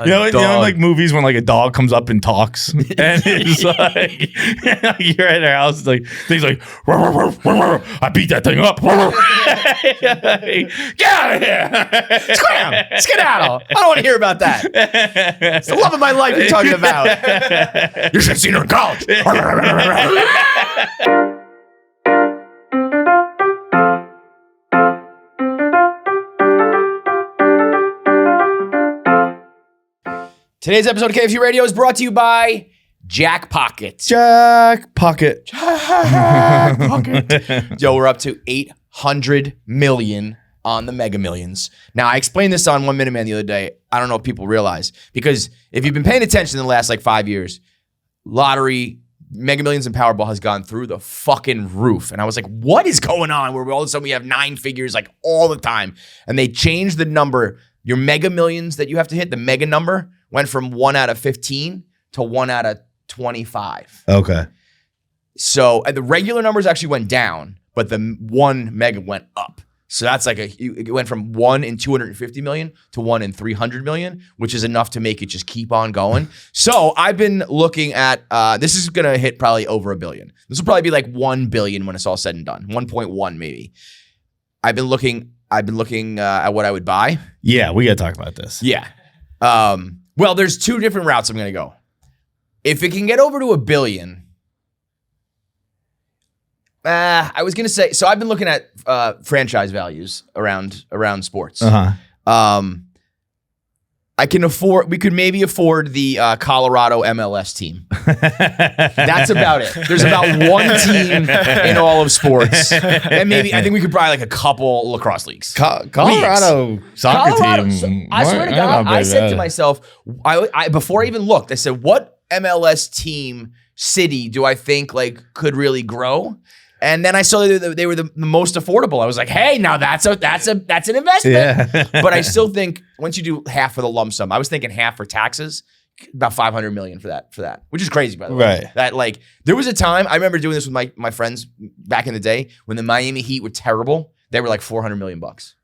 You know, like movies when like a dog comes up and talks, and it's like you're at their house, like things like I beat that thing up. Get out of here! Scram! Skedaddle! I don't want to hear about that. It's the love of my life you're talking about. You should have seen her in college. Today's episode of KFC Radio is brought to you by Jack Pocket. Jack Pocket. Jack Pocket. Yo, we're up to 800 million on the Mega Millions. Now, I explained this on 1 Minute Man the other day. I don't know if people realize, because if you've been paying attention in the last like 5 years, lottery, Mega Millions and Powerball has gone through the fucking roof. And I was like, what is going on? Where all of a sudden we have 9 figures like all the time. And they changed the number. Your Mega Millions that you have to hit, the mega number, went from 1 out of 15 to 1 out of 25. Okay. So the regular numbers actually went down, but the 1 mega went up. So that's like it went from 1 in 250 million to 1 in 300 million, which is enough to make it just keep on going. So I've been looking at, this is going to hit probably over $1 billion. This will probably be like 1 billion when it's all said and done. 1.1 maybe. I've been looking at what I would buy. Yeah, we got to talk about this. Yeah. Well, there's 2 different routes I'm going to go. If it can get over to $1 billion, I was going to say, so I've been looking at franchise values around sports. We could maybe afford the Colorado MLS team. That's about it. There's about 1 team in all of sports. And maybe, I think we could probably like a couple lacrosse leagues. Colorado soccer team. I swear to God, I said to myself, I before I even looked, I said, what MLS team city do I think like could really grow? And then I saw that they were the most affordable. I was like, hey, now that's an investment. Yeah. But I still think once you do half for the lump sum, I was thinking half for taxes, about 500 million for that, which is crazy, by the way. Right. That like, there was a time, I remember doing this with my friends back in the day when the Miami Heat were terrible. They were like 400 million bucks.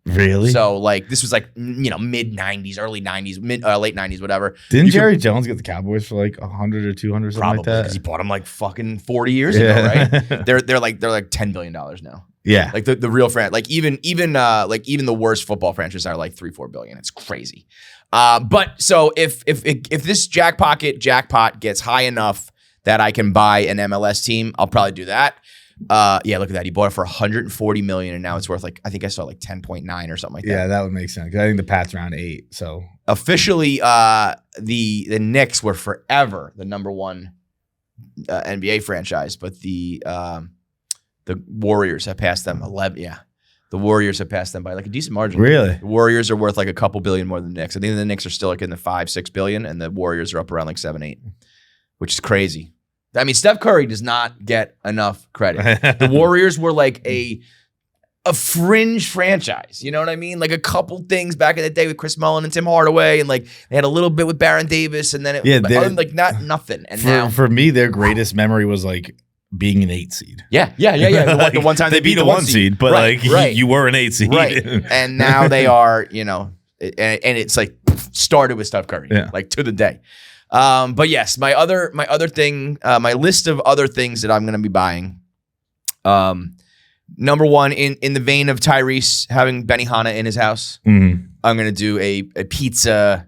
Really? So like this was like, you know, mid 90s, early 90s, late 90s, whatever. Didn't Jerry Jones get the Cowboys for like 100 or 200 or something probably, like that? Because he bought them like fucking 40 years ago, right? They're like $10 billion now. Yeah. Like the real like even the worst football franchises are like 3-4 billion. It's crazy. But so if this jackpot gets high enough that I can buy an MLS team, I'll probably do that. Yeah, look at that. He bought it for 140 million, and now it's worth like, I think I saw like 10.9 or something like that. Yeah, that would make sense. I think the Pats around 8. So officially, the Knicks were forever the number 1 NBA franchise, but the Warriors have passed them 11. Yeah, the Warriors have passed them by like a decent margin. Really? The Warriors are worth like a couple billion more than the Knicks. I think the Knicks are still like in the 5-6 billion, and the Warriors are up around like 7-8, which is crazy. I mean, Steph Curry does not get enough credit. The Warriors were like a fringe franchise. You know what I mean? Like a couple things back in the day with Chris Mullin and Tim Hardaway, and like they had a little bit with Baron Davis, and then nothing. And for me, their greatest memory was like being an 8 seed. Yeah. The one time they beat the 1 seed, but right. You were an 8 seed, right? And now they are, you know, and it's like started with Steph Curry, like to the day. But yes, my list of other things that I'm going to be buying. Number 1, in the vein of Tyrese having Benihana in his house, I'm going to do a pizza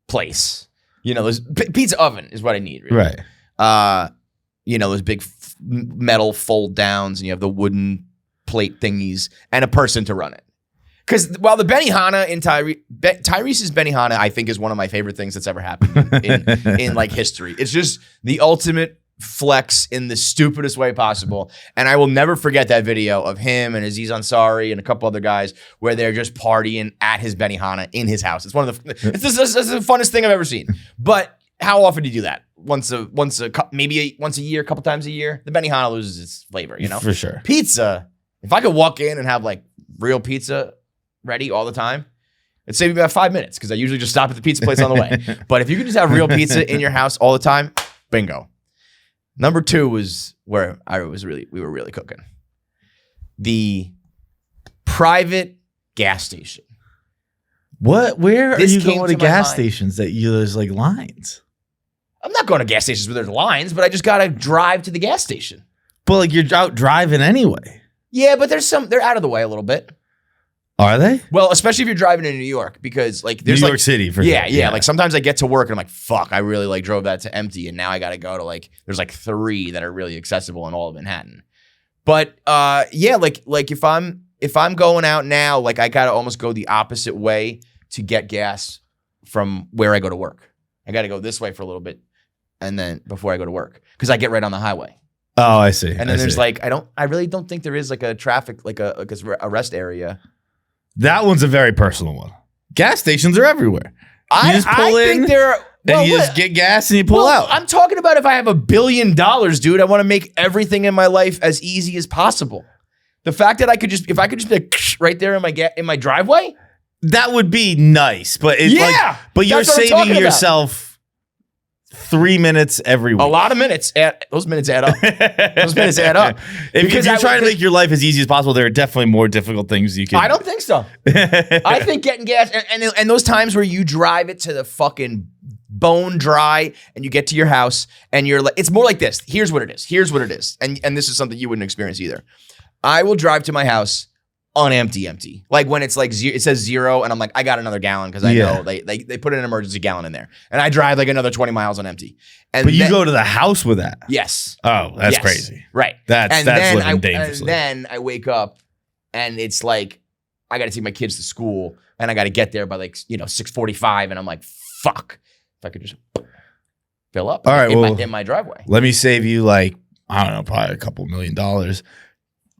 place. You know, pizza oven is what I need. Really. Right. You know, those big metal fold downs, and you have the wooden plate thingies and a person to run it. Because while the Benihana in Tyrese's Benihana, I think, is one of my favorite things that's ever happened in like history. It's just the ultimate flex in the stupidest way possible. And I will never forget that video of him and Aziz Ansari and a couple other guys where they're just partying at his Benihana in his house. It's it's the funnest thing I've ever seen. But how often do you do that? Maybe once a year, a couple times a year. The Benihana loses its flavor, you know? For sure. Pizza. If I could walk in and have like real pizza ready all the time, it'd save me about 5 minutes because I usually just stop at the pizza place on the way. But if you could just have real pizza in your house all the time, bingo. Number 2 was where we were really cooking. The private gas station. What? Where are This you came going to to my gas mind. stations that there's like lines? I'm not going to gas stations where there's lines, but I just got to drive to the gas station. But like you're out driving anyway. Yeah, but they're out of the way a little bit. Are they? Well, especially if you're driving in New York, because like there's New York like, City for yeah, sure. yeah. Like sometimes I get to work and I'm like, fuck, I really like drove that to empty, and now I got to go to like there's like 3 that are really accessible in all of Manhattan. But yeah, like if I'm going out now, like I got to almost go the opposite way to get gas from where I go to work. I got to go this way for a little bit, and then before I go to work, because I get right on the highway. Oh, I see. And then there's like I really don't think there is like a traffic like a rest area. That one's a very personal one. Gas stations are everywhere. You just pull in think they're and you just get gas and you pull out. I'm talking about if I have $1 billion, dude, I want to make everything in my life as easy as possible. The fact that if I could just be like, right there in my driveway, that would be nice, but it's but you're that's what I'm saving talking about. yourself 3 minutes every week. A lot of minutes. Those minutes add up. Those minutes add up. If you're trying to make your life as easy as possible, there are definitely more difficult things you can. I don't think so. I think getting gas and those times where you drive it to the fucking bone dry and you get to your house and you're like, it's more like this. Here's what it is. And this is something you wouldn't experience either. I will drive to my house on empty. Like when it's like it says 0 and I'm like, I got another gallon because I know they put an emergency gallon in there. And I drive like another 20 miles on empty. But you go to the house with that? Yes. Oh, that's crazy. Right. That's living dangerously. And then I wake up and it's like, I got to take my kids to school and I got to get there by like, 6:45. And I'm like, fuck. If I could just fill up in my driveway. Let me save you like, I don't know, probably a couple $1 million.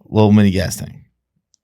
Little mini gas tank.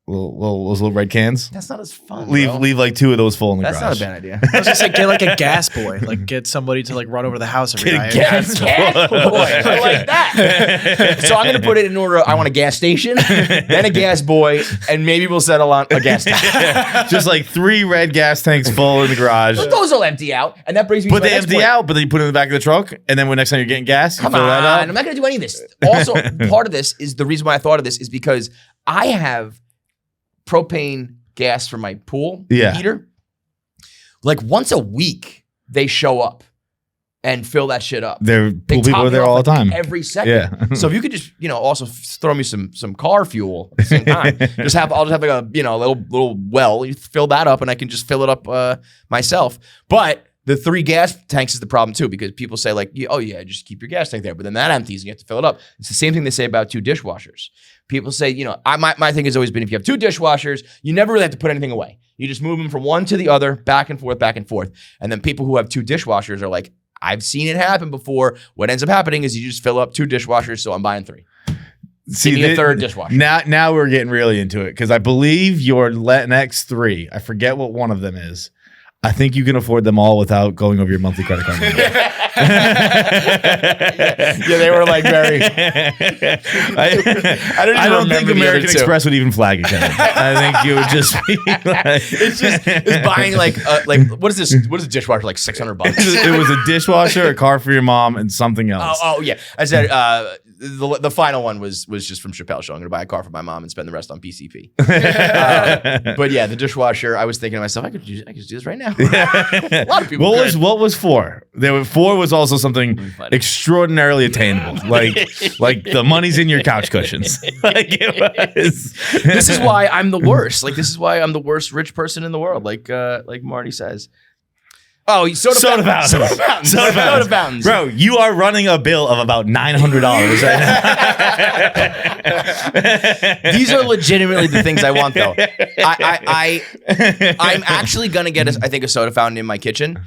Those little red cans. That's not as fun. Leave like 2 of those full in the garage. That's not a bad idea. I was just like, get like a gas boy, like get somebody to like run over the house every night. Gas boy. I like that. So I'm gonna put it in order. I want a gas station, then a gas boy, and maybe we'll settle on a gas tank. Just like 3 red gas tanks full in the garage. But those will empty out, and that brings me. But to my they next empty point. out. But then you put it in the back of the truck, and then when next time you're getting gas, you Come fill that up. on, I'm not gonna do any of this. Also, part of this is the reason why I thought of this is because I have propane gas for my pool heater. Like once a week, they show up and fill that shit up. Pool people are there all the time. Every second. Yeah. So if you could just, also throw me some car fuel at the same time. I'll just have like a, little well. You fill that up and I can just fill it up myself. But the 3 gas tanks is the problem too, because people say like, oh yeah, just keep your gas tank there. But then that empties and you have to fill it up. It's the same thing they say about 2 dishwashers. People say, my thing has always been if you have 2 dishwashers, you never really have to put anything away. You just move them from one to the other, back and forth. And then people who have 2 dishwashers are like, I've seen it happen before. What ends up happening is you just fill up 2 dishwashers, so I'm buying 3. See, give me a 3rd dishwasher. Now we're getting really into it because I believe your next 3, I forget what one of them is. I think you can afford them all without going over your monthly credit card limit. Yeah, they were like very. I don't think American Express would even flag it. Kevin. I think you would just be like, it's buying like what is this? What is a dishwasher, like $600? It was a dishwasher, a car for your mom, and something else. Oh yeah, I said the final one was just from Chappelle Show. I'm gonna buy a car for my mom and spend the rest on PCP. But yeah, the dishwasher. I was thinking to myself, I could just do this right now. A lot of people. What was 4? 4 was also something extraordinarily attainable, like the money's in your couch cushions. Like it was. This is why I'm the worst. Like this is why I'm the worst rich person in the world. Like Marty says. Oh, soda fountains. Bro, you are running a bill of about $900 right now. These are legitimately the things I want, though. I'm actually gonna get a soda fountain in my kitchen,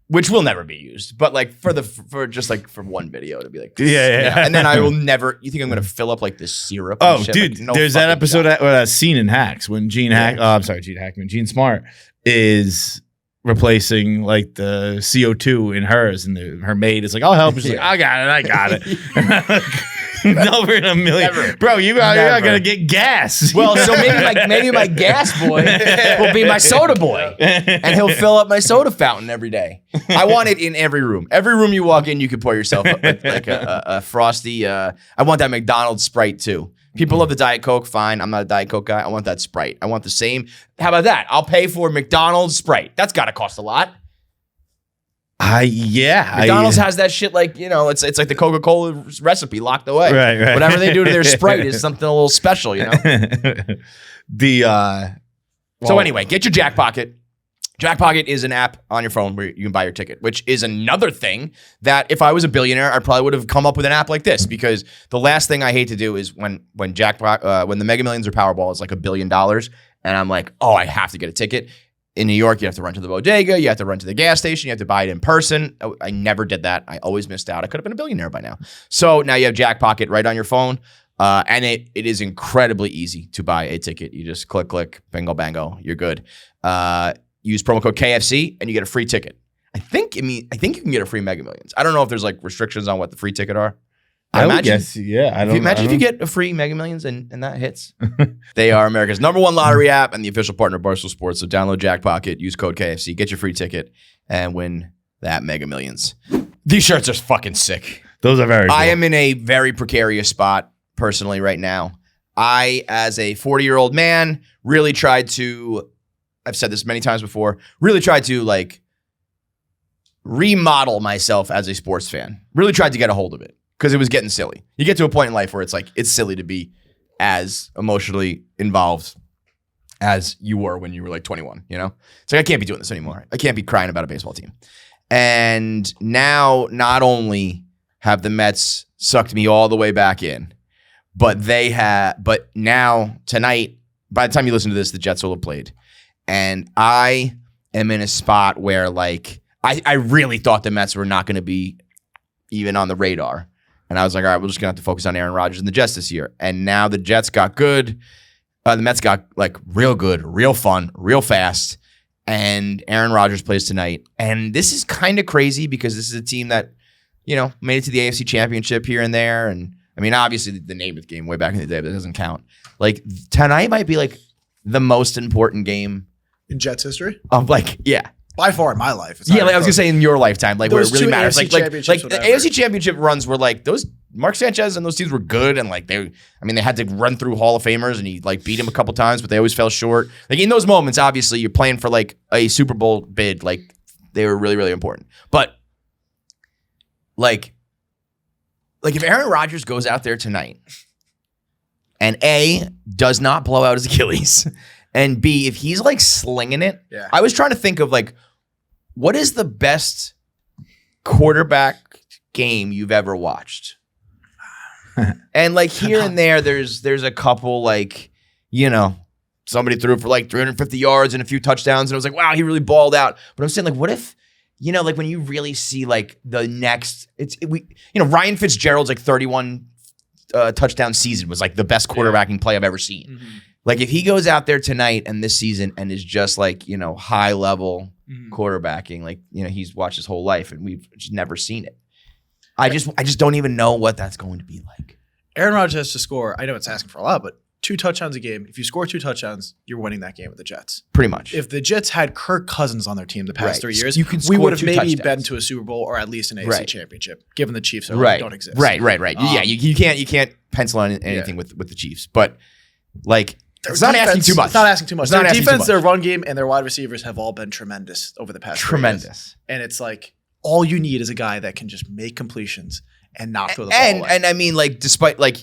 which will never be used, but like for one video to be like, yeah. And then I will never. You think I'm gonna fill up like this syrup? Oh, dude, like, there's that episode or that scene in Hacks when Gene Smart is replacing like the CO2 in hers, and her maid is like, I'll help. She's like, I got it. Never in a million. Never. Bro, you're not gonna get gas. Well, so maybe my gas boy will be my soda boy, and he'll fill up my soda fountain every day. I want it in every room. Every room you walk in, you can pour yourself like a frosty. I want that McDonald's Sprite too. People love the Diet Coke. Fine. I'm not a Diet Coke guy. I want that Sprite. I want the same. How about that? I'll pay for McDonald's Sprite. That's got to cost a lot. McDonald's has that shit like, it's like the Coca-Cola recipe locked away. Right. Whatever they do to their Sprite is something a little special, So anyway, get your Jack Pocket. Jack Pocket is an app on your phone where you can buy your ticket, which is another thing that if I was a billionaire, I probably would have come up with an app like this, because the last thing I hate to do is when the Mega Millions or Powerball is like $1 billion, and I'm like, oh, I have to get a ticket. In New York, you have to run to the bodega, you have to run to the gas station, you have to buy it in person. I never did that. I always missed out. I could have been a billionaire by now. So now you have Jack Pocket right on your phone, and it is incredibly easy to buy a ticket. You just click, bingo, bango, you're good. Use promo code KFC and you get a free ticket. I think you can get a free Mega Millions. I don't know if there's like restrictions on what the free ticket are. I would guess, yeah. Imagine if you get a free Mega Millions and that hits. They are America's #1 lottery app and the official partner of Barstool Sports. So download Jack Pocket, use code KFC, get your free ticket, and win that Mega Millions. These shirts are fucking sick. Those are very cool. I am in a very precarious spot personally right now. I, as a 40-year-old man, really tried to, I've said this many times before, really tried to like remodel myself as a sports fan. Really tried to get a hold of it because it was getting silly. You get to a point in life where it's like, it's silly to be as emotionally involved as you were when you were like 21, It's like, I can't be doing this anymore. I can't be crying about a baseball team. And now not only have the Mets sucked me all the way back in, but now tonight, by the time you listen to this, the Jets will have played. And I am in a spot where, like, I really thought the Mets were not going to be even on the radar. And I was like, all right, we're just going to have to focus on Aaron Rodgers and the Jets this year. And now the Jets got good. The Mets got, like, real good, real fun, real fast. And Aaron Rodgers plays tonight. And this is kind of crazy because this is a team that, made it to the AFC Championship here and there. And, I mean, obviously the Namath game way back in the day, but it doesn't count. Like, tonight might be, like, the most important game in Jets history? By far in my life. I was gonna say in your lifetime, like those where it really matters. AFC Like the AFC Championship runs were like those. Mark Sanchez and those teams were good, and like they had to run through Hall of Famers, and he like beat him a couple times, but they always fell short. Like in those moments, obviously you're playing for like a Super Bowl bid, like they were really, really important. But like if Aaron Rodgers goes out there tonight and A, does not blow out his Achilles, and B, if he's like slinging it, I was trying to think of like, what is the best quarterback game you've ever watched? And like here and there, there's a couple like, somebody threw for like 350 yards and a few touchdowns, and I was like, wow, he really balled out. But I'm saying like, what if, like when you really see like the next, Ryan Fitzgerald's like 31 touchdown season was like the best quarterbacking play I've ever seen. Mm-hmm. Like if he goes out there tonight and this season and is just like, high level quarterbacking, like, he's watched his whole life and we've just never seen it. I just don't even know what that's going to be like. Aaron Rodgers has to score, I know it's asking for a lot, but 2 touchdowns a game. If you score 2 touchdowns, you're winning that game with the Jets. Pretty much. If the Jets had Kirk Cousins on their team the past 3 years, we would have maybe been to a Super Bowl or at least an AFC championship, given the Chiefs don't exist. Right. You can't pencil on anything with the Chiefs. But like, it's not asking too much. It's not asking too much. Their defense, their run game, and their wide receivers have all been tremendous over the past 3 years. And it's like, all you need is a guy that can just make completions and not throw the ball away. And I mean, like, despite like,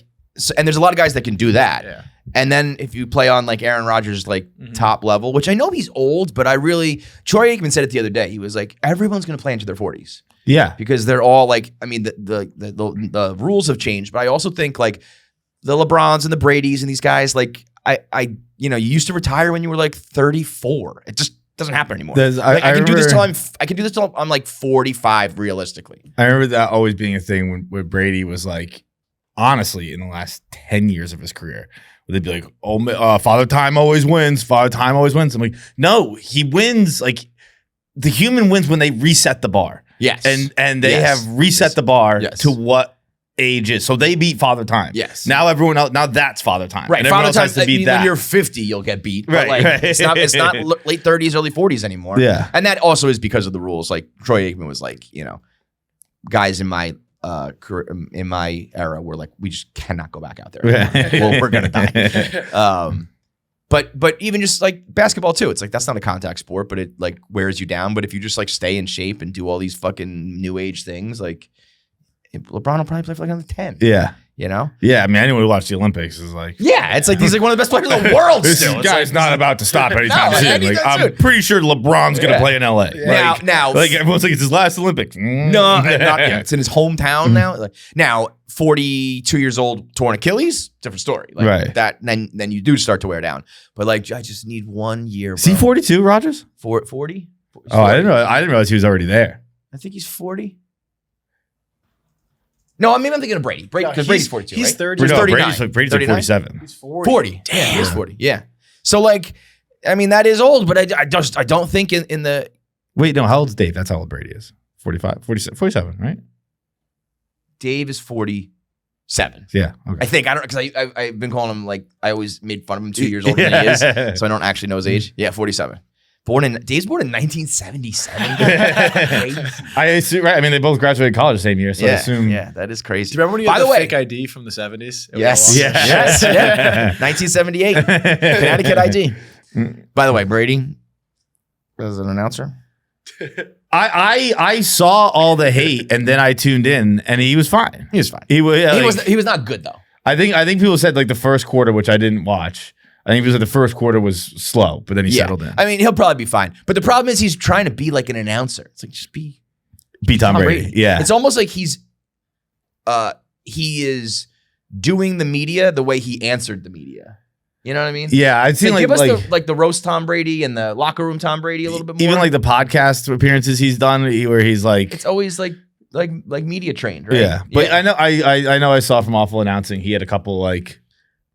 and there's a lot of guys that can do that. Yeah. And then if you play on like Aaron Rodgers, like top level, which I know he's old, but Troy Aikman said it the other day. He was like, everyone's going to play into their 40s. Yeah. Because they're all like, I mean, the rules have changed, but I also think like the LeBrons and the Bradys and these guys, like, you used to retire when you were like 34. It just doesn't happen anymore. I can do this till I'm like 45 realistically. I remember that always being a thing when Brady was like, honestly, in the last 10 years of his career, where they'd be like, "Oh, Father Time always wins. Father Time always wins." I'm like, no, he wins. Like the human wins when they reset the bar. Yes, and they have reset the bar to what age is. So they beat Father Time. Yes. Now everyone else, that's Father Time. Right. And Father Time has to beat that. When you're 50, you'll get beat. Right. But like, it's not late 30s, early 40s anymore. Yeah. And that also is because of the rules. Like Troy Aikman was like, guys in my in my era where like we just cannot go back out there. Well, we're gonna die. But even just like basketball too, it's like that's not a contact sport, but it like wears you down. But if you just like stay in shape and do all these fucking new age things, like LeBron will probably play for like another 10. Yeah. You know? Yeah, I mean, anyone who watched the Olympics is like... Yeah, it's like he's like one of the best players in the world this still. guy's not about to stop anytime soon. Like, I'm pretty sure LeBron's going to play in L.A. Yeah. Now... Like, everyone's like, it's his last Olympics. No, not yet. It's in his hometown now. Like, now, 42 years old, torn Achilles, different story. Like, right. That, then you do start to wear down. But, like, I just need 1 year, bro. Is he 42, Rogers? 40? Oh, I didn't realize he was already there. I think he's 40. No, I mean, I'm thinking of Brady. Because Brady's 42, he's right? 30. He's 39. Brady's like 47. He's 40. 40. Damn. He is 40. Yeah. So, like, I mean, that is old, but I don't think in the... Wait, no, how old's Dave? That's how old Brady is. 45, 47, right? Dave is 47. Yeah. Okay. I think. I don't... Because I've been calling him, like, I always made fun of him 2 years older than he is. So I don't actually know his age. Yeah, 47. Dave's born in 1977. I assume, right? I mean, they both graduated college the same year, so I assume. Yeah, that is crazy. Do you remember when you had the fake ID from the 70s? Yes. Yes. Yeah. 1978. Connecticut ID. By the way, Brady, as an announcer. I saw all the hate and then I tuned in and he was fine. He was fine. He was not good though. I think people said like the first quarter, which I didn't watch. I think it was like the first quarter was slow, but then he settled in. I mean, he'll probably be fine. But the problem is he's trying to be like an announcer. It's like, just be Tom Brady. Yeah. It's almost like he is doing the media the way he answered the media. You know what I mean? Yeah. I've seen give us the roast Tom Brady and the locker room Tom Brady a little bit more. Even like the podcast appearances he's done where he's like. It's always like media trained, right? Yeah. But I know I saw from Awful Announcing, he had a couple like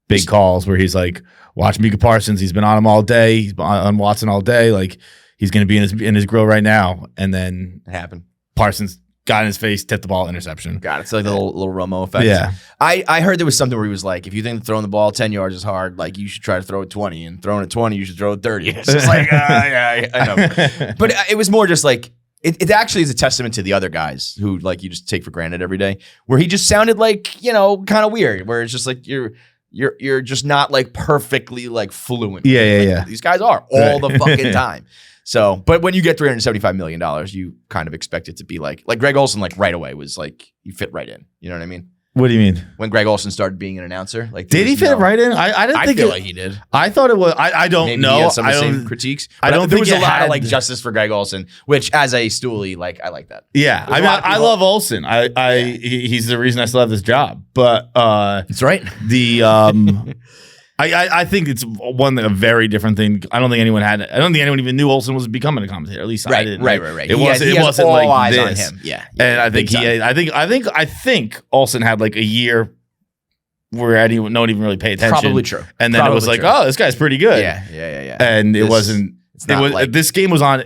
big calls where he's like, watch Micah Parsons. He's been on him all day. He's been on Watson all day. Like he's going to be in his grill right now. And then it happened. Parsons got in his face, tipped the ball, interception. Got it. It's like the little Romo effect. Yeah. I heard there was something where he was like, if you think throwing the ball 10 yards is hard, like you should try to throw it 20, and throwing it 20, you should throw it 30. It's just like, yeah, I know. But it was more just like, it actually is a testament to the other guys who like you just take for granted every day, where he just sounded like, you know, kind of weird, where it's just like you're just not like perfectly like fluent. Yeah. These guys are all the fucking time. So, but when you get $375 million, you kind of expect it to be like Greg Olsen, like right away was like, you fit right in. You know what I mean? What do you mean? When Greg Olsen started being an announcer, like did he fit right in? I didn't think feel like he did. I thought it was. I don't Maybe know. He had some of the same critiques. I don't there think was a lot had, of like justice for Greg Olsen, which as a stoolie, like I like that. Yeah, I mean, I love Olsen. He's the reason I still have this job. But that's right. The I think it's a very different thing. I don't think anyone even knew Olsen was becoming a commentator. At least I didn't. Right. It wasn't all like eyes this. on him. Yeah. And I think I think Olsen had like a year where no one even really paid attention. Probably true. And then it was like, oh, this guy's pretty good. Yeah. And it wasn't. This game was on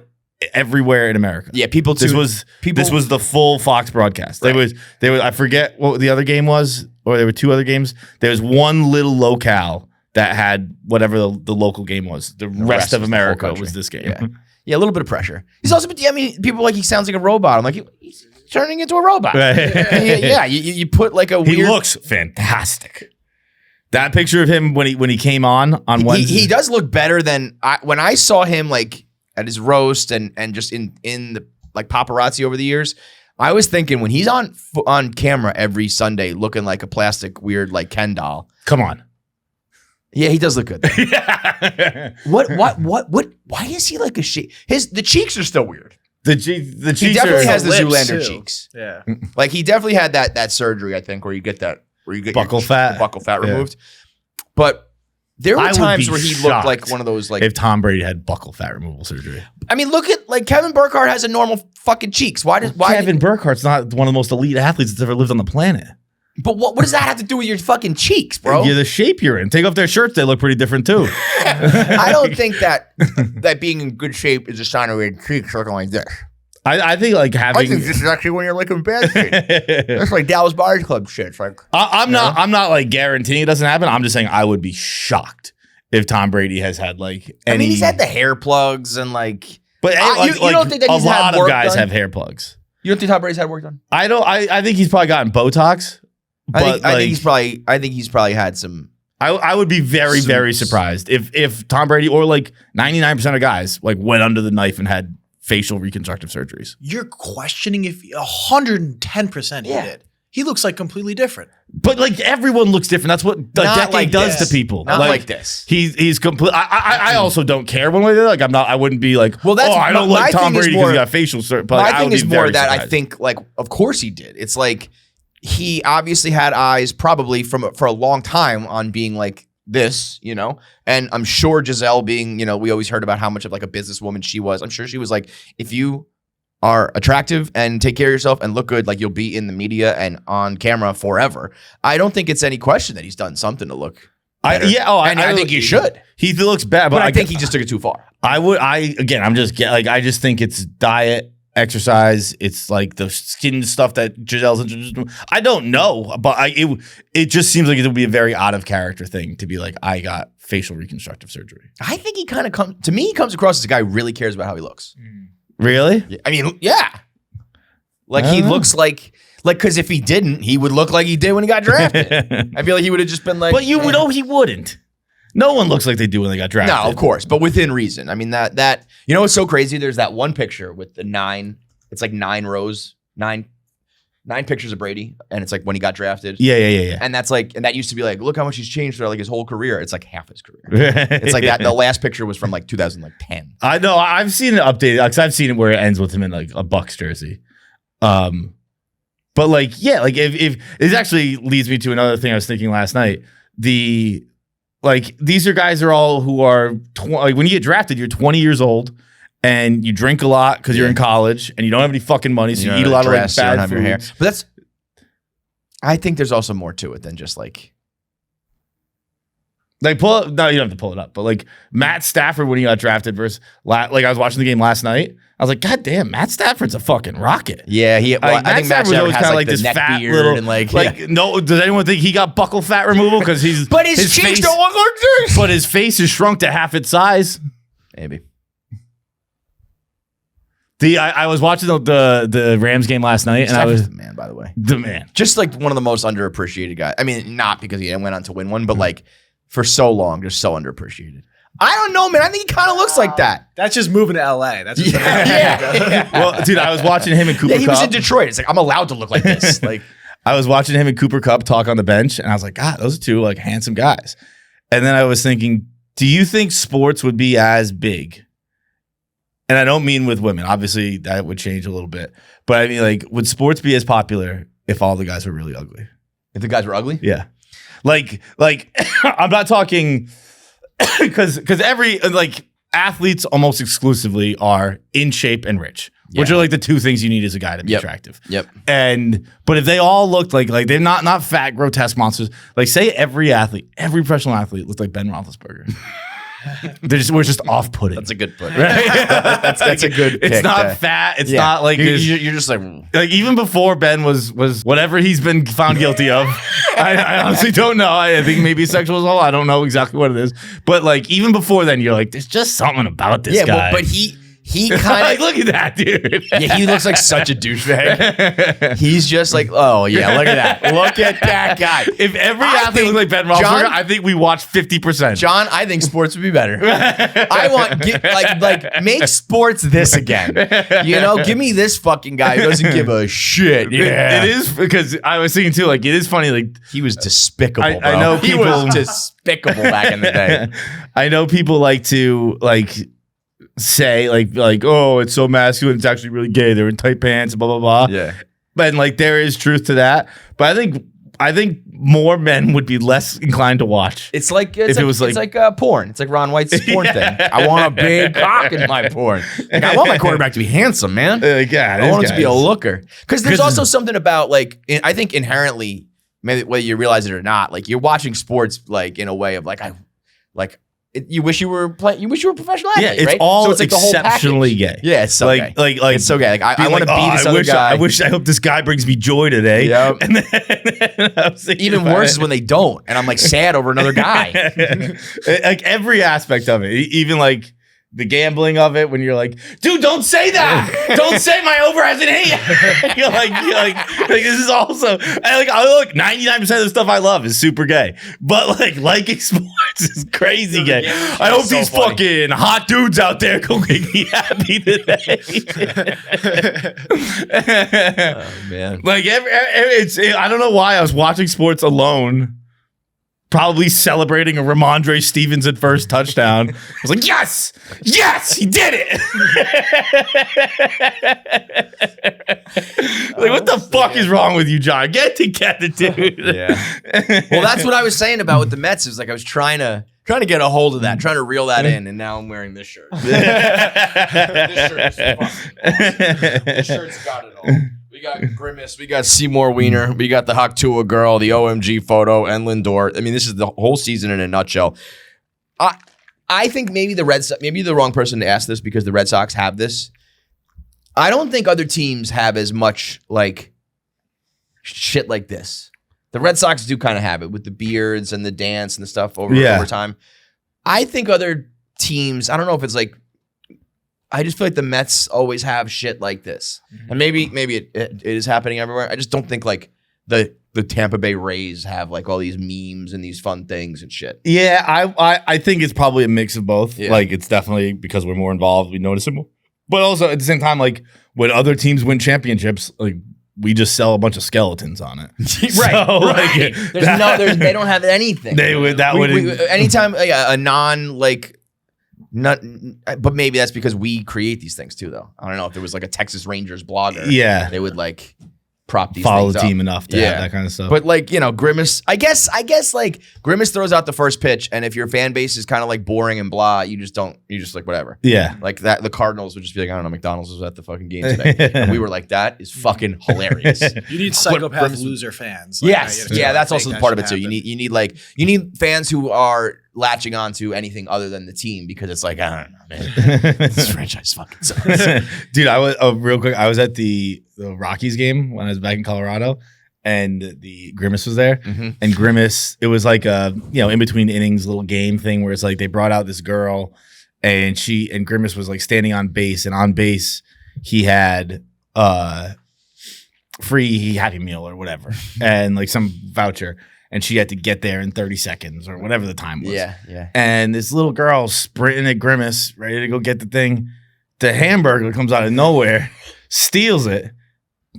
everywhere in America. Yeah, this was the full Fox broadcast. Right. There was I forget what the other game was, or there were two other games. There was one little locale that had whatever the local game was. The rest of America was this game. Yeah, a little bit of pressure. He's also, I mean, people like he sounds like a robot. I'm like, he's turning into a robot. Yeah, you put like a weird... He looks fantastic. That picture of him when he came on Wednesday. He does look better than when I saw him like at his roast and just in the like paparazzi over the years. I was thinking when he's on camera every Sunday looking like a plastic weird like Ken doll. Come on. Yeah, he does look good. What? Why is he like a sheep? The cheeks are still weird. The cheeks. He definitely has the lips Zoolander too. cheeks. Yeah, like he definitely had that surgery. I think where you get buckle fat removed. But there were times where he looked like one of those like if Tom Brady had buckle fat removal surgery. I mean, look at like Kevin Burkhardt has a normal fucking cheeks. Why Kevin Burkhardt's not one of the most elite athletes that's ever lived on the planet? But what does that have to do with your fucking cheeks, bro? Yeah, the shape you're in. Take off their shirts; they look pretty different too. I don't think that being in good shape is a sign of your cheeks looking like this. I think like having. I think this is actually when you're looking bad shit. That's like Dallas Buyers Club shit. It's like I'm not like guaranteeing it doesn't happen. I'm just saying I would be shocked if Tom Brady has had like any. I mean, he's had the hair plugs and like. But you don't think that he's a lot had of work guys done? have hair plugs. You don't think Tom Brady's had work done? I don't. I think he's probably gotten Botox. I think he's probably had some. I would be very, very surprised if Tom Brady or like 99% of guys like went under the knife and had facial reconstructive surgeries. You're questioning if 110% he did. He looks like completely different. But like everyone looks different. That's what the decade does to people. Not like this. He's complete. I also don't care one way or the other. Like I'm not. I wouldn't be like. Well, that's I don't like Tom Brady because he got facial surgery. My thing is more that I think like of course he did. It's like. He obviously had eyes probably for a long time on being like this, you know, and I'm sure Giselle being, you know, we always heard about how much of like a businesswoman she was. I'm sure she was like, if you are attractive and take care of yourself and look good, like you'll be in the media and on camera forever. I don't think it's any question that he's done something to look better. I think he should. He looks bad, but I think he just took it too far. I just think it's diet. Exercise, it's like the skin stuff that Giselle's introduced. I don't know, but it just seems like it would be a very out of character thing to be like, I got facial reconstructive surgery. I think he kind of comes across as a guy who really cares about how he looks. Really? Yeah. I mean, yeah. Like he looks like because if he didn't, he would look like he did when he got drafted. I feel like he would have just been like. But you know he wouldn't. No one looks like they do when they got drafted. No, of course, but within reason. I mean, that you know what's so crazy? There's that one picture with the 9. It's like 9 rows, 9 pictures of Brady, and it's like when he got drafted. Yeah. And that's like, and that used to be like, look how much he's changed throughout like his whole career. It's like half his career. It's like that. The last picture was from like 2010. I know. I've seen it updated because I've seen it where it ends with him in like a Bucs jersey. But like, yeah, like if it actually leads me to another thing I was thinking last night. Like these are guys are all who are like when you get drafted, you're 20 years old and you drink a lot because you're in college and you don't have any fucking money, so you eat a lot of like bad food. Your hair. But I think there's also more to it than just like pull up. No, you don't have to pull it up. But like Matt Stafford when he got drafted versus like I was watching the game last night. I was like, God damn, Matt Stafford's a fucking rocket. Yeah, I think Matt Stafford has like this fat beard little, and like no. Does anyone think he got buccal fat removal because he's? But his cheeks don't look like this. But his face is shrunk to half its size. Maybe. I was watching the Rams game last night, and I was the man. By the way, the man, just like one of the most underappreciated guys. I mean, not because he went on to win one, but like for so long, just so underappreciated. I don't know, man. I think he kind of looks like that. That's just moving to LA. That's just yeah. Well, dude, I was watching him and Cooper Kupp. He was in Detroit. It's like, I'm allowed to look like this. Like, I was watching him and Cooper Kupp talk on the bench, and I was like, God, those are two like handsome guys. And then I was thinking, do you think sports would be as big? And I don't mean with women. Obviously, that would change a little bit. But I mean, like, would sports be as popular if all the guys were really ugly? If the guys were ugly? Yeah. Like I'm not talking because every like athletes almost exclusively are in shape and rich, which are like the two things you need as a guy to be attractive. Yep. But if they all looked like they're not fat, grotesque monsters, like say every professional athlete looked like Ben Roethlisberger. We're just off-putting. That's a good put. Right? that's a good pick. It's not fat. It's not like you're just like even before Ben was whatever he's been found guilty of. I honestly don't know. I think maybe sexual assault. I don't know exactly what it is. But like even before then, you're like, there's just something about this guy. But he kind of like, look at that dude. Yeah, he looks like such a douchebag. He's just like, oh yeah, look at that. Look at that guy. If every athlete looked like Ben Roethlisberger, I think we watch 50%. John, I think sports would be better. I want make sports this again. You know, give me this fucking guy who doesn't give a shit. Yeah, it is because I was thinking too. Like, it is funny. Like, he was despicable. I know people he was despicable back in the day. I know people like to like. Say like oh, it's so masculine, it's actually really gay, they're in tight pants, blah blah blah. Yeah, but like there is truth to that. But I think more men would be less inclined to watch. It's like porn. It's like Ron White's porn thing. I want a big cock in my porn. Like, I want my quarterback to be handsome, man. I want him to be a looker. Because there's also something about like I think inherently, maybe whether you realize it or not, like you're watching sports like in a way of like you wish you were a professional athlete, it's right? all so it's like exceptionally the whole gay. Yeah, it's so gay. Like it's so gay. Like I want to be this other guy. I hope this guy brings me joy today. Yep. And then even worse is when they don't, and I'm like sad over another guy. Like every aspect of it, even like the gambling of it when you're like, dude, don't say that. Don't say my over hasn't hit yet. you're like, this is also, I look, 99% of the stuff I love is super gay. But liking sports is crazy gay. I hope these fucking hot dudes out there go make me happy today. Oh, man. I don't know why I was watching sports alone. Probably celebrating a Ramondre Stevenson first touchdown. I was like, yes, he did it. What the fuck is wrong with you, John? Get together, dude. Yeah. Well, that's what I was saying about with the Mets. Is I was trying to get a hold of that, trying to reel that in, and now I'm wearing this shirt. This shirt is fucking awesome. This shirt's got it all. We got Grimace, we got Seymour Wiener, we got the Haktua girl, the OMG photo, and Lindor. I mean, this is the whole season in a nutshell. I think maybe the Red Sox, maybe you're the wrong person to ask this because the Red Sox have this. I don't think other teams have as much shit like this. The Red Sox do kind of have it with the beards and the dance and the stuff over time. I think other teams, I don't know if it's I just feel like the Mets always have shit like this. And maybe it is happening everywhere. I just don't think the Tampa Bay Rays have all these memes and these fun things and shit. Yeah, I think it's probably a mix of both. Yeah. It's definitely because we're more involved, we notice it more. But also at the same time, when other teams win championships, we just sell a bunch of skeletons on it. Right. So, right. They don't have anything. Anytime a non but maybe that's because we create these things too, though. I don't know if there was a Texas Rangers blogger. Yeah, they would prop these follow things the up. team enough to have that kind of stuff. But Grimace, I guess Grimace throws out the first pitch, and if your fan base is kind of boring and blah, you just whatever. Yeah, that the Cardinals would just be I don't know, McDonald's was at the fucking game today, and we were that is fucking hilarious. You need psychopath loser fans. Yes, that's also the part of it too. You need fans who are latching on to anything other than the team because it's I don't know, man. This franchise fucking sucks. Dude, I was real quick. I was at the Rockies game when I was back in Colorado, and the Grimace was there. Mm-hmm. And Grimace, it was a in between innings little game thing where it's they brought out this girl, and Grimace was standing on base, and on base he had free Happy Meal or whatever, and some voucher. And she had to get there in 30 seconds or whatever the time was. Yeah. And this little girl sprinting at Grimace, ready to go get the thing. The hamburger comes out of nowhere, steals it,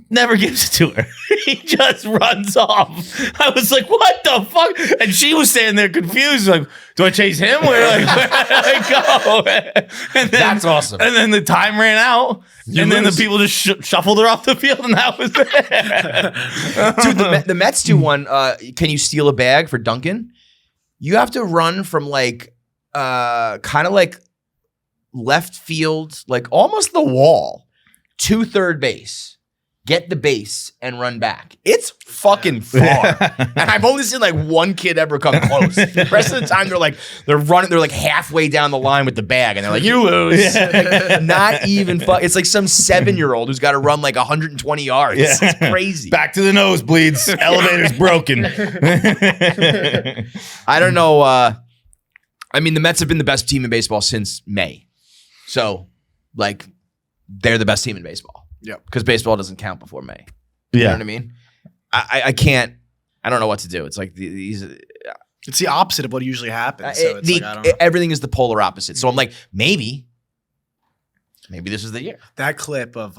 never gives it to her. He just runs off. I was like, what the fuck? And she was standing there confused, do I chase him? Where do I go? And then, that's awesome. And then the time ran out. Then the people just shuffled her off the field, and that was it. Dude, the Mets do one. Can you steal a bag for Duncan? You have to run from kind of left field, almost the wall, to third base. Get the base and run back. It's fucking far. And I've only seen one kid ever come close. The rest of the time they're running, they're halfway down the line with the bag and they're you lose. Not even fun. It's some 7-year-old who's got to run 120 yards. Yeah. It's crazy. Back to the nosebleeds. Elevator's broken. I don't know. I mean, the Mets have been the best team in baseball since May. So, they're the best team in baseball. Yeah, because baseball doesn't count before May. You know what I mean? I can't. I don't know what to do. It's these. It's the opposite of what usually happens. So it's I don't know. Everything is the polar opposite. So I'm maybe this is the year. That clip of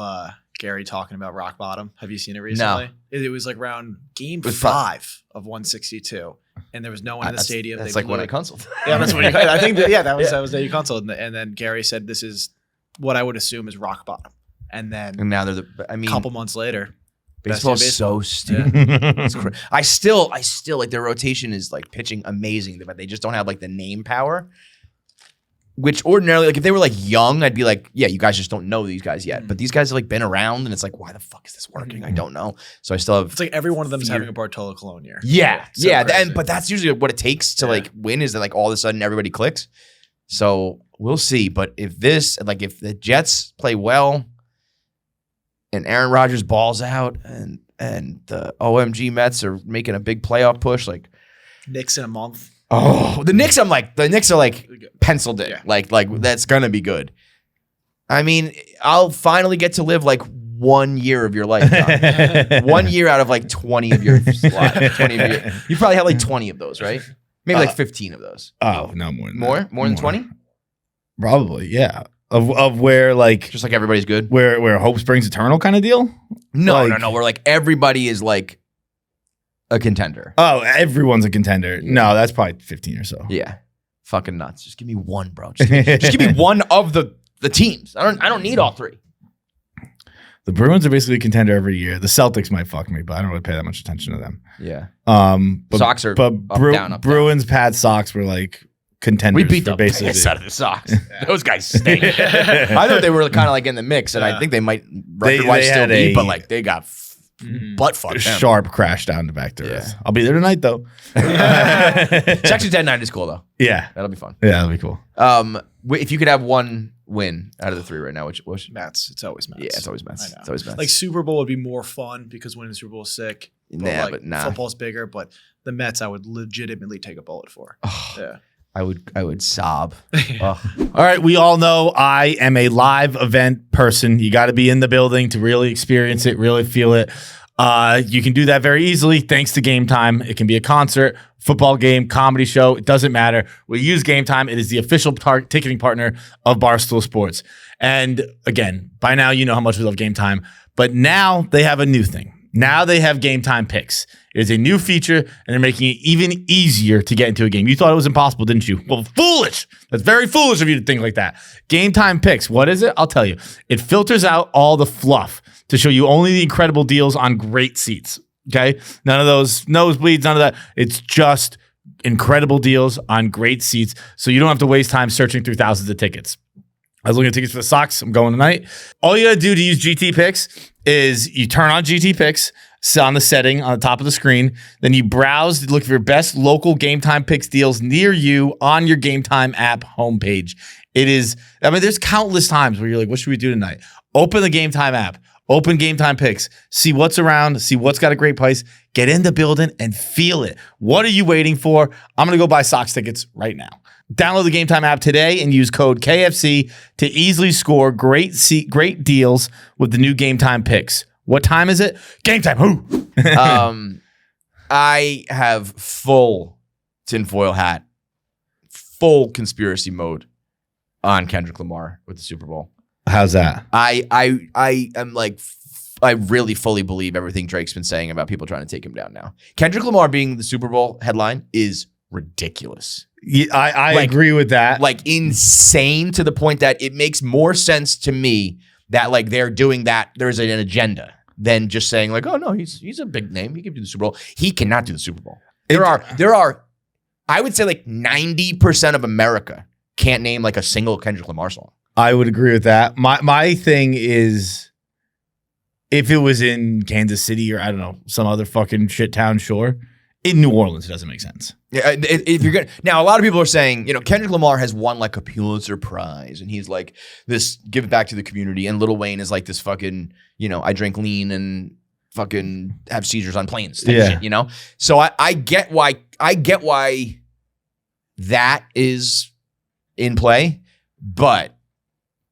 Gary talking about rock bottom. Have you seen it recently? No. It was around game 5 of 162, and there was no one in the stadium. That's when I consulted. Yeah, that's when I think that was that you consulted, and then Gary said this is what I would assume is rock bottom. And now they're a couple months later, baseball's so stupid. Yeah. It's I still their rotation is pitching amazing, but they just don't have the name power. Which ordinarily, if they were young, I'd be yeah, you guys just don't know these guys yet. But these guys have been around, and it's why the fuck is this working? I don't know. So I still have. It's every one of them is having a Bartolo Colon year. Yeah, but that's usually what it takes to win. Is that all of a sudden everybody clicks. So we'll see. But if if the Jets play well. And Aaron Rodgers balls out, and the OMG Mets are making a big playoff push. Knicks in a month. Oh, the Knicks are like penciled in. Like that's gonna be good. I mean, I'll finally get to live like 1 year of your life. 1 year out of like 20 of your life. You probably have like 20 of those, right? Maybe like 15 of those. Oh, no, more than more? that. More than 20? Probably, yeah. Of where like just like everybody's good? Where hope springs eternal kind of deal? No. Where like everybody is like a contender. Oh, everyone's a contender. No, that's probably 15 or so. Yeah. Fucking nuts. Just give me one, bro. Just give me one of the teams. I don't need all three. The Bruins are basically a contender every year. The Celtics might fuck me, but I don't really pay that much attention to them. Yeah. But Sox are up, down. Bruins, Pats, Sox were like contenders. We beat the piss out of the Sox. Those guys stink. I thought they were kind of like in the mix, and I think they might record-wise still be, but like they got butt fucked. Sharp crash down to back to earth. I'll be there tonight though. Section 10 night is cool though. Yeah, that'll be fun. Yeah, that'll be cool. If you could have one win out of the three right now, which Mets. It's always Mets. Yeah, it's always Mets. It's always Mets. Like Super Bowl would be more fun because winning the Super Bowl is sick. But football's bigger. But the Mets, I would legitimately take a bullet for. Yeah. I would sob. All right, we all know I am a live event person. You got to be in the building to really experience it, really feel it. You can do that very easily thanks to Game Time. It can be a concert, football game, comedy show. It doesn't matter. We use Game Time. It is the official ticketing partner of Barstool Sports. And again, by now you know how much we love Game Time. But now they have a new thing. Now they have Game Time Picks. It is a new feature, and they're making it even easier to get into a game. You thought it was impossible, didn't you? Well, foolish. That's very foolish of you to think like that. Game Time Picks. What is it? I'll tell you. It filters out all the fluff to show you only the incredible deals on great seats. Okay? None of those nosebleeds, none of that. It's just incredible deals on great seats, so you don't have to waste time searching through thousands of tickets. I was looking at tickets for the Sox. I'm going tonight. All you got to do to use GT Picks is you turn on GT Picks, sit on the setting on the top of the screen, then you browse to look for your best local Game Time Picks deals near you on your Game Time app homepage. There's countless times where you're like, what should we do tonight? Open the Game Time app, open Game Time Picks, see what's around, see what's got a great price, get in the building and feel it. What are you waiting for? I'm going to go buy Sox tickets right now. Download the Game Time app today and use code KFC to easily score great deals with the new Game Time Picks. What time is it? Game time. Who? I have full tinfoil hat, full conspiracy mode on Kendrick Lamar with the Super Bowl. How's that? I am like, I really fully believe everything Drake's been saying about people trying to take him down now. Kendrick Lamar being the Super Bowl headline is ridiculous. Yeah, I agree with that. Like insane to the point that it makes more sense to me that like they're doing that. There's an agenda than just saying like, oh no, he's a big name. He can do the Super Bowl. He cannot do the Super Bowl. There are, I would say like 90% of America can't name like a single Kendrick Lamar song. I would agree with that. My thing is, if it was in Kansas City or I don't know, some other fucking shit town, sure. In New Orleans, it doesn't make sense. Yeah, if you're gonna now, a lot of people are saying, Kendrick Lamar has won like a Pulitzer Prize, and he's like this give it back to the community, and Lil Wayne is like this fucking, I drink lean and fucking have seizures on planes type shit, So I get why that is in play, but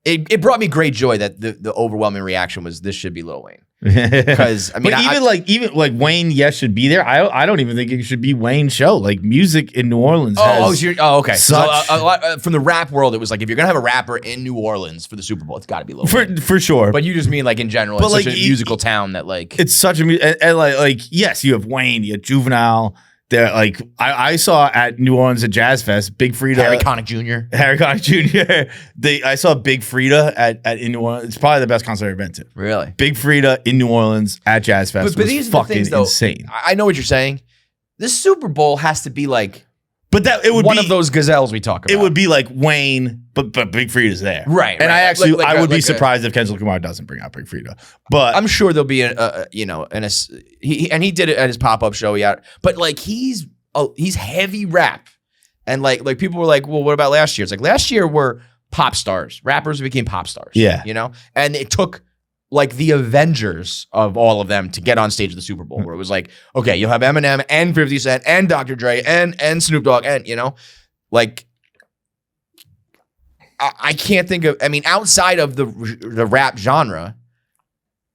it brought me great joy that the overwhelming reaction was this should be Lil Wayne. Because even Wayne, yes, should be there. I don't even think it should be Wayne's show. Like music in New Orleans. Okay. So a lot from the rap world, it was like if you're gonna have a rapper in New Orleans for the Super Bowl, it's got to be Lil Wayne for sure. But you just mean like in general, it's such a musical town that like it's such a and like yes, you have Wayne, you have Juvenile. They're like I saw at New Orleans at Jazz Fest, Big Frida, Harry Connick Jr. I saw Big Frida in New Orleans. It's probably the best concert I've ever been to. Really, Big Frida in New Orleans at Jazz Fest but was these fucking things, though, insane. I know what you're saying. This Super Bowl has to be like, but that it would one be of those gazelles we talk about. It would be like Wayne, but Big Frida's there, right? And I actually I would be surprised if Kendrick Lamar doesn't bring out Big Frida, but I'm sure there'll be he did it at his pop up show. But like he's heavy rap. And like people were like, well, what about last year? It's like last year were pop stars. Rappers became pop stars. Yeah. And it took like the Avengers of all of them to get on stage at the Super Bowl, where it was like, okay, you'll have Eminem and 50 Cent and Dr. Dre and Snoop Dogg and, you know, like, I can't think of, I mean, outside of the rap genre,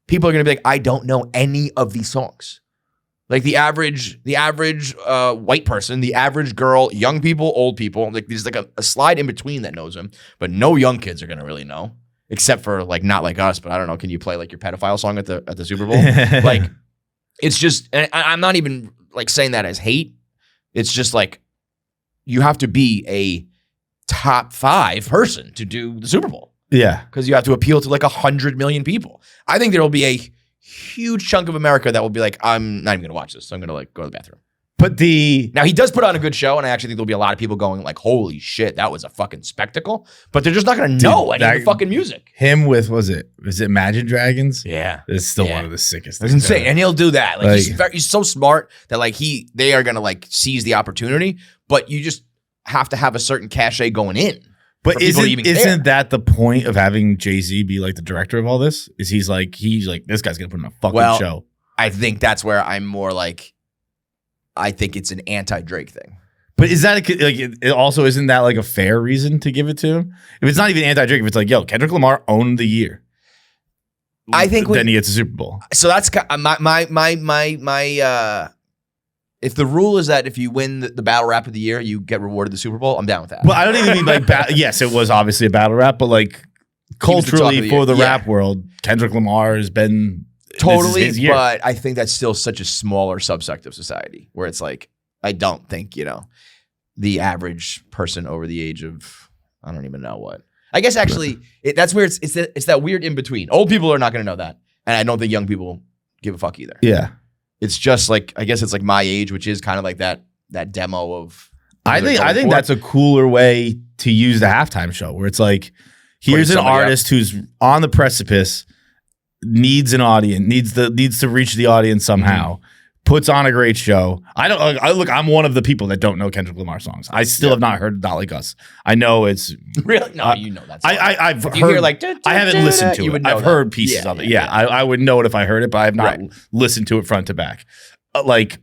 people are going to be like, I don't know any of these songs. Like the average white person, the average girl, young people, old people, like there's like a slide in between that knows them, but no young kids are going to really know. Except for like not like us, but I don't know. Can you play like your pedophile song at the Super Bowl? Like, it's just. And I'm not even like saying that as hate. It's just like you have to be a top 5 person to do the Super Bowl. Yeah, because you have to appeal to like 100 million people. I think there will be a huge chunk of America that will be like, I'm not even going to watch this. So I'm going to like go to the bathroom. But now he does put on a good show, and I actually think there'll be a lot of people going like, holy shit, that was a fucking spectacle. But they're just not going to know any of the fucking music. Him with, was it Imagine Dragons? Yeah. It's still one of the sickest things. It's insane. Ever. And he'll do that. Like he's so smart that like they are going to like seize the opportunity, but you just have to have a certain cachet going in. But isn't that the point of having Jay-Z be like the director of all this? Is he's like, this guy's going to put on a fucking show. I think that's where I'm more like, I think it's an anti-Drake thing. But is that it also isn't that like a fair reason to give it to him? If it's not even anti-Drake, if it's like, yo, Kendrick Lamar owned the year, I think then he gets a Super Bowl. So that's my if the rule is that if you win the battle rap of the year, you get rewarded the Super Bowl, I'm down with that. Well, I don't even mean like yes, it was obviously a battle rap, but like culturally for the rap world, Kendrick Lamar has been. Totally, but I think that's still such a smaller subsect of society where it's like, I don't think, you know, the average person over the age of, I don't even know what. I guess actually, that's where it's that weird in between. Old people are not going to know that. And I don't think young people give a fuck either. Yeah. It's just like, I guess it's like my age, which is kind of like that demo of. I think that's a cooler way to use the halftime show where it's like, here's an artist who's on the precipice, needs an audience, needs to reach the audience somehow, puts on a great show. I'm one of the people that don't know Kendrick Lamar songs. I still have not heard Not Like Us. I know it's really no, you know that song. I've heard, hear like I haven't listened to it. I've heard pieces of it. Yeah. I would know it if I heard it, but I have not listened to it front to back. Like,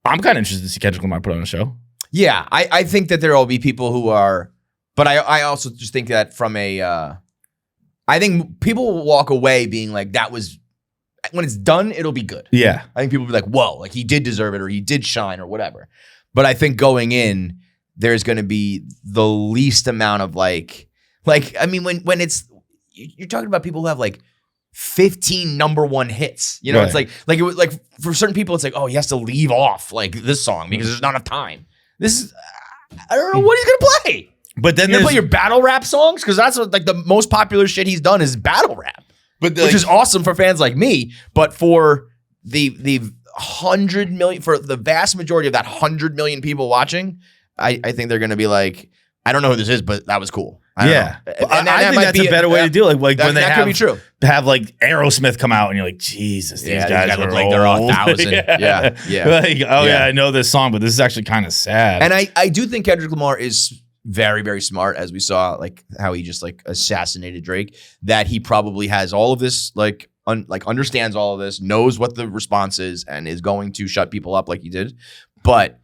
I'm kind of interested to see Kendrick Lamar put on a show. Yeah, I think that there will be people who are, but I also just think that from a. I think people will walk away being like, that was, when it's done, it'll be good. Yeah. I think people will be like, whoa, like he did deserve it or he did shine or whatever. But I think going in, there's going to be the least amount of like, I mean, when it's, you're talking about people who have like 15 #1 hits. You know, it's like it was like for certain people, it's like, oh, he has to leave off like this song because there's not enough time. This is, I don't know what he's going to play. But then you play your battle rap songs because that's what, like the most popular shit he's done is battle rap, which is awesome for fans like me. But for the 100 million, for the vast majority of that 100 million people watching, I think they're going to be like, I don't know who this is, but that was cool. I think that's a better way to do it. Like when they could be true. Have like Aerosmith come out and you're like, Jesus, these guys look like they're 1,000. Yeah. Like, I know this song, but this is actually kind of sad. And I do think Kendrick Lamar is very, very smart, as we saw, like how he just like assassinated Drake, that he probably has all of this, like understands all of this, knows what the response is, and is going to shut people up like he did. But,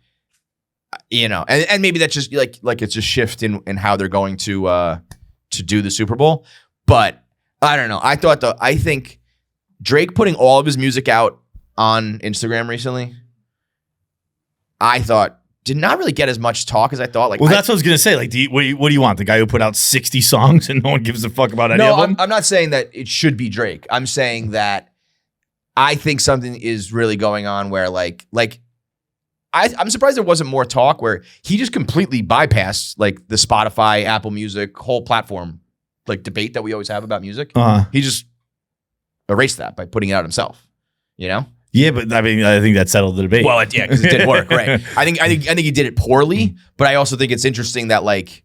you know, and maybe that's just like it's a shift in how they're going to do the Super Bowl. But I don't know. I think Drake putting all of his music out on Instagram recently, I thought, did not really get as much talk as I thought. Like, that's what I was gonna say. Like, what do you want? The guy who put out 60 songs and no one gives a fuck about any of them? I'm not saying that it should be Drake. I'm saying that I think something is really going on where I'm surprised there wasn't more talk where he just completely bypassed like the Spotify, Apple Music, whole platform like debate that we always have about music. He just erased that by putting it out himself. You know. Yeah, but I mean, I think that settled the debate. Well, because it didn't work, right? I think he did it poorly, but I also think it's interesting that like,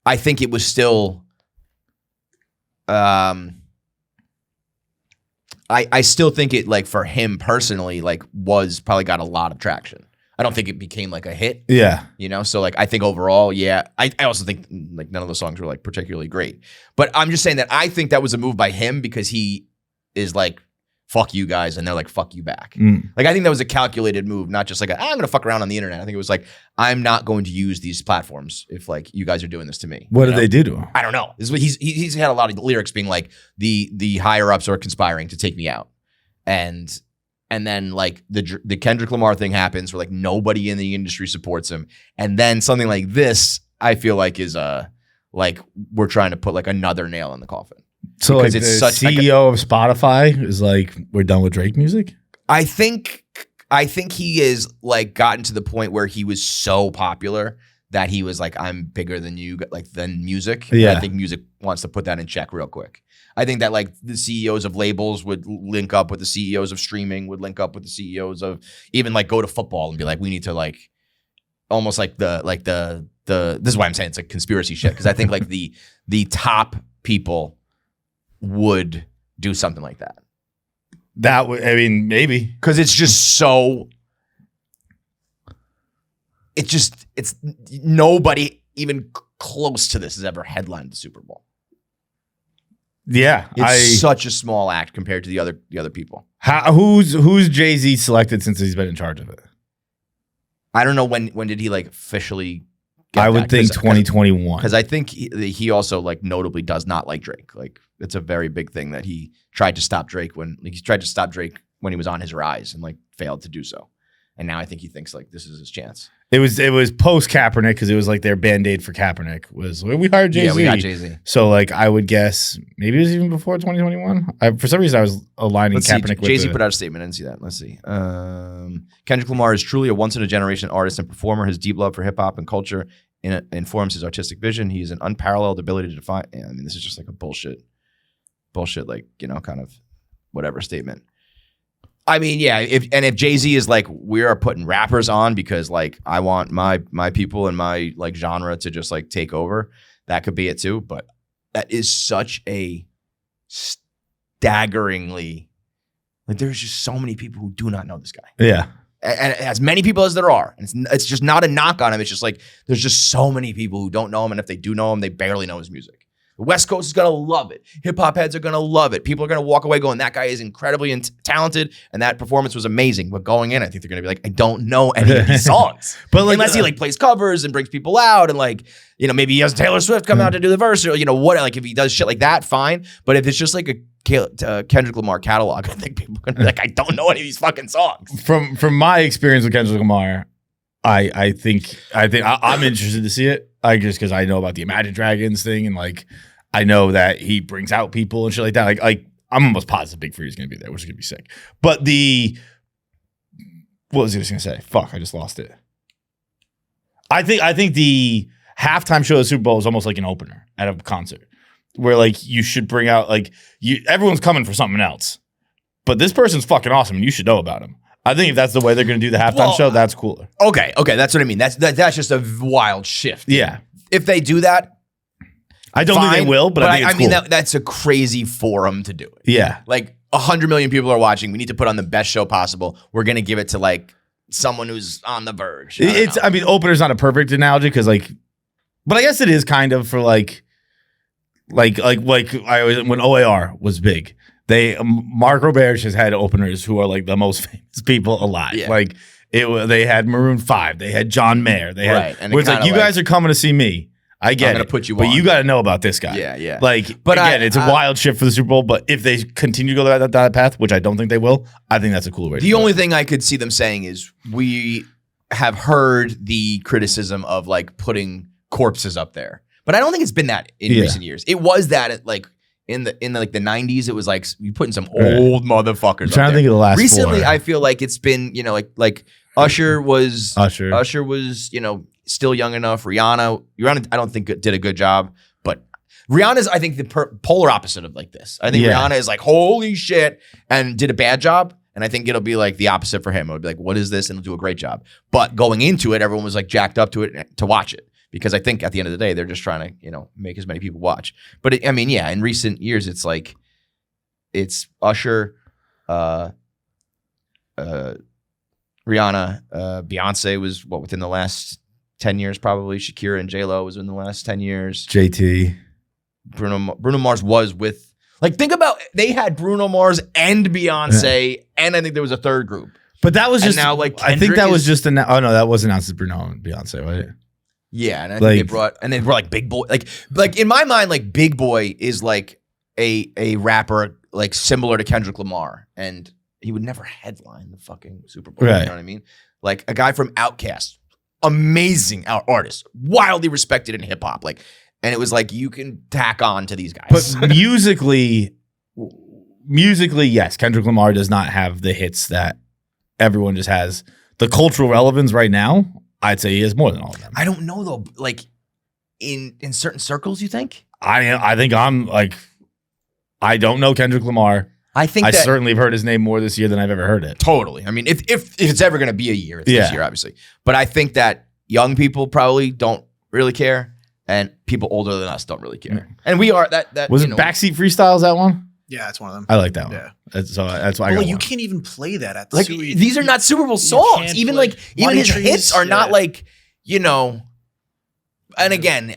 I think it was still, I still think it like for him personally like was probably got a lot of traction. I don't think it became like a hit. Yeah, you know. So like, I think overall, I also think like none of the songs were like particularly great. But I'm just saying that I think that was a move by him because he is like, fuck you guys, and they're like, fuck you back. Mm. Like, I think that was a calculated move, not just like, I'm going to fuck around on the internet. I think it was like, I'm not going to use these platforms if like you guys are doing this to me. What did they do to him? I don't know. This is what he's had a lot of lyrics being like, the higher ups are conspiring to take me out. And then like the Kendrick Lamar thing happens where like nobody in the industry supports him. And then something like this, I feel like is like we're trying to put like another nail in the coffin. So like the CEO of Spotify is like, we're done with Drake music? I think he is like gotten to the point where he was so popular that he was like, I'm bigger than you, like than music. Yeah. And I think music wants to put that in check real quick. I think that like the CEOs of labels would link up with the CEOs of streaming, would link up with the CEOs of even like go to football and be like, we need to like almost like the this is why I'm saying it's like conspiracy shit. Cause I think like the top people would do something like that. That would, I mean, maybe. Cause it's just so, it's nobody even close to this has ever headlined the Super Bowl. Yeah. It's such a small act compared to the other people. Who's Jay-Z selected since he's been in charge of it? I don't know when did he like officially get I would think 2021. Because I think he also like notably does not like Drake. Like it's a very big thing that he tried to stop Drake when he was on his rise and like failed to do so. And now I think he thinks like this is his chance. It was post Kaepernick because it was like their Band-Aid for Kaepernick was we hired Jay-Z. Yeah, we got Jay-Z. So like I would guess maybe it was even before 2021. For some reason I was aligning Kaepernick with Jay-Z put out a statement. I didn't see that. Let's see. Kendrick Lamar is truly a once-in-a-generation artist and performer. His deep love for hip-hop and culture informs his artistic vision. He has an unparalleled ability to define. Yeah, I mean, this is just like a bullshit, like, you know, kind of whatever statement. I mean, yeah, if Jay-Z is like, we are putting rappers on because like I want my people and my like genre to just like take over, that could be it too. But that is such a staggeringly, like there's just so many people who do not know this guy. Yeah. And as many people as there are, and it's just not a knock on him. It's just like there's just so many people who don't know him, and if they do know him, they barely know his music. The West Coast is gonna love it. Hip hop heads are gonna love it. People are gonna walk away going, "That guy is incredibly talented, and that performance was amazing." But going in, I think they're gonna be like, "I don't know any of these songs." But like, unless he like plays covers and brings people out, and like, you know, maybe he has Taylor Swift come out to do the verse, or you know what? Like if he does shit like that, fine. But if it's just like a Kendrick Lamar catalog, I think people are gonna be like, "I don't know any of these fucking songs." From my experience with Kendrick Lamar, I think I'm interested to see it. Just because I know about the Imagine Dragons thing, and like I know that he brings out people and shit like that. Like I'm almost positive Big Free is going to be there, which is going to be sick. But what was I just going to say? Fuck, I just lost it. I think the halftime show of the Super Bowl is almost like an opener at a concert, where like you should bring out like everyone's coming for something else, but this person's fucking awesome and you should know about him. I think if that's the way they're going to do the halftime show, that's cooler. Okay, that's what I mean. That's just a wild shift. Yeah, if they do that. I don't think they will, but I think it's mean, cool. that's a crazy forum to do it. Yeah. Like 100 million people are watching. We need to put on the best show possible. We're going to give it to like someone who's on the verge. I mean, opener's not a perfect analogy because like, but I guess it is kind of for like I always, when OAR was big, Mark Roberge has had openers who are like the most famous people alive. Yeah. Like they had Maroon 5, they had John Mayer, they had, right. And where it's like, you guys are coming to see me. I get it, put you but on. you got to know about this guy. Yeah. Like, but again, it's a wild shift for the Super Bowl. But if they continue to go that path, which I don't think they will, I think that's a cool way. The only thing I could see them saying is we have heard the criticism of like putting corpses up there, but I don't think it's been that in recent years. It was that like in the like the 90s, it was like you putting some old motherfuckers. I'm trying to think of the last. Recently, 4. I feel like it's been like Usher was you know. Still young enough. Rihanna, I don't think did a good job, but Rihanna's, I think, the polar opposite of like this. I think Rihanna is like, holy shit, and did a bad job. And I think it'll be like the opposite for him. It would be like, what is this? And he'll do a great job. But going into it, everyone was like jacked up to it to watch it. Because I think at the end of the day, they're just trying to, you know, make as many people watch. But I mean, yeah, in recent years, it's like, it's Usher, Rihanna, Beyonce was within the last 10 years probably. Shakira and J-Lo was in the last 10 years. JT. Bruno Mars was with Like, think about, they had Bruno Mars and Beyonce, and I think there was a third group. But that was just now, like, I think that was just oh no, that was announced as Bruno and Beyonce, right? Yeah, and I think they brought like Big Boy, like in my mind, like Big Boy is like a rapper like similar to Kendrick Lamar, and he would never headline the fucking Super Bowl. Right. You know what I mean? Like a guy from Outkast, amazing artist, wildly respected in hip hop, like, and it was like you can tack on to these guys. But musically, yes, Kendrick Lamar does not have the hits that everyone just has. The cultural relevance right now, I'd say he has more than all of them. I don't know though. Like in certain circles, you think? I think I'm like, I don't know Kendrick Lamar. I certainly have heard his name more this year than I've ever heard it. Totally. I mean, if it's ever going to be a year, it's this year, obviously. But I think that young people probably don't really care, and people older than us don't really care. And we are that. Was it Backseat Freestyles, that one? Yeah, that's one of them. I like that one. Yeah. That's why I got you one. can't even play that at the like Super Bowl. these are not Super Bowl songs. Even his hits are not like, you know. And again,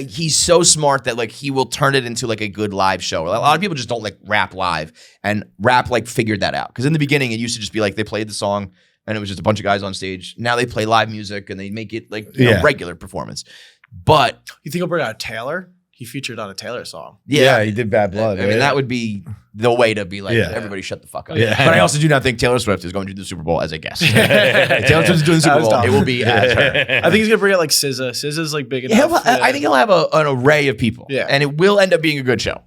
he's so smart that like he will turn it into like a good live show. A lot of people just don't like rap live, and rap like figured that out. Because in the beginning, it used to just be like they played the song and it was just a bunch of guys on stage. Now they play live music and they make it like regular performance. But you think he'll bring out Taylor? He featured on a Taylor song. Yeah, he did Bad Blood. I mean, that would be the way to be like, everybody shut the fuck up. Yeah. But I also do not think Taylor Swift is going to do the Super Bowl as a guest. If Taylor Swift is doing the Super Bowl, it will be as her. I think he's going to bring out like SZA. SZA's like big enough. I think he'll have an array of people. Yeah. And it will end up being a good show.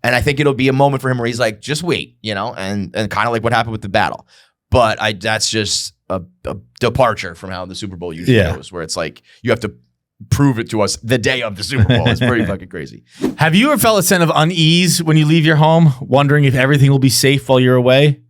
And I think it'll be a moment for him where he's like, just wait, you know, and kind of like what happened with the battle. But that's just a departure from how the Super Bowl usually goes, where it's like you have to prove it to us the day of the Super Bowl. It's pretty fucking crazy. Have you ever felt a sense of unease when you leave your home, wondering if everything will be safe while you're away?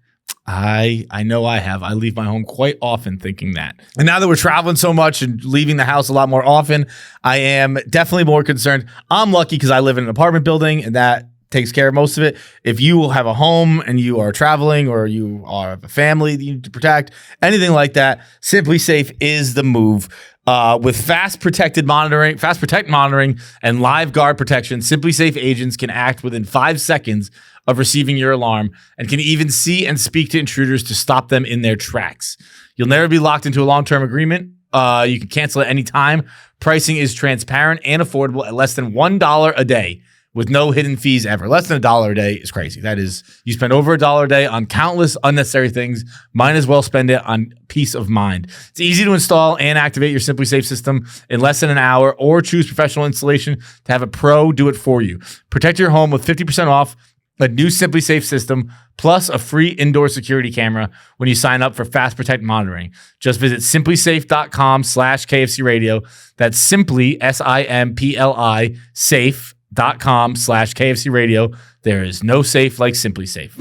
I know I have. I leave my home quite often thinking that. And now that we're traveling so much and leaving the house a lot more often, I am definitely more concerned. I'm lucky because I live in an apartment building and that takes care of most of it. If you have a home and you are traveling or you are a family that you need to protect, anything like that, Simply Safe is the move. With fast protect monitoring and live guard protection, Simply Safe agents can act within 5 seconds of receiving your alarm and can even see and speak to intruders to stop them in their tracks. You'll never be locked into a long-term agreement. You can cancel at any time. Pricing is transparent and affordable at less than $1 a day with no hidden fees ever. Less than $1 a day is crazy. That is, you spend over $1 a day on countless unnecessary things. Might as well spend it on peace of mind. It's easy to install and activate your Simply Safe system in less than an hour, or choose professional installation to have a pro do it for you. Protect your home with 50% off a new Simply Safe system, plus a free indoor security camera when you sign up for Fast Protect monitoring. Just visit simplysafe.com/KFC Radio. That's simply SIMPLI safe.com/KFC Radio. There is no safe like Simply Safe.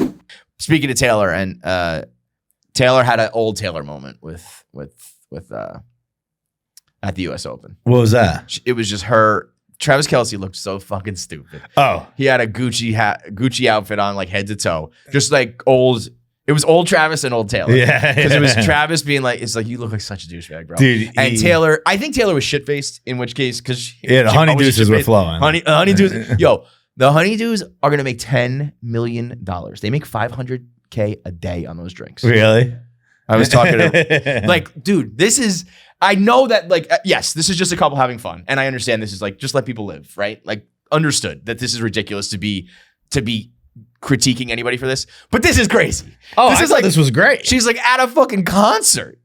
Speaking of Taylor, and Taylor had an old Taylor moment with at the US Open. What was that? It was just her. Travis Kelce looked so fucking stupid. Oh, he had a Gucci outfit on, like head to toe, just like old. It was old Travis and old Taylor. Yeah, because it was Travis being like, "It's like you look like such a douchebag, bro." Dude, and Taylor, I think Taylor was shit faced. In which case, because the honeydews were flowing. Honeydews, yo, the honeydews are gonna make $10 million. They make $500K a day on those drinks. Really? I was talking to like, dude, this is. I know that, like, yes, this is just a couple having fun, and I understand this is like just let people live, right? Like, understood that this is ridiculous to be critiquing anybody for this, but this is crazy. Oh, this was great. She's like at a fucking concert,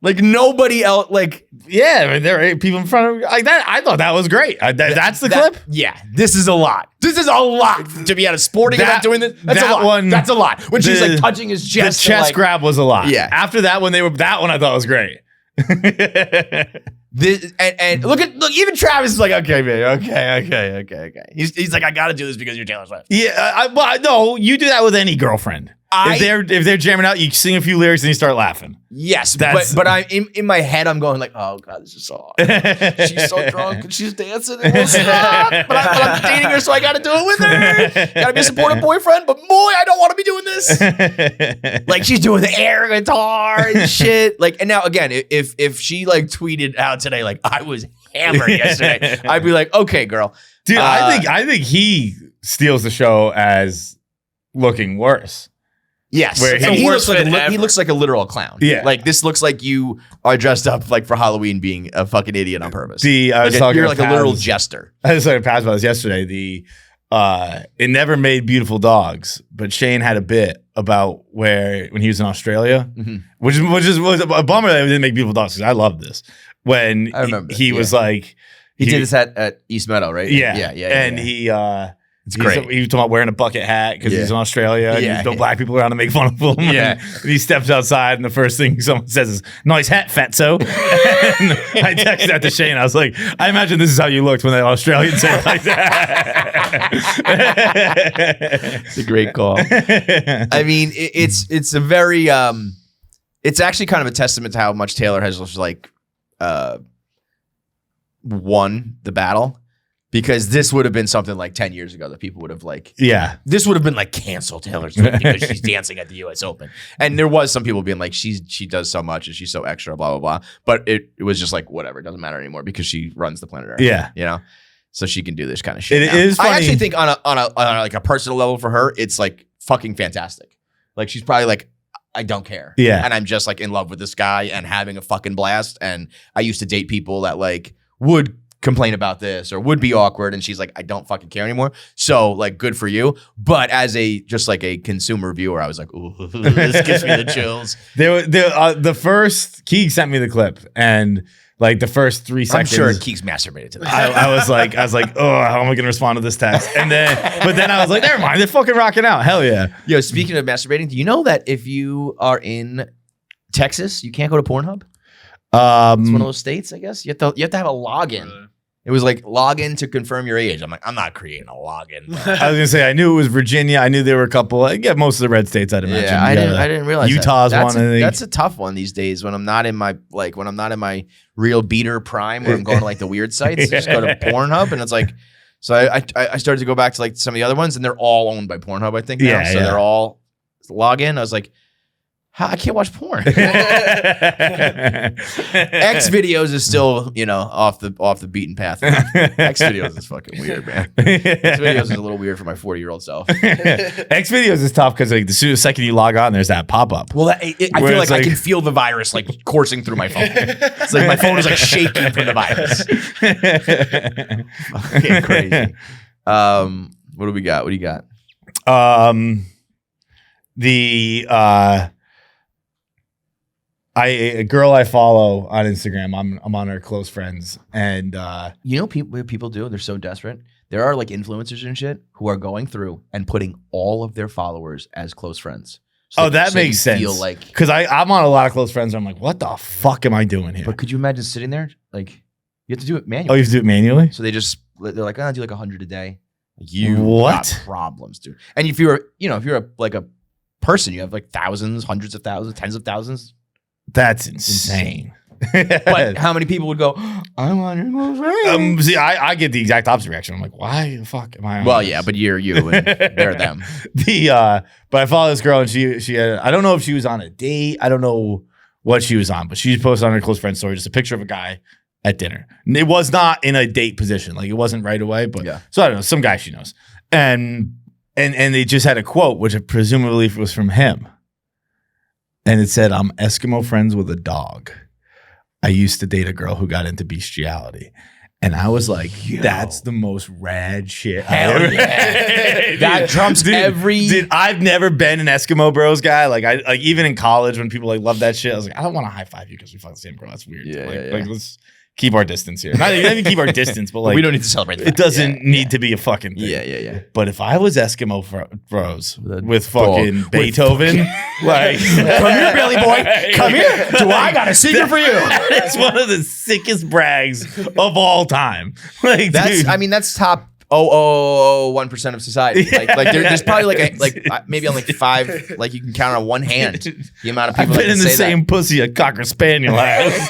like nobody else. Like, yeah, I mean, there are people in front of like that. I thought that was great. That's the clip. Yeah, this is a lot. This is a lot to be at a sporting event doing this. That's a lot. That's a lot. When she's like touching his chest, the chest grab was a lot. Yeah. After that, that one I thought was great. This and look, even Travis is like, okay, man, okay. He's like, I got to do this because you're Taylor Swift. Yeah, no, you do that with any girlfriend. If they're jamming out, you sing a few lyrics and you start laughing. Yes, but I'm in my head, I'm going like, oh god, this is so hard. She's so drunk and she's dancing and we'll stop. But I'm dating her, so I got to do it with her. Got to be a supportive boyfriend, but boy, I don't want to be doing this. Like she's doing the air guitar and shit. Like, and now again, if she like tweeted out today, like I was hammered yesterday, I'd be like, okay, girl. Dude, I think he steals the show as looking worse. Yes, Where he looks like a literal clown. Yeah, like this looks like you are dressed up like for Halloween, being a fucking idiot on purpose. You're like a literal jester. I was talking to Paz about this yesterday. It never made Beautiful Dogs, but Shane had a bit about when he was in Australia, which was a bummer that it didn't make Beautiful Dogs because I loved this. When I remember he was like he did this at East Meadow, right? Yeah. And he it's great. He was talking about wearing a bucket hat because he's in Australia. And there's no black people around to make fun of him. Yeah. And he steps outside, and the first thing someone says is, "Nice hat, fatso." And I texted that to Shane. I was like, I imagine this is how you looked when that Australian said like that. It's a great call. I mean, it's a very it's actually kind of a testament to how much Taylor has just like won the battle. Because this would have been something like 10 years ago that people would have like, this would have been like cancel Taylor Swift because she's dancing at the U.S. Open. And there was some people being like, she does so much and she's so extra, blah, blah, blah. But it was just like, whatever, it doesn't matter anymore because she runs the planet Earth. Yeah. You know? So she can do this kind of shit. It is funny. I actually think on a like a personal level for her, it's like fucking fantastic. Like she's probably like, I don't care. Yeah. And I'm just like in love with this guy and having a fucking blast. And I used to date people that like would complain about this or would be awkward, and she's like, I don't fucking care anymore. So like, good for you. But as just like a consumer viewer, I was like, ooh, this gives me the chills. The first Keeg sent me the clip, and like the first 3 seconds, I'm sure Keeg's masturbated to this. I was like, oh, how am I gonna respond to this text? And but then I was like, never mind, they're fucking rocking out. Hell yeah. Yo, speaking of masturbating, do you know that if you are in Texas, you can't go to Pornhub? It's one of those states, I guess. You have to have a login. Really? It was like login to confirm your age. I'm like, I'm not creating a login. I was gonna say, I knew it was Virginia. I knew there were a couple. I get most of the red states, I'd imagine. Yeah, I didn't realize Utah's that. one. I think that's a tough one these days. When I'm not in my real beater prime, where I'm going to like the weird sites. Just go to Pornhub, and it's like, so I started to go back to like some of the other ones, and they're all owned by Pornhub, I think. Now. So they're all login. I was like, I can't watch porn. X videos is still, off the beaten path. X videos is fucking weird, man. X videos is a little weird for my 40-year-old self. X videos is tough because like the second you log on, their's that pop up. Well, I feel like I can feel the virus like coursing through my phone. It's like my phone is like shaking from the virus. Fucking crazy. What do we got? What do you got? A girl I follow on Instagram, I'm on her close friends, and what people do? They're so desperate. There are like influencers and shit who are going through and putting all of their followers as close friends. So that makes sense. Because I'm on a lot of close friends. And I'm like, what the fuck am I doing here? But could you imagine sitting there? Like, you have to do it manually. Oh, you have to do it manually? So they're like, I do like 100 a day. Got problems, dude. And if you're a person, you have like thousands, hundreds of thousands, tens of thousands. That's insane. But how many people would go, I'm on your close friends? See, I get the exact opposite reaction. I'm like, why the fuck am I on Well, this? yeah, but you're you and they're them. But I follow this girl, and she had, I don't know if she was on a date. I don't know what she was on, but she posted on her close friend story just a picture of a guy at dinner. And it was not in a date position. Like, it wasn't right away, but so I don't know, some guy she knows. And they just had a quote, which presumably was from him. And it said, I'm Eskimo friends with a dog. I used to date a girl who got into bestiality. And I was like, that's the most rad shit. Hell yeah. That trumps every... Dude, I've never been an Eskimo Bros guy. Like, even in college when people like love that shit, I was like, I don't want to high five you because we fuck the same girl. That's weird. Like, let's keep our distance here. Not even keep our distance, but like... we don't need to celebrate that. It doesn't need to be a fucking thing. Yeah. But if I was Eskimo Bros with fucking Beethoven, like... Come here, Billy boy. Come here. Do I got a secret for you? It's one of the sickest brags of all time. Like, that's top 0.001% of society. Like there's probably maybe on like 5, like you can count on one hand the amount of people. I've been in the same pussy a Cocker Spaniel has.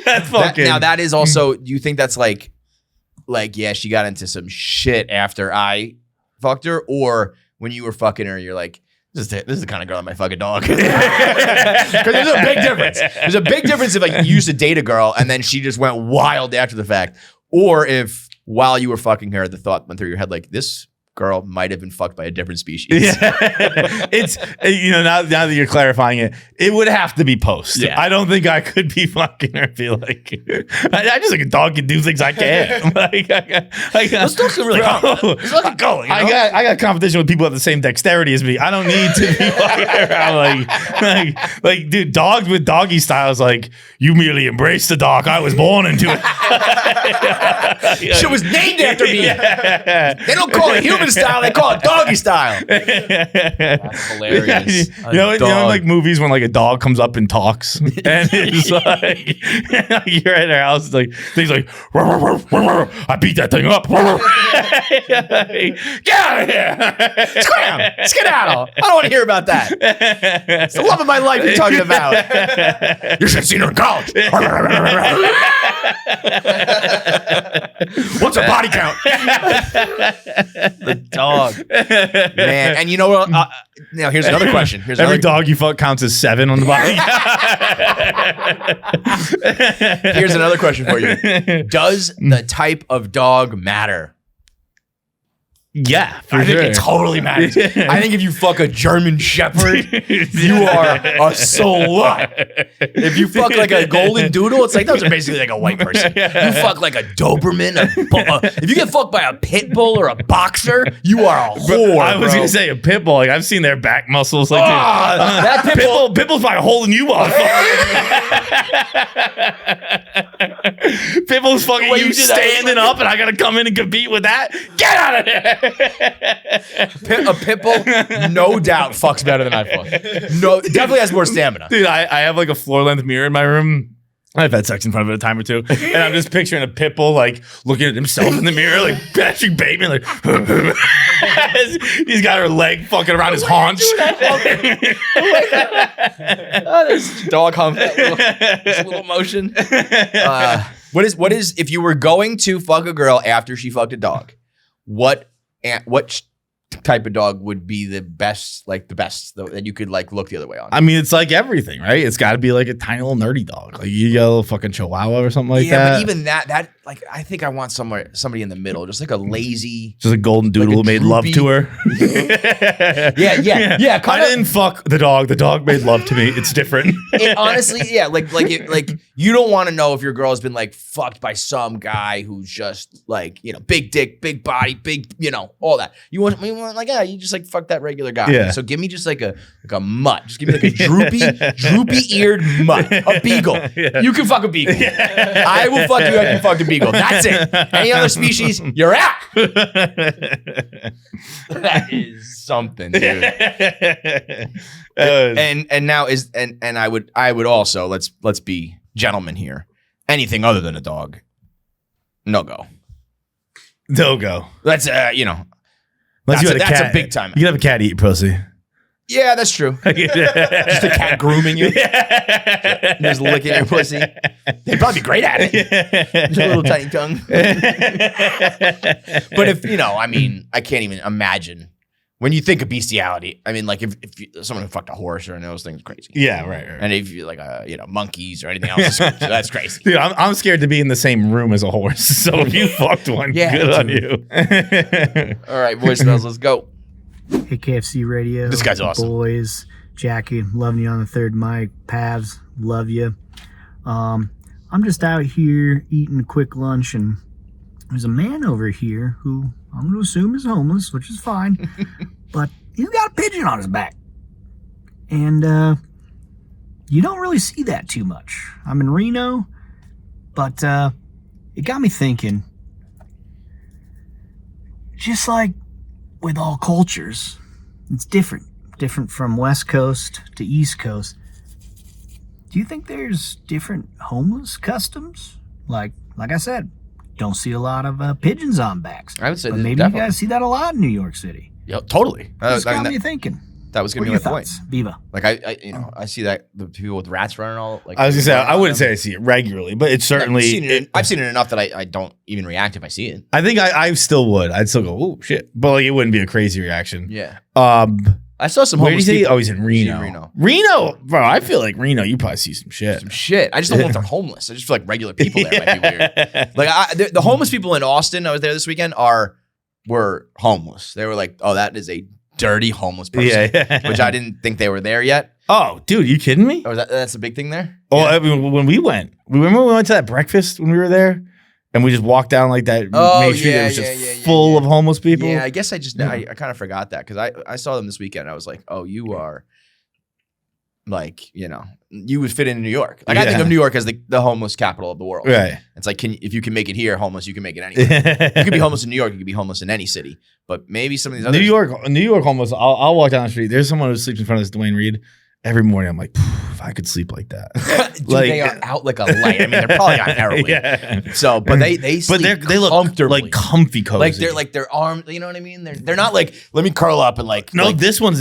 That's fucking. Now that is also. Do you think that's like yeah, she got into some shit after I fucked her, or when you were fucking her, you're like, this is the kind of girl that might fuck a dog. Because there's a big difference. There's a big difference if like you used to date a girl and then she just went wild after the fact, or if while you were fucking her, the thought went through your head like, this girl might have been fucked by a different species. Yeah. It's, now that you're clarifying it, it would have to be post. Yeah. I don't think I could be fucking her and be like, I just like a dog can do things I can't. Those dogs can really go. I got competition with people with the same dexterity as me. I don't need to be fucking around. Like, dude, dogs with doggy styles, like, you merely embrace the dog. I was born into it. Shit was named after me. Yeah. They don't call it human style, they call it doggy style. That's hilarious. You know, like movies when like a dog comes up and talks, and it's like you're at their house, like things like I beat that thing up. Get out of here! Scram! Skedaddle! I don't want to hear about that. It's the love of my life you're talking about. You should have seen her in college. What's a body count? The dog, man. And you know what? Now here's another question. Every dog you fuck counts as 7 on the body. Here's another question for you. Does the type of dog matter? Yeah, I think it totally matters. I think if you fuck a German Shepherd, you are a slut. If you fuck like a golden doodle, it's like those are basically like a white person. You fuck like a Doberman, if you get fucked by a pit bull or a boxer, you are a whore. I was gonna say a pit bull. Like I've seen their back muscles. Like that pit bull's probably holding you up. Pit bull's fucking you standing up, and I gotta come in and compete with that. Get out of there. A pit bull, no doubt, fucks better than I fuck. No, definitely has more stamina. Dude, I have like a floor length mirror in my room. I've had sex in front of it a time or two, and I'm just picturing a pit bull like looking at himself in the mirror, like Patrick Bateman, like he's got her leg fucking around his haunch. This dog hump, this little motion. What is if you were going to fuck a girl after she fucked a dog? What type of dog would be the best that you could like look the other way on? I mean, it's like everything, right? It's got to be like a tiny little nerdy dog. Like you got a little fucking chihuahua or something like that. Yeah, but even that like I think I want somebody in the middle, just like a lazy, just a golden doodle who made love to her. yeah. I didn't fuck the dog. The dog made love to me. It's different. Honestly, yeah. Like you don't want to know if your girl has been like fucked by some guy who's just like big dick, big body, big all that. You want like you just like fuck that regular guy. Yeah. So give me just like a mutt. Just give me like a droopy eared mutt, a beagle. Yeah. You can fuck a beagle. Yeah. I will fuck you if you fuck a beagle. That's it. Any other species, you're out. That is something, dude. And now I would also let's be gentlemen here. Anything other than a dog, no go. No go. That's that's a big time. You can have a cat eat pussy. Yeah, that's true. Just a cat grooming you. Just licking your pussy. They'd probably be great at it. Just a little tiny tongue. But if, I can't even imagine. When you think of bestiality, I mean, like if someone who fucked a horse or any of those things, crazy. Yeah, right. And if you like, monkeys or anything else, that's crazy. Dude, I'm scared to be in the same room as a horse. So if you fucked one, good on you. All right, voicemails, let's go. Hey, KFC Radio. This guy's awesome. Boys, Jackie, loving you on the third mic. Pavs, love you. I'm just out here eating a quick lunch, and there's a man over here who I'm going to assume is homeless, which is fine, but he's got a pigeon on his back. And you don't really see that too much. I'm in Reno, but it got me thinking, just like with all cultures, it's different from West Coast to East Coast. Do you think there's different homeless customs? Like I said, don't see a lot of pigeons on backs. I would say but maybe definitely. You guys see that a lot in New York City. Yeah, totally. It's got me thinking. That was going to be my point. Viva. Like I see that the people with rats running all. Like I was gonna say I wouldn't say I see it regularly, but it's certainly. I've seen it enough that I don't even react if I see it. I think I still would. I'd still go, oh shit, but like it wouldn't be a crazy reaction. Yeah. I saw some Where do you homeless say? people. Oh, he's in Reno. Reno, bro. I feel like Reno. You probably see some shit. I just don't know if they're homeless. I just feel like regular people there might be weird. Like the homeless people in Austin, I was there this weekend, were homeless. They were like, oh, that is a dirty homeless person, which I didn't think they were there yet. Oh, dude, you kidding me? Or that's a big thing there? Oh, I mean, when we went, remember we went to that breakfast when we were there? And we just walked down like that main street that was just full of homeless people. Yeah, I guess I kind of forgot that because I saw them this weekend. I was like, oh, you are like, you would fit in New York. Like I think of New York as the homeless capital of the world. Right. It's like, if you can make it here homeless, you can make it anywhere. You could be homeless in New York. You could be homeless in any city. But maybe some of these other New York homeless. I'll walk down the street. There's someone who sleeps in front of this Dwayne Reed. Every morning, I'm like, if I could sleep like that. Dude, they are out like a light. I mean, they're probably on heroin. So, but they sleep they look comfortably. Like comfy cozy. Like their arms. You know what I mean? They're not like, let me curl up and like. No, like, this one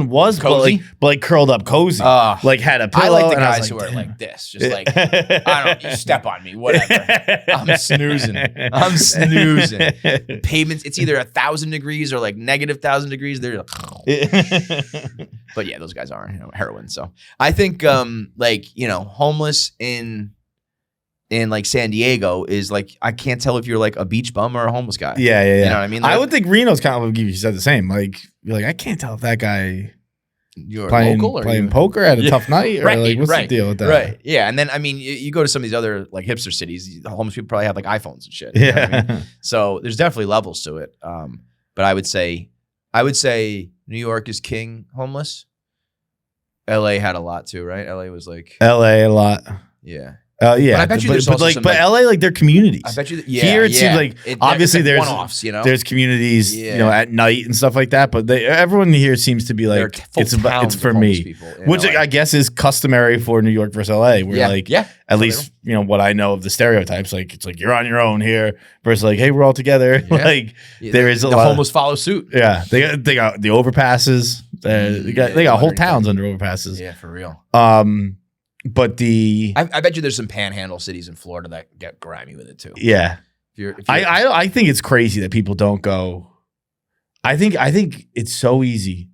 was cozy, but like curled up cozy. Like had a pillow. I like the guys who are like this, just like I don't know, you step on me, whatever. I'm snoozing. Pavements. It's either 1,000 degrees or like negative 1,000 degrees. They're like, but yeah, those guys are heroin. So I think homeless in like San Diego is like, I can't tell if you're like a beach bum or a homeless guy. Yeah. You know what I mean? I would think Reno's kind of you said the same. Like you're like, I can't tell if that guy you're playing poker at a tough night or right, like what's the deal with that? Right. Yeah. And then I mean you go to some of these other like hipster cities, the homeless people probably have like iPhones and shit. You know what I mean? So there's definitely levels to it. But I would say New York is king homeless. LA had a lot too, right? LA was like LA a lot. Yeah. Yeah, but I bet you there's also some, LA, like they're communities. I bet you. Here it seems like obviously there's one-offs, there's communities, at night and stuff like that. But everyone here seems to be like it's for me, which I guess is customary for New York versus LA, where at least what I know of the stereotypes, like it's like you're on your own here versus like hey we're all together. Like there is a lot homeless follow suit. Yeah, they got the overpasses. They got whole towns under overpasses. Yeah, for real. But I bet you there's some panhandle cities in Florida that get grimy with it too. Yeah. I think it's crazy that people don't go. I think it's so easy.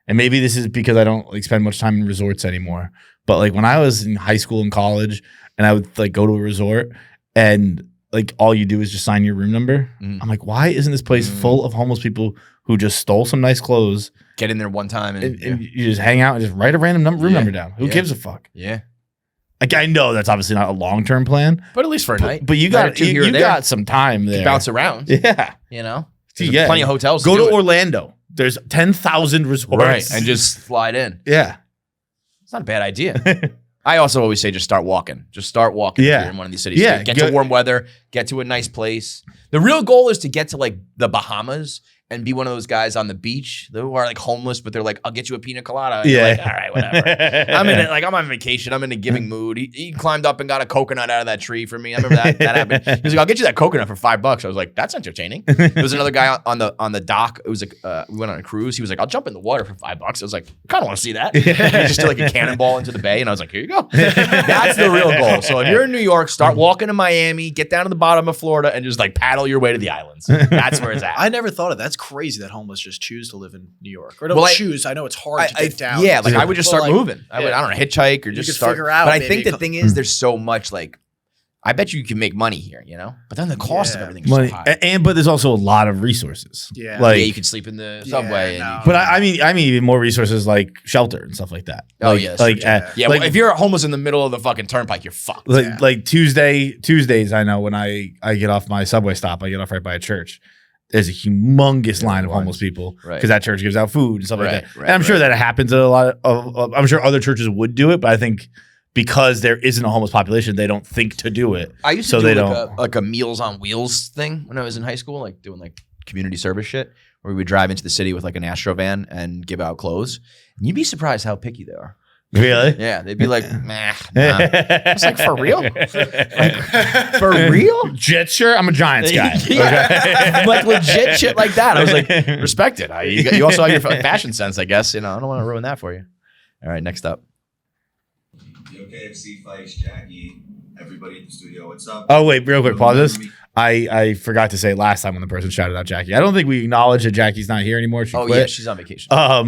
And maybe this is because I don't like spend much time in resorts anymore. But like when I was in high school and college and I would like go to a resort and like all you do is just sign your room number. I'm like, why isn't this place full of homeless people who just stole some nice clothes? Get in there one time and you just hang out and just write a random room number down. Who gives a fuck? Yeah. Like I know that's obviously not a long-term plan, but at least for a night. But you got you got some time there. Bounce around. Yeah, There's plenty of hotels. Go to Orlando. There's 10,000 resorts, and just slide in. Yeah, it's not a bad idea. I also always say just start walking. Just start walking if you're in one of these cities. Yeah, get to warm weather. Get to a nice place. The real goal is to get to like the Bahamas and be one of those guys on the beach who are like homeless, but they're like, I'll get you a pina colada. And you're like, all right, whatever. I'm on vacation. I'm in a giving mood. He climbed up and got a coconut out of that tree for me. I remember that happened. He was like, I'll get you that coconut for $5. I was like, that's entertaining. There was another guy on the dock. It was like, we went on a cruise. He was like, I'll jump in the water for $5. I was like, I kind of want to see that. He just did like a cannonball into the bay. And I was like, here you go. That's the real goal. So if you're in New York, start walking to Miami, get down to the bottom of Florida and just like paddle your way to the islands. That's where it's at. I never thought of that. That's crazy that homeless just choose to live in New York or don't choose. I know it's hard to get down. Yeah, like I would just start moving. I don't know, hitchhike or just start. Figure out, but I think the thing is, there's so much like. I bet you can make money here, But then the cost of everything is so high. But there's also a lot of resources. Yeah, like you could sleep in the subway. But I mean even more resources like shelter and stuff like that. Oh yes, well, if you're homeless in the middle of the fucking turnpike, you're fucked. Like Tuesdays, I know when I get off my subway stop, I get off right by a church. There's a humongous line of homeless people because that church gives out food and stuff like that. And I'm sure that happens at a lot of. I'm sure other churches would do it, but I think because there isn't a homeless population, they don't think to do it. I used to do like a Meals on Wheels thing when I was in high school, like doing like community service shit, where we would drive into the city with like an Astro van and give out clothes. And you'd be surprised how picky they are. Really? Yeah, they'd be like, nah. It's like, for real? Like, for real? Jet shirt? I'm a Giants guy. Like legit shit like that. I was like, respect it. You also have your fashion sense, I guess. I don't want to ruin that for you. All right, next up. Yo, KFC, Feish, Jackie, everybody in the studio. What's up? Oh, wait, real quick. Pause this. I forgot to say last time when the person shouted out Jackie. I don't think we acknowledge that Jackie's not here anymore. She quit. Yeah, she's on vacation. Oh,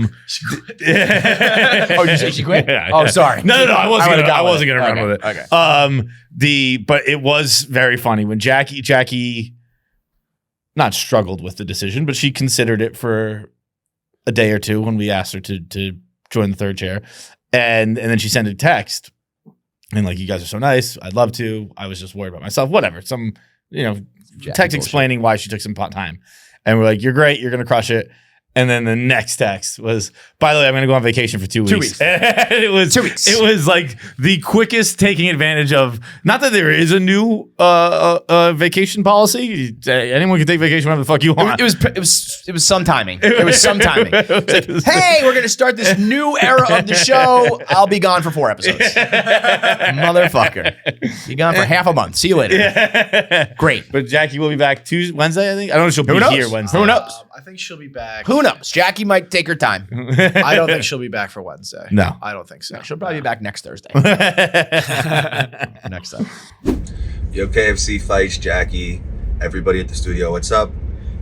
you say she quit? Yeah, oh, sorry. No, I wasn't gonna run with it. Okay. But it was very funny when Jackie not struggled with the decision, but she considered it for a day or two when we asked her to join the third chair, and then she sent a text and like, you guys are so nice. I'd love to. I was just worried about myself. Whatever. Some text explaining why she took some time. And we're like, you're great. You're going to crush it. And then the next text was, by the way, I'm going to go on vacation for 2 weeks. 2 weeks. And it was 2 weeks. It was like the quickest taking advantage of, not that there is a new vacation policy. Anyone can take vacation whenever the fuck you want. It was some timing. It was some timing. It's like, hey, we're going to start this new era of the show. I'll be gone for 4 episodes. Motherfucker. Be gone for half a month. See you later. Yeah. Great. But Jackie will be back Wednesday, I think. I don't know if she'll be here Wednesday. Who knows? I think she'll be back. Who knows? Jackie might take her time. I don't think she'll be back for Wednesday. No. I don't think so. She'll probably be back next Thursday. Next up. Yo, KFC Fights, Jackie, everybody at the studio, what's up?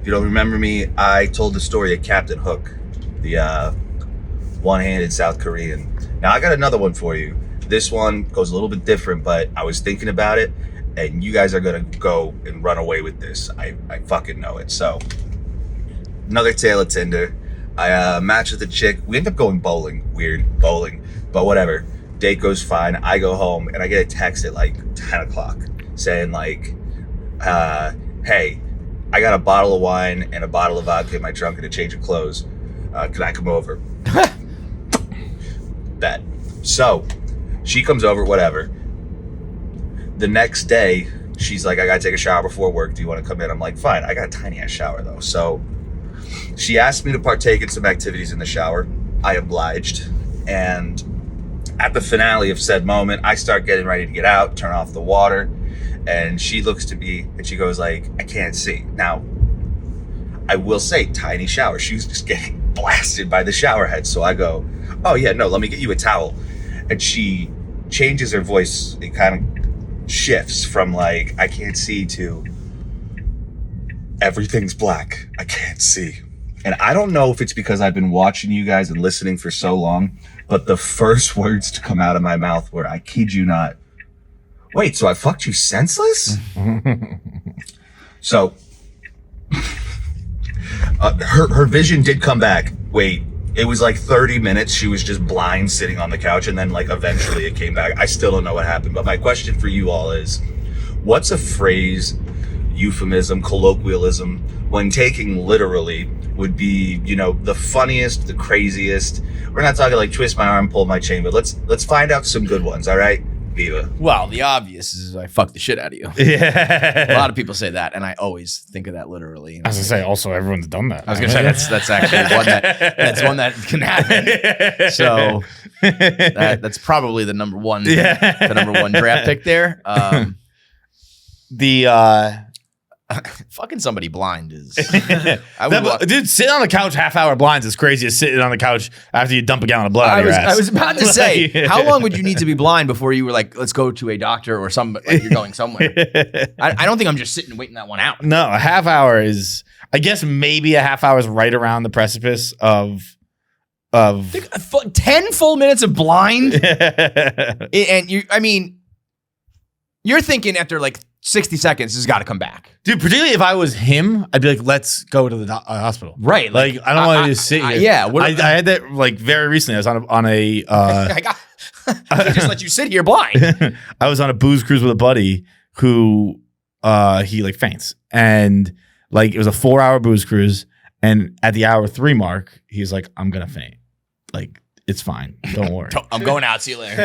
If you don't remember me, I told the story of Captain Hook, the one-handed South Korean. Now, I got another one for you. This one goes a little bit different, but I was thinking about it, and you guys are going to go and run away with this. I fucking know it. So, another tale of Tinder. I match with a chick. We end up going bowling. Weird bowling, but whatever. Date goes fine. I go home, and I get a text at like 10 o'clock saying like, hey, I got a bottle of wine and a bottle of vodka in my trunk and a change of clothes. Can I come over? Bet. So, she comes over, whatever. The next day, she's like, I gotta take a shower before work. Do you want to come in? I'm like, fine. I got a tiny ass shower though. So she asked me to partake in some activities in the shower. I obliged. And at the finale of said moment, I start getting ready to get out, turn off the water. And she looks to me and she goes like, I can't see. Now, I will say, tiny shower. She was just getting blasted by the shower head. So I go, oh yeah, no, let me get you a towel. And she changes her voice. It kind of shifts from like, I can't see to everything's black. I can't see. And I don't know if it's because I've been watching you guys and listening for so long, but the first words to come out of my mouth were, I kid you not, wait, so I fucked you senseless? So, her vision did come back. Wait, it was like 30 minutes. She was just blind sitting on the couch, and then like eventually it came back. I still don't know what happened, but my question for you all is, what's a phrase, euphemism, colloquialism, when taking literally, would be, you know, the funniest, the craziest? We're not talking like twist my arm, pull my chain, but let's find out some good ones, all right? Viva. Well, the obvious is I fuck the shit out of you. Yeah. A lot of people say that, and I always think of that literally. I was gonna say, also everyone's done that. I was gonna say that's actually one that can happen. So that's probably the number one draft pick there. Fucking somebody blind is. Dude, sitting on the couch half-hour blinds is crazy as sitting on the couch after you dump a gallon of blood out of your ass. I was about to say, how long would you need to be blind before you were like, let's go to a doctor or something, like you're going somewhere? I don't think I'm just sitting waiting that one out. No, a half hour is, I guess maybe a half hour is right around the precipice of 10 full minutes of blind. And you're thinking after like 60 seconds, it's got to come back. Dude, particularly if I was him, I'd be like, let's go to the hospital. Right. Like, I don't want to just sit here. Yeah. I had that like very recently. I was on a I just let you sit here blind. I was on a booze cruise with a buddy who he like faints. And like it was a 4-hour booze cruise. And at the hour 3 mark, he's like, I'm going to faint. Like, it's fine. Don't worry. I'm going out. See you later.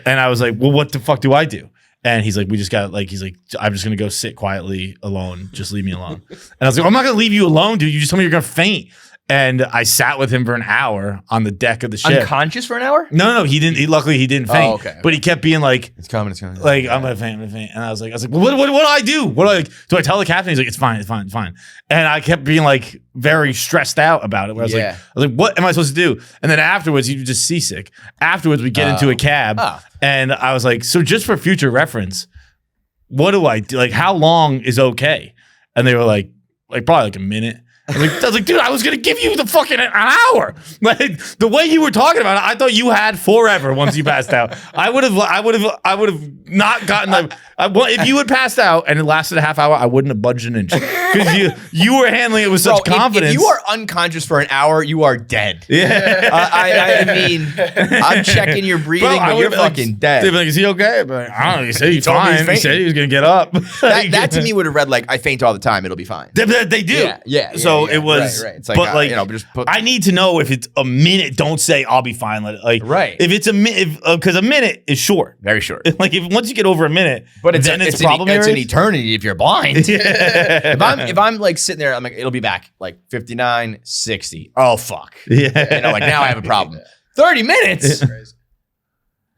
And I was like, well, what the fuck do I do? And he's like, we just got like, he's like, I'm just going to go sit quietly alone. Just leave me alone. And I was like, I'm not going to leave you alone, dude. You just told me you're going to faint. And I sat with him for an hour on the deck of the ship. Unconscious for an hour? No, he didn't. Luckily, he didn't faint. Oh, okay. But he kept being like, it's coming. Like, I'm going to faint. And I was like, well, what do I do? Do I tell the captain? He's like, it's fine. And I kept being like very stressed out about it. Where I was like, what am I supposed to do? And then afterwards, you just seasick. Afterwards, we get into a cab. And I was like, so just for future reference, what do I do? Like, how long is okay? And they were like probably like a minute. I was like, dude, I was gonna give you the fucking an hour. Like the way you were talking about it, I thought you had forever once you passed out. I would have not gotten if you had passed out and it lasted a half hour, I wouldn't have budged an inch because you were handling it with such confidence. If you are unconscious for an hour, you are dead. Yeah, I mean, I'm checking your breathing, but you're fucking dead. They'd be like, is he okay? But like, I don't know. He said he's fine. He said he was gonna get up. That to me would have read like, I faint all the time. It'll be fine. They do. Yeah. So it was, right. It's like, but like, I need to know if it's a minute. Don't say I'll be fine. If it's a minute, because a minute is short, very short. Like once you get over a minute, but it's an eternity if you're blind. Yeah. If I'm like sitting there, I'm like, it'll be back like 59, 60. Oh fuck. Yeah. Like now I have a problem. 30 minutes.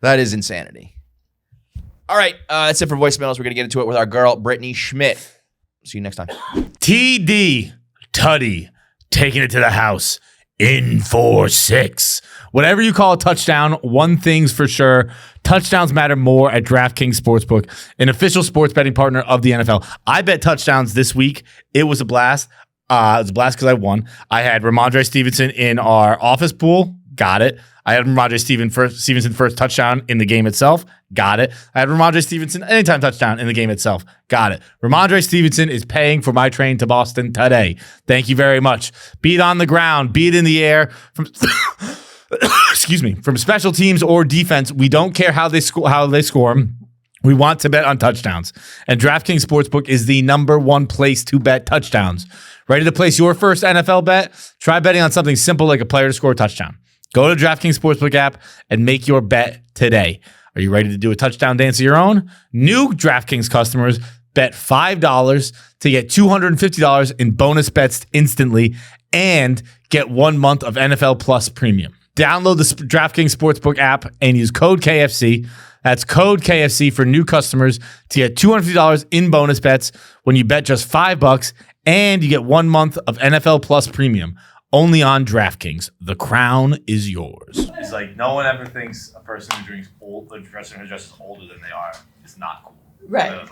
That is insanity. All right, that's it for voicemails. We're gonna get into it with our girl Brittany Schmitt. See you next time. TD Tutty taking it to the house in 4-6. Whatever you call a touchdown, one thing's for sure. Touchdowns matter more at DraftKings Sportsbook, an official sports betting partner of the NFL. I bet touchdowns this week. It was a blast. It was a blast because I won. I had Ramondre Stevenson in our office pool. Got it. I had Ramondre Stevenson first touchdown in the game itself. Got it. I had Ramondre Stevenson anytime touchdown in the game itself. Got it. Ramondre Stevenson is paying for my train to Boston today. Thank you very much. Be it on the ground, be it in the air, from from special teams or defense. We don't care how they score. We want to bet on touchdowns. And DraftKings Sportsbook is the #1 place to bet touchdowns. Ready to place your first NFL bet? Try betting on something simple like a player to score a touchdown. Go to DraftKings Sportsbook app and make your bet today. Are you ready to do a touchdown dance of your own? New DraftKings customers bet $5 to get $250 in bonus bets instantly and get 1 month of NFL Plus Premium. Download the DraftKings Sportsbook app and use code KFC. That's code KFC for new customers to get $250 in bonus bets when you bet just $5, and you get 1 month of NFL Plus Premium. Only on DraftKings. The crown is yours. It's like no one ever thinks a person who dresses older than they are is not cool. Right. I was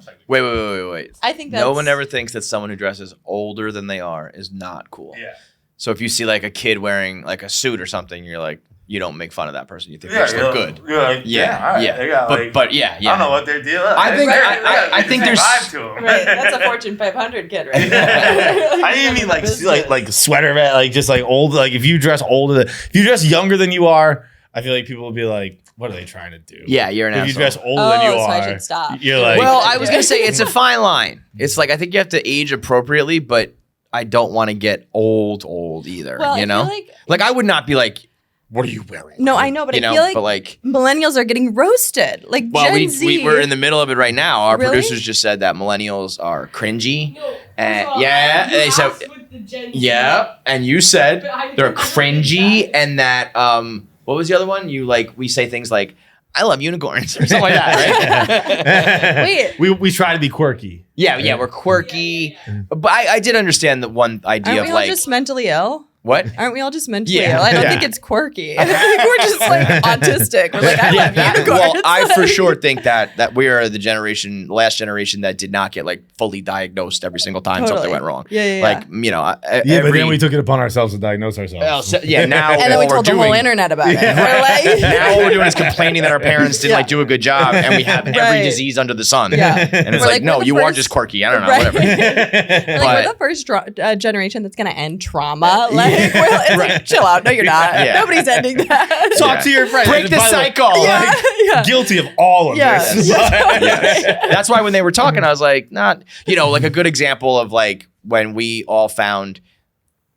like, wait. I think no one ever thinks that someone who dresses older than they are is not cool. Yeah. So if you see like a kid wearing like a suit or something, you're like, you don't make fun of that person. You think they just look good. You're like, But yeah. I don't know what their deal is. I think there's vibe to them. Right, that's a Fortune 500 kid right there. I didn't mean like sweater, like just like old. Like if you dress if you dress younger than you are, I feel like people will be like, what are they trying to do? Yeah, you're an asshole. If you dress older than you so are, I should stop. You're like, well, I was gonna say it's a fine line. It's like I think you have to age appropriately, but I don't want to get old either. Well, you know, I feel like I would not be like, what are you wearing? No, I know, but I feel like millennials are getting roasted. Like Gen Z. We're in the middle of it right now. Our Really? producers just said that millennials are cringy. And they said, and you said they're cringy, and that what was the other one? We say things like, I love unicorns or something like that, Wait. we try to be quirky. Yeah, we're quirky. But I did understand the one idea Aren't of we like all just mentally ill? what? Aren't we all just mentally Yeah. ill? I don't Yeah. think it's quirky. I think we're just like autistic. We're like, I love unicorns. Well, I for sure think that we are the last generation that did not get like fully diagnosed every single time something went wrong. Yeah. Like, you know, But then we took it upon ourselves to diagnose ourselves. now And then we all told the we're whole doing, internet about it. We're like, now all we're doing is complaining that our parents didn't like do a good job, and we have every Right. disease under the sun. Yeah. And it's We're like, no, we're the you are first- just quirky. I don't know, Right. whatever. We're the first generation that's going to end trauma. Like, it's like, chill out. No, you're not. Yeah. Nobody's ending that. Talk to your friends. Break the By way, cycle. Yeah. Guilty of all of Yeah. this. Yes. That's why when they were talking, I was like, like a good example of like when we all found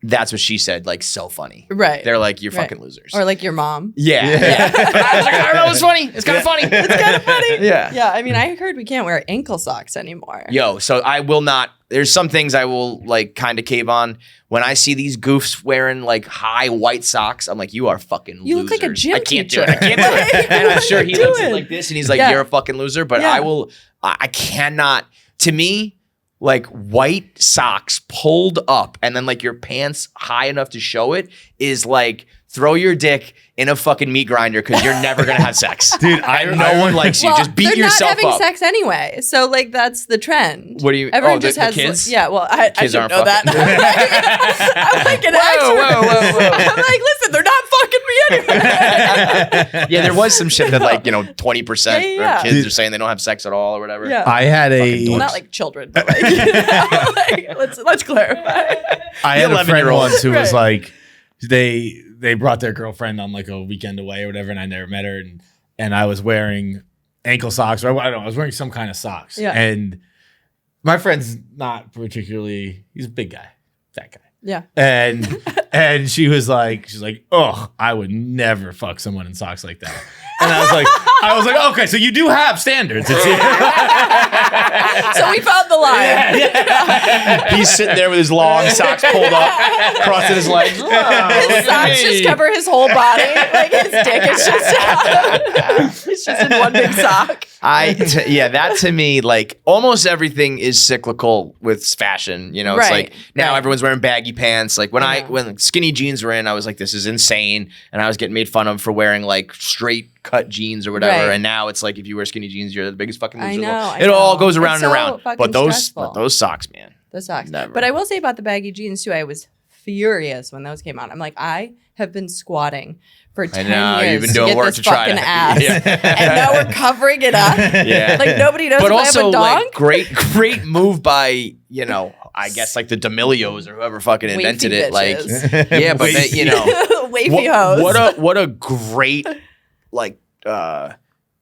That's What She Said, like, so funny. Right. They're like, you're Right. fucking losers. Or like your mom. Yeah. I was like, I don't know, it's funny. It's kind of funny. It's kind of funny. Yeah. Yeah. I mean, I heard we can't wear ankle socks anymore. Yo, so I will not. There's some things I will like kind of cave on. When I see these goofs wearing like high white socks, I'm like, you are fucking You losers. look like a gym I can't teacher. do it. I can't do it. And I'm sure he Do looks it. like this and he's like, Yeah. you're a fucking loser. But Yeah. I cannot, to me, like white socks pulled up and then like your pants high enough to show it is like throw your dick in a fucking meat grinder because you're never gonna have sex, Dude, no one likes you. Just beat yourself up. They're not having sex anyway, so like that's the trend. What do you? Everyone just the has kids. Yeah, well, I Kids should aren't know that. I'm like an whoa. I'm like, listen, they're not fucking me anyway. Yeah, there was some shit that like 20% Yeah. of kids are saying they don't have sex at all or whatever. Yeah. I had Well, not like children, but like, like let's clarify. I had a friend 11-year-old. once who was Right. like, they brought their girlfriend on like a weekend away or whatever, and I never met her, and I was wearing ankle socks, or I don't know, I was wearing some kind of socks, Yeah. and my friend's not particularly, he's a big guy, fat guy, Yeah. and she's like, oh, I would never fuck someone in socks like that. And I was like, okay, so you do have standards. So we found the line. He's sitting there with his long socks pulled up, crossing his legs. His socks just cover his whole body. Like his dick is just it's just in one big sock. That to me, like almost everything is cyclical with fashion. It's Right, like now right. everyone's wearing baggy pants. Like when I know. when skinny jeans were in, I was like, this is insane, and I was getting made fun of for wearing like straight cut jeans or whatever. Right. And now it's like if you wear skinny jeans, you're the biggest fucking loser. I in the know, world. I It all know. goes around It's and so around. fucking But stressful. those socks, man. The socks. Never. But I will say about the baggy jeans too, I was furious when those came out. I'm like, I have been squatting for 10 know, years you've been to doing get work this to try fucking to- ass. Yeah. And now we're covering it up. Yeah. Like nobody knows But if also, I have a dong. like, great move by, I guess like the D'Amelios or whoever fucking invented it. Like, bitches. yeah, but Wavy hose. what a great like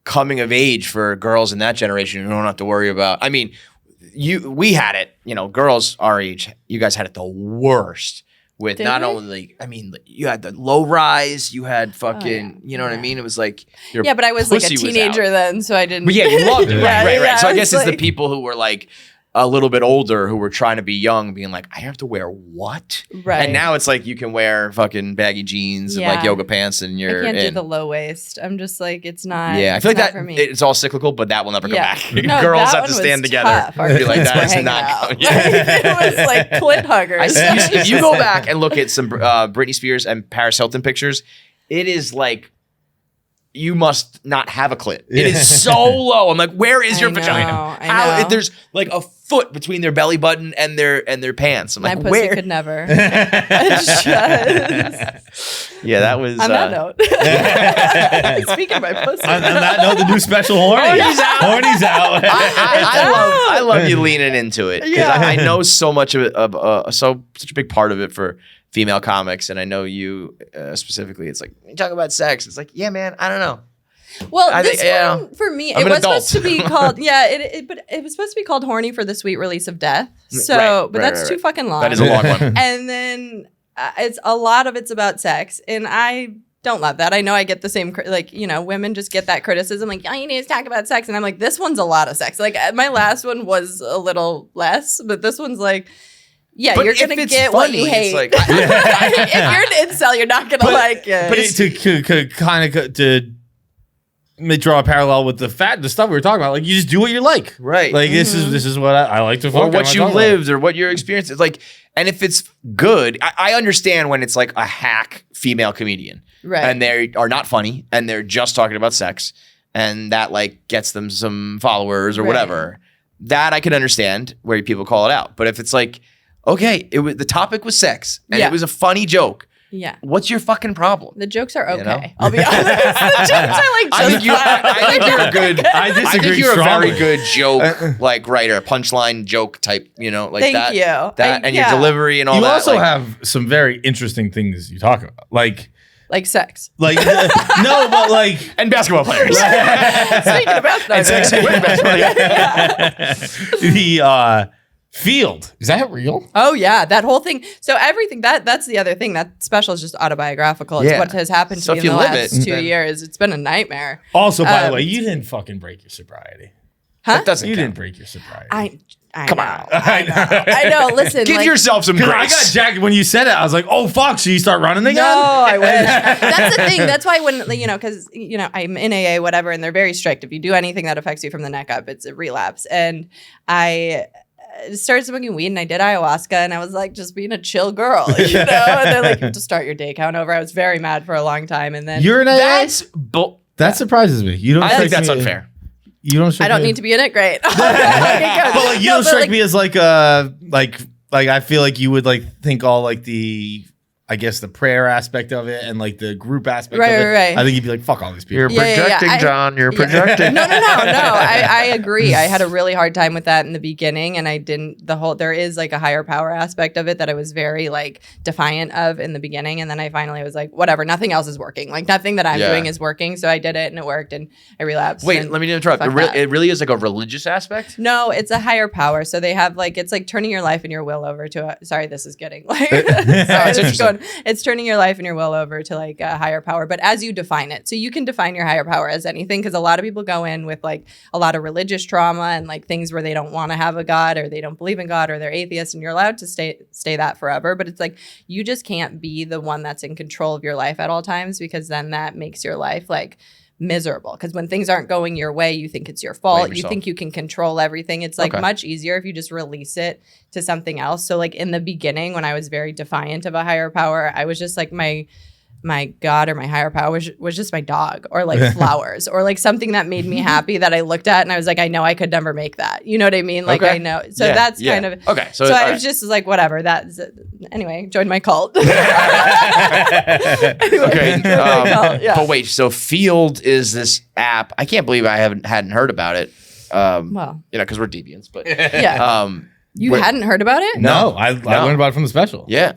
coming of age for girls in that generation who don't have to worry about. I mean, we had it. Girls our age, you guys had it the worst. With Did not we? only, you had the low rise, you had fucking, you know what I mean? It was like, your Yeah, but I was like a pussy was teenager out. then, so I didn't. But yeah, you loved it. Yeah, Right. yeah, So I guess it's the like- people who were like a little bit older who were trying to be young, being like, I have to wear what? Right. And now it's like you can wear fucking baggy jeans and like Yeah. yoga pants and you're I can't do in. the low waist. I'm just like, it's not. Yeah, I feel like it's that not for me. it's all cyclical, but that will never Yeah. come back. No, Girls that have to one stand was together. tough. Our Be like, tits were that is hanging not out. going. Like, it was like clit huggers. If you go back and look at some Britney Spears and Paris Hilton pictures, it is like you must not have a clit. It is so low. I'm like, where is your I know, vagina? I How know. there's like a foot between their belly button and their pants. I'm My like, pussy where? could never. It's just- Yeah, that was. on that note. Speaking of my pussy. On that note, the new special Horny. Horny's out. Horny's out. I love you leaning into it because Yeah. I know so much of it, such a big part of it for female comics, and I know you specifically. It's like you talk about sex. It's like, yeah, man, I don't know. Well, I this think- yeah. one for me, I'm it an was adult. supposed to be called. But it was supposed to be called "Horny for the Sweet Release of Death." So, Right, but right, that's right, too right. fucking long. That is a long one. And then it's a lot of it's about sex, and I don't love that. I know I get the same, women just get that criticism, like, all you need is talk about sex, and I'm like, this one's a lot of sex. Like my last one was a little less, but this one's like. Yeah, But you're if gonna it's get what funny, you hate. it's like- if you're an incel, you're not gonna like it. But to draw a parallel with the stuff we were talking about, like you just do what you like, Right. Like this is what I like to fuck. Or I'm what not you talking about lived or what your experience is like. And if it's good, I understand when it's like a hack female comedian. Right. And they are not funny and they're just talking about sex and that like gets them some followers or Right. whatever. That I can understand where people call it out. But if it's like, okay, the topic was sex and Yeah. it was a funny joke. Yeah. What's your fucking problem? The jokes are okay. You know? I'll be honest. The jokes are like I think just you're a good. I disagree I think you're strongly. a very good joke like writer, a punchline joke type. Like Thank that. you. That and yeah. your delivery and all You that. also like, have some very interesting things you talk about, like sex. no, but like and basketball players. Speaking of basketball, And sex and women basketball. the field is that real? oh yeah, that whole thing. So everything that's the other thing. That special is just autobiographical. It's Yeah. what has happened So to if me in you the live last it, 2 then- years. It's been a nightmare. Also, by the way, Um, you didn't fucking break your sobriety. Huh? That doesn't You count. didn't break your sobriety. I Come know. on. I know. Listen, Give like, yourself some grace. I got jacked when you said it. I was like, "Oh fuck!" So you start running again? No, I wish. That's the thing. That's why when because I'm in AA, whatever, and they're very strict. If you do anything that affects you from the neck up, it's a relapse. And started smoking weed and I did ayahuasca and I was like just being a chill girl, you know? And they're like, you have to start your day count over. I was very mad for a long time. And then You're an AA? That surprises me. You don't. I think that's unfair. You don't. I don't need to be in it. Great. But like, you don't strike me as like I feel like you would like think all like the, I guess, the prayer aspect of it and like the group aspect of it. Right. I think you'd be like, fuck all these people. You're projecting, John. You're projecting. No. I agree. I had a really hard time with that in the beginning, and I didn't. There is like a higher power aspect of it that I was very like defiant of in the beginning, and then I finally was like, whatever. Nothing else is working. Like nothing that I'm doing is working. So I did it, and it worked, and I relapsed. Wait, let me interrupt. It really is like a religious aspect? No, it's a higher power. So they have like it's like turning your life and your will over to. Sorry, this is getting like. It's interesting. It's turning your life and your will over to like a higher power, but as you define it. So you can define your higher power as anything, because a lot of people go in with like a lot of religious trauma and like things where they don't want to have a God or they don't believe in God or they're atheists, and you're allowed to stay that forever. But it's like you just can't be the one that's in control of your life at all times, because then that makes your life like miserable. Because when things aren't going your way, you think it's your fault. You think you can control everything. It's like much easier if you just release it to something else. So like in the beginning, when I was very defiant of a higher power, I was just like my God or my higher power was just my dog or like flowers or like something that made me happy that I looked at and I was like, I know I could never make that. You know what I mean? Like I know. So that's kind of okay. So I was just like, whatever. That's anyway. Joined my cult. Okay. But wait. So Field is this app. I can't believe I hadn't heard about it. Well, because we're deviants, but you hadn't heard about it? No, I learned about it from the special. Yeah.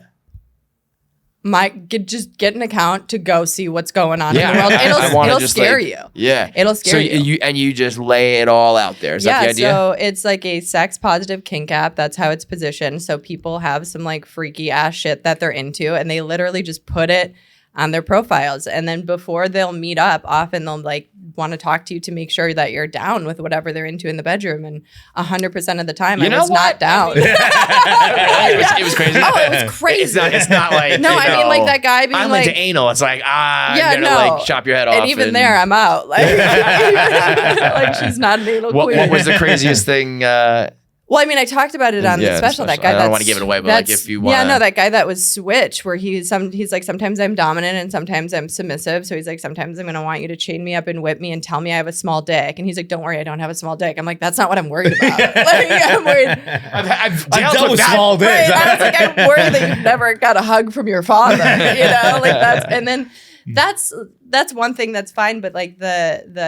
Just get an account to go see what's going on in the world. It'll scare you. Yeah. It'll scare you. You just lay it all out there. Is that the idea? So it's like a sex positive kink app. That's how it's positioned. So people have some like freaky ass shit that they're into, and they literally just put it on their profiles. And then before they'll meet up, often they'll like want to talk to you to make sure that you're down with whatever they're into in the bedroom. And 100% of the time, I was not down. It was crazy. Oh, it was crazy. It's not like, no, I mean like that guy being I'm like, into anal. It's like, I'm gonna like chop your head off. And even there, I'm out. Like, like she's not an anal queen. What was the craziest thing? Well, I mean, I talked about it on the special. That guy. I don't want to give it away, but like if you want. Yeah, no, that guy that was Switch, where he's like, sometimes I'm dominant and sometimes I'm submissive. So he's like, sometimes I'm gonna want you to chain me up and whip me and tell me I have a small dick. And he's like, don't worry, I don't have a small dick. I'm like, that's not what I'm worried about. Like, I'm worried. I've dealt with small dicks. Right? I was like, I'm worried that you've never got a hug from your father. You know, like that's one thing that's fine. But like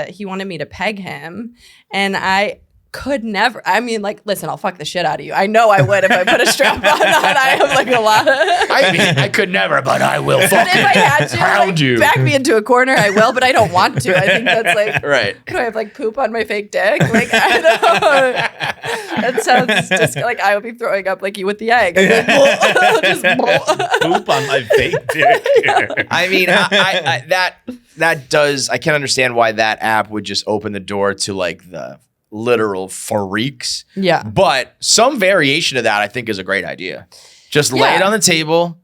he wanted me to peg him, and I could never. I mean, like, listen, I'll fuck the shit out of you. I know I would if I put a strap on. I have like a lot of. I could never, but I will. But if I had to, pound you. Back me into a corner, I will. But I don't want to. I think that's like right. Do I have like poop on my fake dick? Like I don't. That sounds just like I would be throwing up like you with the egg. Just poop on my fake dick. I mean, that does. I can understand why that app would just open the door to like the literal freaks. Yeah. But some variation of that I think is a great idea. Just lay it on the table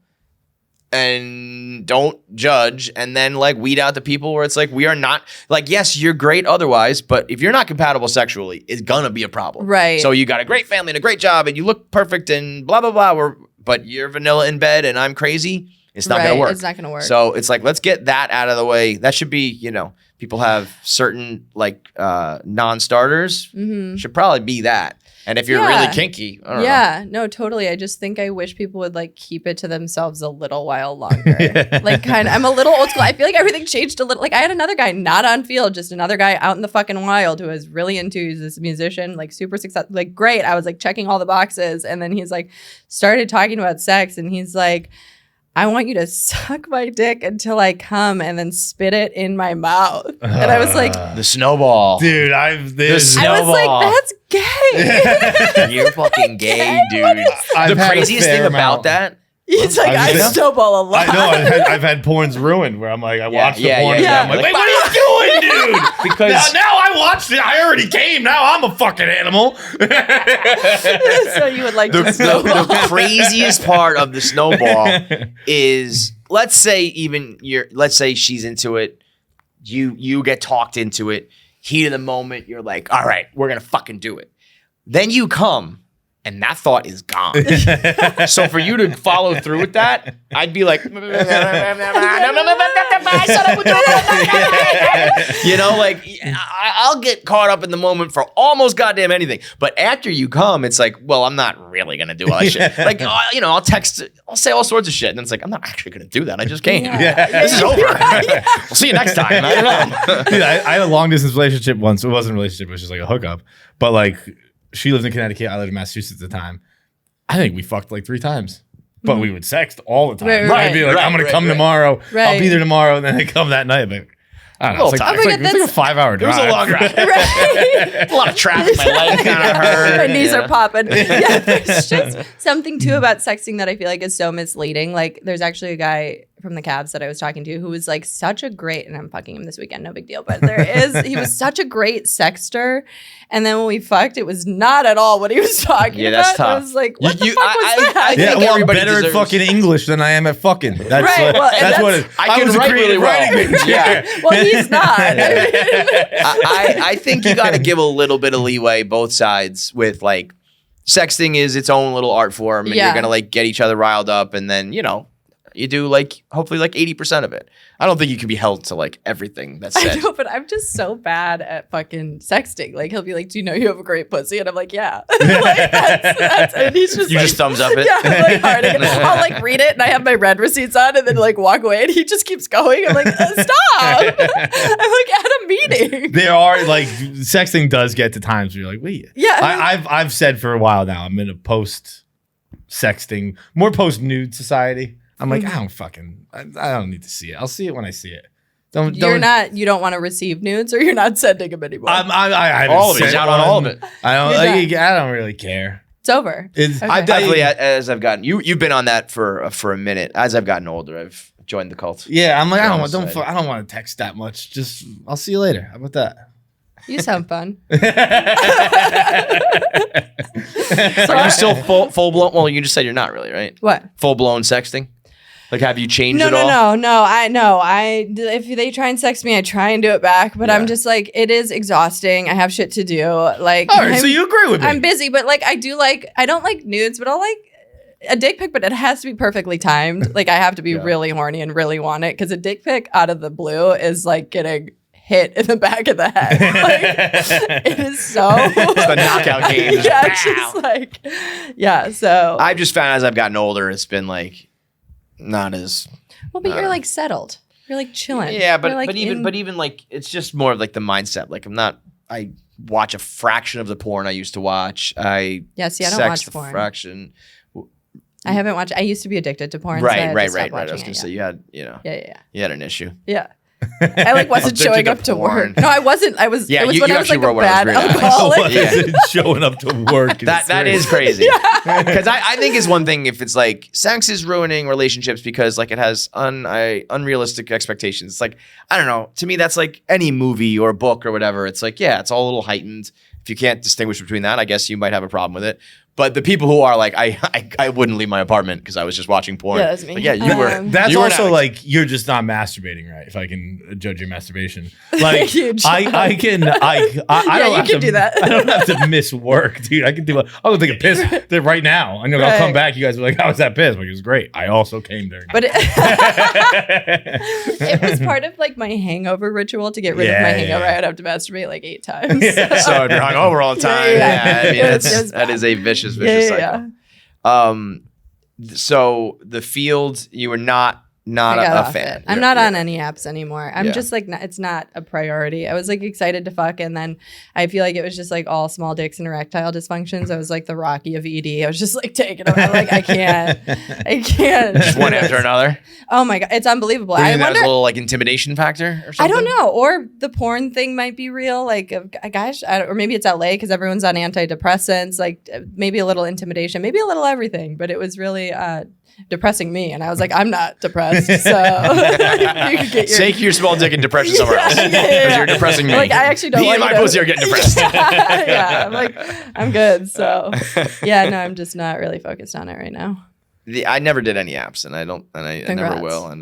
and don't judge, and then like weed out the people where it's like, we are not like, yes, you're great otherwise, but if you're not compatible sexually, it's gonna be a problem. Right. So you got a great family and a great job and you look perfect and blah, blah, blah. But you're vanilla in bed and I'm crazy. It's not gonna work. It's not gonna work. So it's like, let's get that out of the way. That should be, people have certain like non-starters. Mm-hmm. Should probably be that. And if you're really kinky, I don't know. No, totally. I just think I wish people would like keep it to themselves a little while longer. Like I'm a little old school. I feel like everything changed a little. Like I had another guy not on Field, just another guy out in the fucking wild who was really he's this musician, like super successful, like great. I was like checking all the boxes. And then he's like started talking about sex, and he's like, I want you to suck my dick until I come and then spit it in my mouth. And I was like, the snowball. Dude, I was like, that's gay. You're fucking gay, dude. The craziest thing about that. It's like, I snowball a lot. I know. I've had porns ruined where I'm like, I watched the porn and I'm like, wait, what are you doing, dude? Because now I watched it. I already came. Now I'm a fucking animal. So you would like to snowball. The craziest part of the snowball is, let's say she's into it. You get talked into it. Heat of the moment, you're like, all right, we're going to fucking do it. Then you come. and that thought is gone. So for you to follow through with that, I'd be like, you know, like I'll get caught up in the moment for almost goddamn anything. But after you come, it's like, well, I'm not really gonna do all that shit. Like, you know, I'll say all sorts of shit, and it's like, I'm not actually gonna do that. I just came. This is over. We'll see you next time. I don't know. Dude, I had a long distance relationship once. It wasn't a relationship, it was just like a hookup. But like, she lived in Connecticut, I lived in Massachusetts at the time. I think we fucked like 3 times. But we would sext all the time. I'd be like, I'm going to come tomorrow. I'll be there tomorrow. And then I come that night. Like, I don't know. It's like a 5-hour drive. It was a long drive. A lot of traffic. My leg kind of hurt. My knees are popping. Yeah, there's just something too about sexting that I feel like is so misleading. Like, there's actually a guy from the Cavs that I was talking to who was like such a great, and I'm fucking him this weekend, no big deal, but he was such a great sexter. And then when we fucked, it was not at all what he was talking about. Yeah, that's tough. I was like, what the fuck was that? I'm better at fucking English than I am at fucking. That's right. That's what it is. I can write really well. Yeah. Well, he's not. I think you got to give a little bit of leeway both sides with like sexting is its own little art form and you're going to like get each other riled up and then, you know, you do like hopefully like 80% of it. I don't think you can be held to like everything that's said. I know, but I'm just so bad at fucking sexting. Like he'll be like, "Do you know you have a great pussy?" And I'm like, "Yeah." Like, that's, and he's just just thumbs up it. Yeah, I'm like hard. I'll like read it and I have my read receipts on and then like walk away and he just keeps going. I'm like, stop! I'm like at a meeting. There are like sexting does get to times where you're like, wait. Yeah, I've said for a while now I'm in a post sexting, more post nude society. I'm like, I don't need to see it. I'll see it when I see it. You don't want to receive nudes, or you're not sending them anymore. I all of it. He's out on all of it. I don't really care. It's over. Okay. I've definitely, as I've gotten you've been on that for a minute. As I've gotten older, I've joined the cult. Yeah, I'm like, I don't want to text that much. Just I'll see you later. How about that? You sound fun. Are you still full blown? Well, you just said you're not really, right? What? Full blown sexting? Like, have you changed at all? No. If they try and sext me, I try and do it back. But I'm just like, it is exhausting. I have shit to do. Like, all right, so you agree with me? I'm busy, but like, I don't like nudes, but I'll like a dick pic, but it has to be perfectly timed. Like, I have to be really horny and really want it because a dick pic out of the blue is like getting hit in the back of the head. Like, it is so. It's the knockout game. Yeah, it's just like, so. I've just found as I've gotten older, it's been like, not as well, but you're like settled. You're like chilling. Yeah, but like even like it's just more of like the mindset. Like I watch a fraction of the porn I used to watch. I don't watch porn. Fraction. I haven't watched. I used to be addicted to porn. Right. I was gonna say you had you had an issue. Yeah. I like wasn't showing up to work. No, I wasn't. I was. Yeah, it was you when I was like a wrote bad alcoholic. Showing up to work. That is crazy. Because I think it's one thing if it's like sex is ruining relationships because like it has unrealistic expectations. It's like, I don't know. To me, that's like any movie or book or whatever. It's like, yeah, it's all a little heightened. If you can't distinguish between that, I guess you might have a problem with it. But the people who are like, I wouldn't leave my apartment because I was just watching porn. Yeah, that's me. Like, yeah, you were. That's also like you're just not masturbating right. If I can judge your masturbation, like I can. I don't have can to do that. I don't have to miss work, dude. I can do. I'll go take a piss right now. I know I'll come back. You guys are like, how was that piss? Like, it was great. I also came during. But it was part of like my hangover ritual to get rid of my hangover. I would have to masturbate like 8 times. So if you're hungover all the time, I mean, that is a vicious cycle. So the field, you were not a fan. I'm not on any apps anymore. I'm just like, it's not a priority. I was like excited to fuck, and then I feel like it was just like all small dicks and erectile dysfunctions. I was like the Rocky of ED. I was just like taking them. I'm like, I can't. Just one after another. Oh my god, it's unbelievable. I wonder, that was a little like intimidation factor or something. I don't know, or the porn thing might be real. Like, gosh, or maybe it's LA because everyone's on antidepressants. Like, maybe a little intimidation, maybe a little everything. But it was really depressing me, and I was like, I'm not depressed, so you can get take your small dick and depression somewhere else because you're depressing me. Like, I actually don't. Me and my pussy are getting depressed. I'm like, I'm good. So I'm just not really focused on it right now. I never did any apps, and I never will, and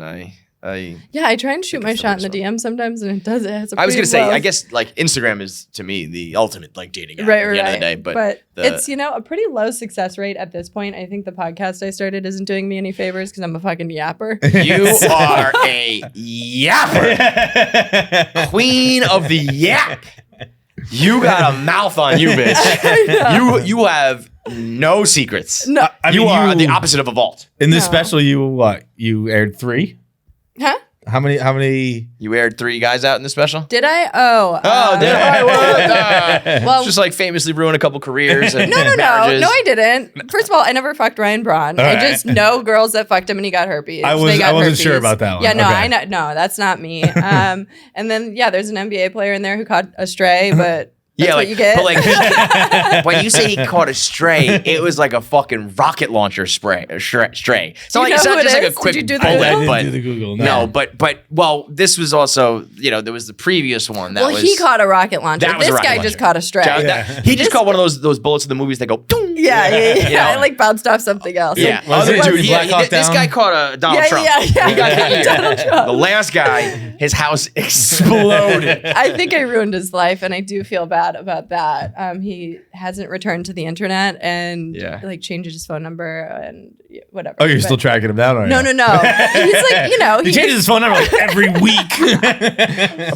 Yeah, I try and shoot my shot in the DM sometimes, and it does. It has a I was gonna pretty say, low- I guess like Instagram is to me the ultimate like dating app right, at the end of the day. But it's a pretty low success rate at this point. I think the podcast I started isn't doing me any favors because I'm a fucking yapper. You are a yapper, queen of the yap. You got a mouth on you, bitch. You have no secrets. No, you are the opposite of a vault. In this special, you aired 3? huh? How many? You aired 3 guys out in the special? Did I? Did I? What? Well, Just like famously ruin a couple careers and No, marriages. I didn't. First of all, I never fucked Ryan Braun. All I right. just know girls that fucked him and he got herpes. I wasn't sure about that one. Yeah, no, Okay. I know. No, that's not me. And then there's an NBA player in there who caught a stray, but that's what you get. But like when you say he caught a stray, it was like a fucking rocket launcher stray. So like know it's who not it just like a is? quick Did you do the bullet, Google? I didn't but do the Google. no, but well, this was also there was the previous one that was he caught a rocket launcher. That was This a rocket guy launcher. just caught a stray. He just caught one of those bullets in the movies that go. Doom. Yeah. You know? I like bounced off something else. Yeah, Was other it dude. Black Hawk This Down? guy caught a Donald Trump. Yeah. He got hit. Donald Trump. The last guy, his house exploded. I think I ruined his life, and I do feel bad about that. He hasn't returned to the internet and like changes his phone number and whatever. Oh, you're still tracking him down, are you? No. He's like, He changes his phone number like every week.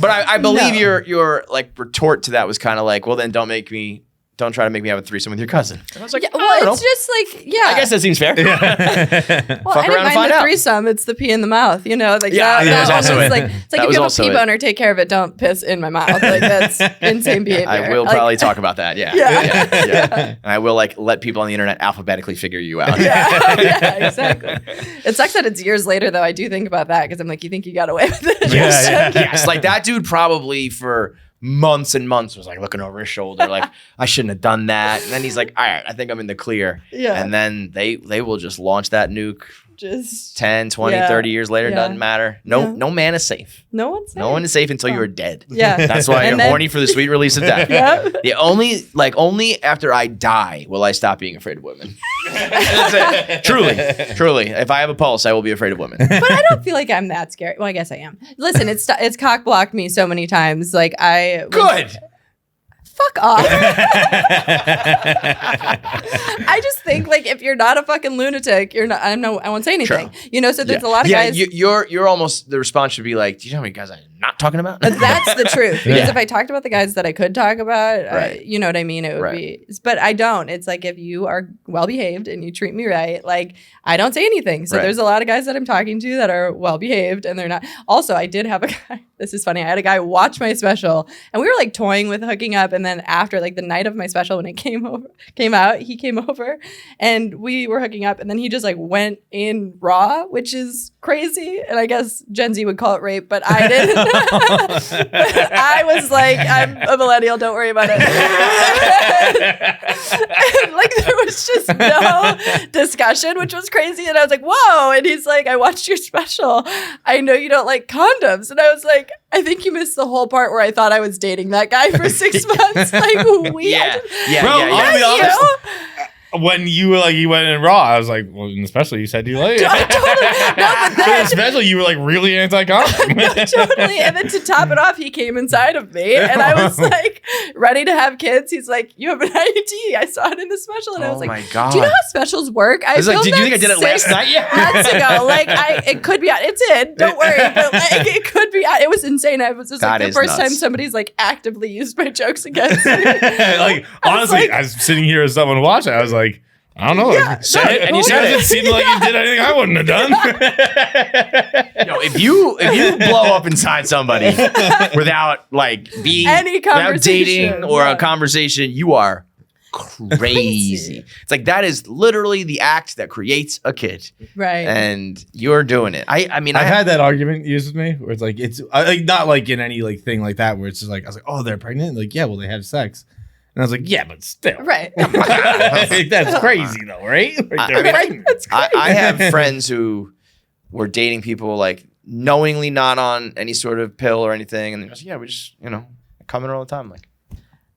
But I believe your like retort to that was kind of like, well, then don't try to make me have a threesome with your cousin. And I was like, yeah, I well, don't it's know. just like, I guess that seems fair. Well, Fuck I didn't around and mind find the out. threesome. It's the pee in the mouth, like Yeah, that that was one also was it. like, it's like That if was you have a also pee it. boner, take care of it. Don't piss in my mouth. Like that's insane behavior. I will Like, probably talk about that. Yeah. Yeah. And I will like let people on the internet alphabetically figure you out. yeah, exactly. It sucks that it's years later, though. I do think about that because I'm like, you think you got away with it? Yes, like that dude probably for months and months was like looking over his shoulder, like I shouldn't have done that. And then he's like, all right, I think I'm in the clear. Yeah. And then they will just launch that nuke Just 10, 20, Yeah. 30 years later. Yeah. Doesn't matter. No man is safe. no one's safe. No one is safe until you're dead. Yeah. That's why And I'm then- horny for the sweet release of death. Yeah. The only after I die will I stop being afraid of women. That's it. Truly. If I have a pulse, I will be afraid of women. But I don't feel like I'm that scary. Well, I guess I am. Listen, it's cock blocked me so many times. Like Good. Fuck off. I just think like if you're not a fucking lunatic, you're not. I won't say anything. True. So there's a lot of guys. You're almost the response should be like, do you know how many guys I'm not talking about? That's the truth. Because Yeah. if I talked about the guys that I could talk about, Right. you know what I mean? It would be, but I don't. It's like if you are well behaved and you treat me right, like I don't say anything. So Right. there's a lot of guys that I'm talking to that are well behaved and they're not. Also, I did have a guy. This is funny. I had a guy watch my special and we were like toying with hooking up. And then after like the night of my special, when it came out, he came over and we were hooking up. And then he just like went in raw, which is crazy. And I guess Gen Z would call it rape, but I didn't. I was like, I'm a millennial. Don't worry about it. And, like there was just no discussion, which was crazy. And I was like, whoa. And he's like, I watched your special. I know you don't like condoms. And I was like, I think you missed the whole part where I thought I was dating that guy for 6 months. Like we Yeah. Bro, I'll be Not honest. you. When you were like, you went in raw, I was like, well, especially you said you like it. No, but then Especially you were like really anti-condom. totally. And then to top it off, he came inside of me and I was like ready to have kids. He's like, you have an IUD. I saw it in the special. And I was like, my God. do you know how specials work? I was like, did you think I did it last 6 night? Yeah. months ago. Like it could be out. It's in. Don't worry. But like it could be out. It was insane. I was just That like the is first nuts. time somebody's like actively used my jokes against me. Like honestly, I was sitting here as someone watching. I was like, I don't know. Yeah, and you it said doesn't it. seem like you did anything I wouldn't have done. Yo, if you blow up inside somebody without like being Any without conversation, dating or yeah. a conversation, you are crazy. It's like that is literally the act that creates a kid, Right. and you're doing it. I mean, I've had that argument used with me where it's like like not like in any like thing like that where it's just like I was like, oh, they're pregnant. Like yeah, well they had sex, and I was like, yeah, but still, Right. Like, that's crazy though, right? Like, they're pregnant. That's crazy. I have friends who were dating people like knowingly not on any sort of pill or anything, and they're just we just come in all the time, like,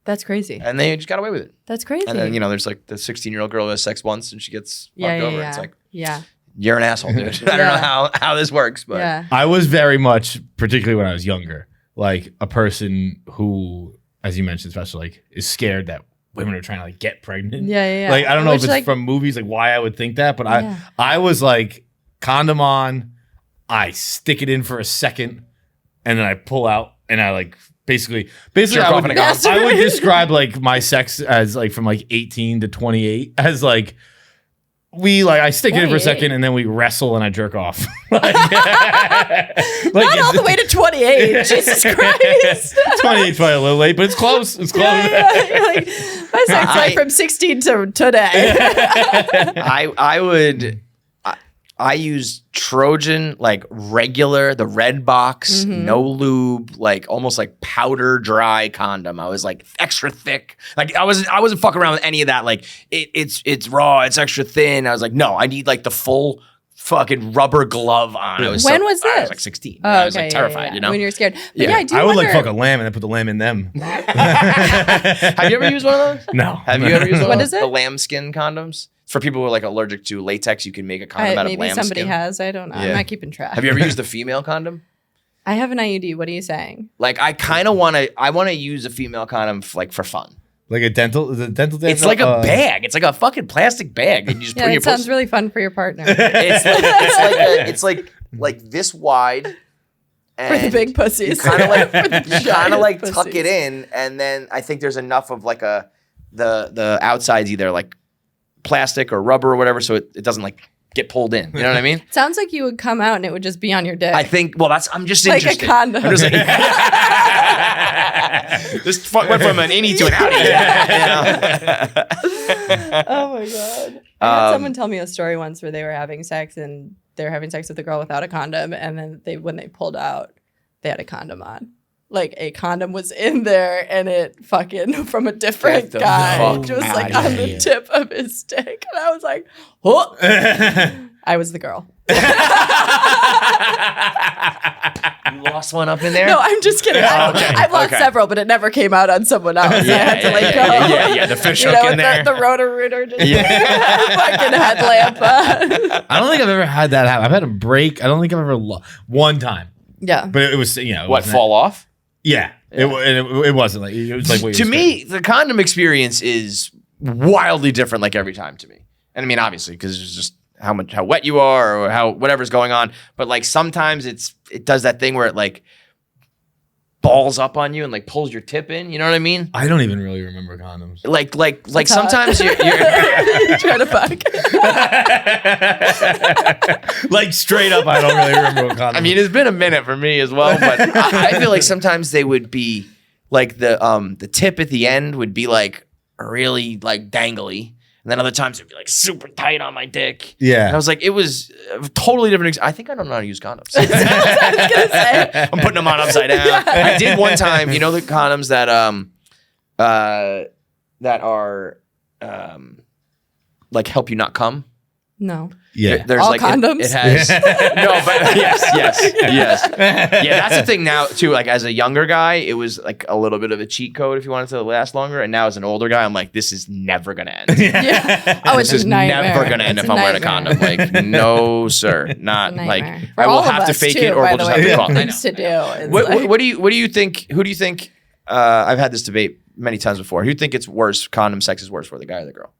That's crazy. and they just got away with it. That's crazy. And then there's like the 16-year-old girl who has sex once and she gets fucked over. It's like, yeah. You're an asshole, dude. I don't know how this works, but I was very much, particularly when I was younger, like a person who, as you mentioned, especially like is scared that women are trying to like get pregnant. Yeah. Like I don't know if it's from movies, like why I would think that, but I was like condom on, I stick it in for a second, and then I pull out, and I like basically I would describe like my sex as like from like 18 to 28 as like. I stick it in for a second and then we wrestle and I jerk off. Not all the way to 28. Jesus Christ. 28 is probably a little late, but it's close. It's close. You're like, my sex life from 16 to today. I use Trojan, like regular, the red box, no lube, like almost like powder dry condom. I was like extra thick. Like I wasn't fucking around with any of that. Like it's raw, it's extra thin. I was like, no, I need like the full fucking rubber glove on. When was this? I was like 16. Oh, I was like terrified, you know? When you're scared. But I would like fuck a lamb and then put the lamb in them. Have you ever used one of those? No. Have you ever used one What of is it? the lambskin condoms? For people who are like allergic to latex, you can make a condom out of maybe lambskin. somebody has. I don't know. I'm not keeping track. Have you ever used the female condom? I have an IUD. What are you saying? Like I kind of want to use a female condom for fun. Like a dental. It's like a bag. It's like a fucking plastic bag that you just put in your sounds really fun for your partner. it's like this wide. For the big pussies. Kind of like tuck it in, and then I think there's enough of like the outside's either like plastic or rubber or whatever, so it doesn't like get pulled in. You know what I mean? Sounds like you would come out and it would just be on your dick. I think. Well, I'm just like interested. A condom. I'm just like, this went from an innie to an outie. Oh my god! I had someone tell me a story once where they were having sex and they were having sex with a girl without a condom, and then when they pulled out, they had a condom on. Like a condom was in there and it fucking from a different guy just like on the tip of his dick. And I was like, oh. I was the girl. You lost one up in there? No, I'm just kidding. I've lost several, but it never came out on someone else. I had to like go. Yeah, the fish hook in there. The Roto-Rooter just fucking headlamp on. I don't think I've ever had that happen. I've had a break. I don't think I've ever one time. Yeah. But it was, what, fall off? Yeah. It wasn't like, it was like what to me, the condom experience is wildly different like every time to me. And I mean, obviously, because it's just how wet you are or how whatever's going on. But like sometimes it does that thing where it like balls up on you and like pulls your tip in. You know what I mean? I don't even really remember condoms. Like sometimes you're trying to fuck. Like straight up, I don't really remember condoms. I mean, it's been a minute for me as well, but I feel like sometimes they would be like the tip at the end would be like really like dangly. And then other times it'd be like super tight on my dick. Yeah. And I was like, it was a totally different. I think I don't know how to use condoms. I was gonna say. I'm putting them on upside down. Yeah. I did one time, you know, the condoms that are like help you not come. No. Yeah. There's all like condoms. It has no, but yes. Yeah, that's the thing now too. Like as a younger guy, it was like a little bit of a cheat code if you wanted to last longer. And now as an older guy, I'm like, this is never gonna end. Yeah. Oh, it's this is a nightmare. never gonna end if I'm wearing a condom. Like, no, sir, not like For I will all have of to us, fake too, it or by we'll the just way. have to call. Things to do. What do you think? Who do you think? I've had this debate many times before. Who do you think it's worse? Condom sex is worse for the guy or the girl?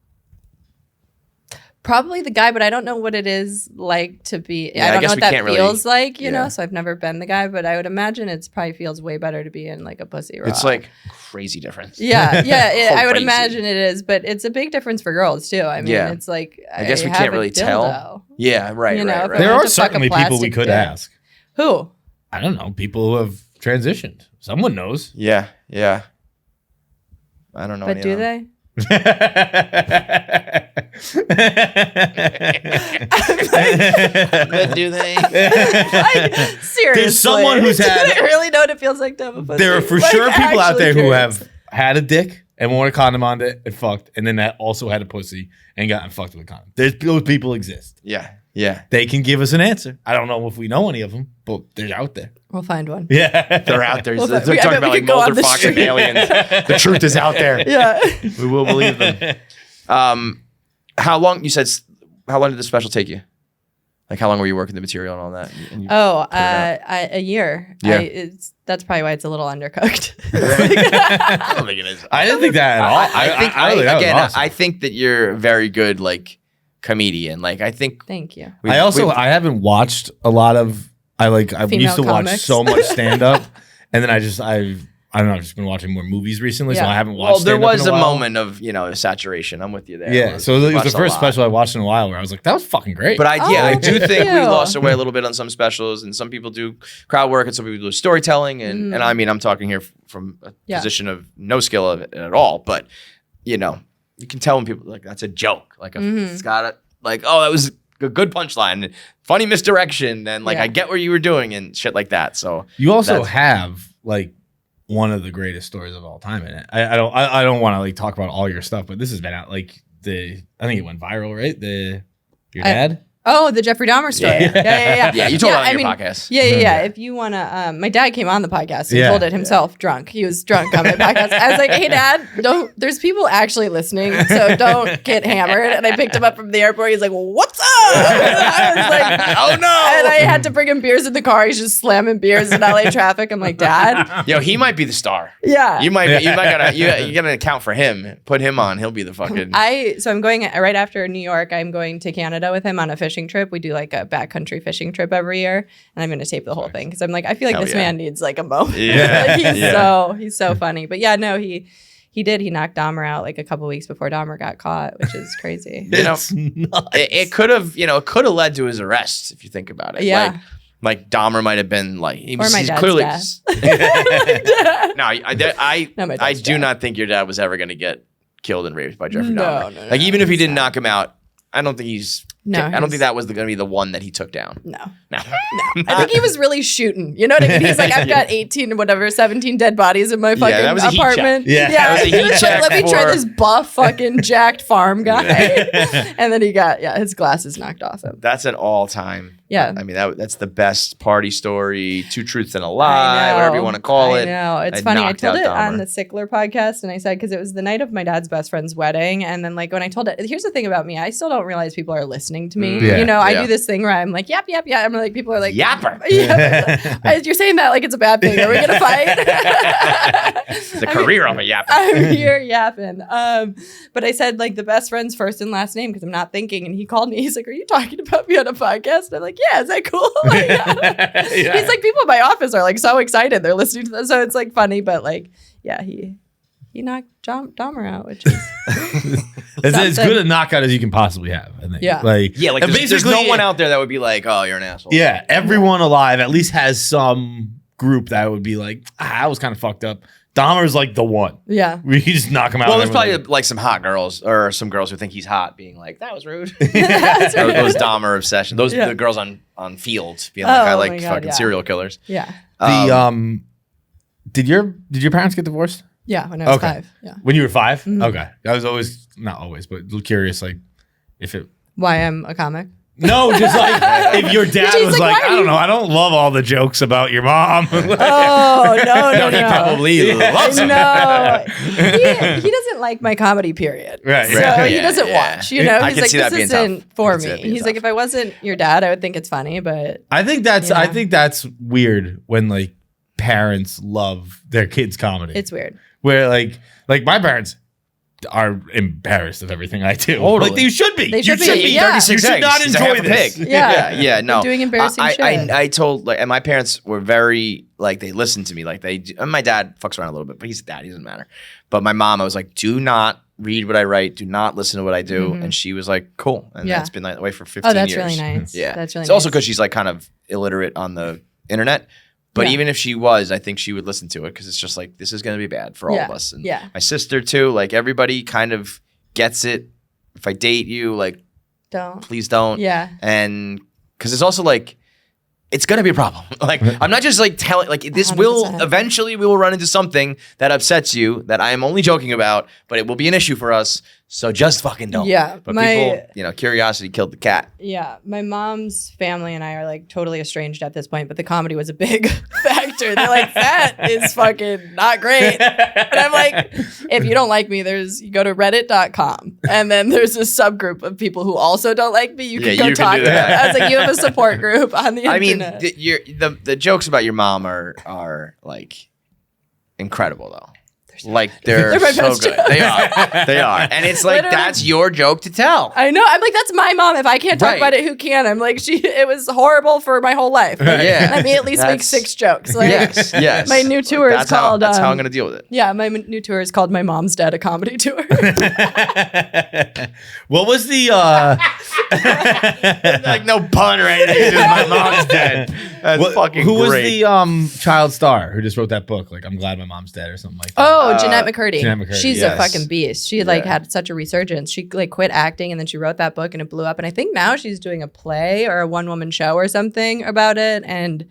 Probably the guy, but I don't know what it is like to be. Yeah, I don't know what that feels really, like, you know. So I've never been the guy, but I would imagine it probably feels way better to be in like a pussy raw. It's like crazy difference. Yeah, I would imagine it is, but it's a big difference for girls too. I mean, it's like I guess we can't really tell. Yeah, right. You know, right. There are certainly people we could ask. Who? I don't know. People who have transitioned. Someone knows. Yeah. I don't know. But do they? But do they? Like, seriously, there's someone who's had. Do they really know what it feels like to have a pussy? There are for sure people out there who have had a dick and worn a condom on it and fucked, and then that also had a pussy and gotten fucked with a condom. Those people exist. Yeah. They can give us an answer. I don't know if we know any of them, but they're out there. We'll find one. Yeah, they're out there. They're talking about like Mulder, Fox, and aliens. The truth is out there. Yeah, we will believe them. How long? You said. How long did the special take you? Like, how long were you working the material and all that? And you a year. Yeah. That's probably why it's a little undercooked. I don't think it is. I didn't think that at all. I think that you're a very good like comedian. Like, I think. Thank you. I haven't watched a lot of. I used to watch so much stand up, and then I don't know. I've just been watching more movies recently, so I haven't watched. Well, there was a moment of saturation. I'm with you there. Yeah, so it was the first special I watched in a while where I was like, that was fucking great. But I do think we lost our way a little bit on some specials, and some people do crowd work, and some people do storytelling, and I mean, I'm talking here from a position of no skill of it at all, but you can tell when people like that's a joke, like it's got it, like that was a good punchline, funny misdirection, and like I get what you were doing and shit like that. So you also have like one of the greatest stories of all time in it. I don't want to like talk about all your stuff, but this has been out like I think it went viral, right? Your dad? Oh, the Jeffrey Dahmer story. Yeah. Yeah, you told it on your podcast. Yeah. If you want to, my dad came on the podcast and told it himself drunk. He was drunk on my podcast. I was like, hey, Dad, there's people actually listening, so don't get hammered. And I picked him up from the airport. He's like, well, what's up? I was like, oh, no. And I had to bring him beers in the car. He's just slamming beers in LA traffic. I'm like, Dad. Yo, he might be the star. Yeah. You gotta account for him. Put him on. He'll be the fucking. So I'm going right after New York. I'm going to Canada with him on a fishing trip. We do like a backcountry fishing trip every year, and I'm going to tape the whole thing because I'm like, I feel like this man needs like a moment. Yeah. He's so funny. But yeah, no, he did. He knocked Dahmer out like a couple weeks before Dahmer got caught, which is crazy. It could have led to his arrest if you think about it. Yeah. Like Dahmer might have been like he's dad's clearly. dad. No, I do not think your dad was ever going to get killed and raped by Jeffrey Dahmer. No, like even if he didn't knock him out, I don't think he's. No, I don't think that was going to be the one that he took down. No. I think he was really shooting. You know what I mean? He's like, I've got 17 dead bodies in my fucking apartment. That was a heat check. Let me try this buff fucking jacked farm guy. And then he got his glasses knocked off him. That's an all-time. Yeah. I mean, that's the best party story, 2 truths and a lie, whatever you want to call it. I know. It's funny. I told it on the Sickler podcast, and I said, because it was the night of my dad's best friend's wedding. And then like when I told it, here's the thing about me. I still don't realize people are listening to me. I do this thing where I'm like, yap. I'm like, people are like, yapper. You're saying that like it's a bad thing. Are we going to fight? It's a career of a yapper. I'm here yapping. But I said like the best friend's first and last name because I'm not thinking. And he called me. He's like, are you talking about me on a podcast? And I'm like, yeah, is that cool? He's like, people in my office are like so excited. They're listening to this. So it's like funny, but like, yeah, he knocked Dahmer out, which is it's as good a knockout as you can possibly have. I think. Yeah. Like there's no one out there that would be like, oh, you're an asshole. Yeah, everyone alive at least has some group that would be like, I was kind of fucked up. Dahmer's like the one. Yeah. We just knock him out. Well, there's probably like some hot girls or some girls who think he's hot being like, that was rude. Those Dahmer obsession. Those the girls on Field being like, I like fucking serial killers. Yeah. Did your parents get divorced? Yeah, when I was 5. Yeah. When you were 5? Mm-hmm. Okay. I was always, not always, but curious, like, if it... Why I'm a comic? No, just like, if your dad was like, I don't know, I don't love all the jokes about your mom. Oh, no. He probably loves him. No. He doesn't like my comedy, period. Right. So he doesn't watch, He's like, this isn't for me. He's tough. like, if I wasn't your dad, I would think it's funny, but... I think that's weird when, like, parents love their kids' comedy. It's weird. Where like my parents are embarrassed of everything I do. Totally. Like they should be. They should be. Yeah. You should not enjoy this. Yeah. No. Doing embarrassing shit. I told like, and my parents were very like they listened to me like and my dad fucks around a little bit, but he's a dad. He doesn't matter. But my mom, I was like, do not read what I write. Do not listen to what I do. Mm-hmm. And she was like, cool. And that's been that way for 15 years. Oh, that's really nice. Yeah. That's really nice. It's also because she's like kind of illiterate on the internet. But even if she was, I think she would listen to it because it's just like, this is going to be bad for all of us. And my sister too, like everybody kind of gets it. If I date you, like, please don't. Yeah. And because it's also like, it's going to be a problem. Like, I'm not just like telling, like this 100%. Will, eventually we will run into something that upsets you that I am only joking about, but it will be an issue for us. So just fucking don't. Yeah, But people, curiosity killed the cat. Yeah, my mom's family and I are like totally estranged at this point, but the comedy was a big factor. They're like, that is fucking not great. And I'm like, if you don't like me, you go to reddit.com and then there's a subgroup of people who also don't like me. You can go talk to them. I was like, you have a support group on the internet. I mean, the jokes about your mom are like incredible though. Like they're so good. They are, and it's like literally, that's your joke to tell. I know. I'm like, that's my mom. If I can't talk about it, who can? I'm like, it was horrible for my whole life. Like, let me at least make 6 jokes. Like, yes. My new tour is called. That's how I'm gonna deal with it. Yeah, my new tour is called My Mom's Dead, a comedy tour. What was the like no pun or anything? My mom's dead. That's fucking who great. was the child star who just wrote that book? Like, I'm glad my mom's dead or something like that. Oh, Jeanette McCurdy. She's yes. a fucking beast. She had such a resurgence. She like quit acting and then she wrote that book and it blew up. And I think now she's doing a play or a one-woman show or something about it. And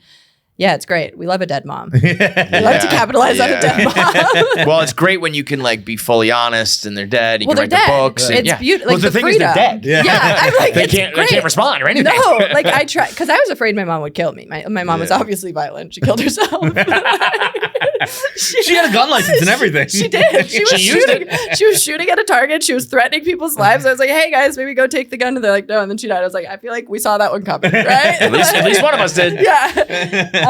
yeah, it's great. We love a dead mom. We love to capitalize on a dead mom. Well, it's great when you can like be fully honest and they're dead. You can write dead. the books. It's beautiful. Like, the thing is they're dead. Yeah, I'm like, they can't respond or anything. No, like I tried because I was afraid my mom would kill me. My mom was obviously violent. She killed herself. She had a gun license and everything. She did. She was shooting at a target. She was threatening people's lives. I was like, hey guys, maybe go take the gun. And they're like, no. And then she died. I was like, I feel like we saw that one coming, right? at least one of us did. Yeah.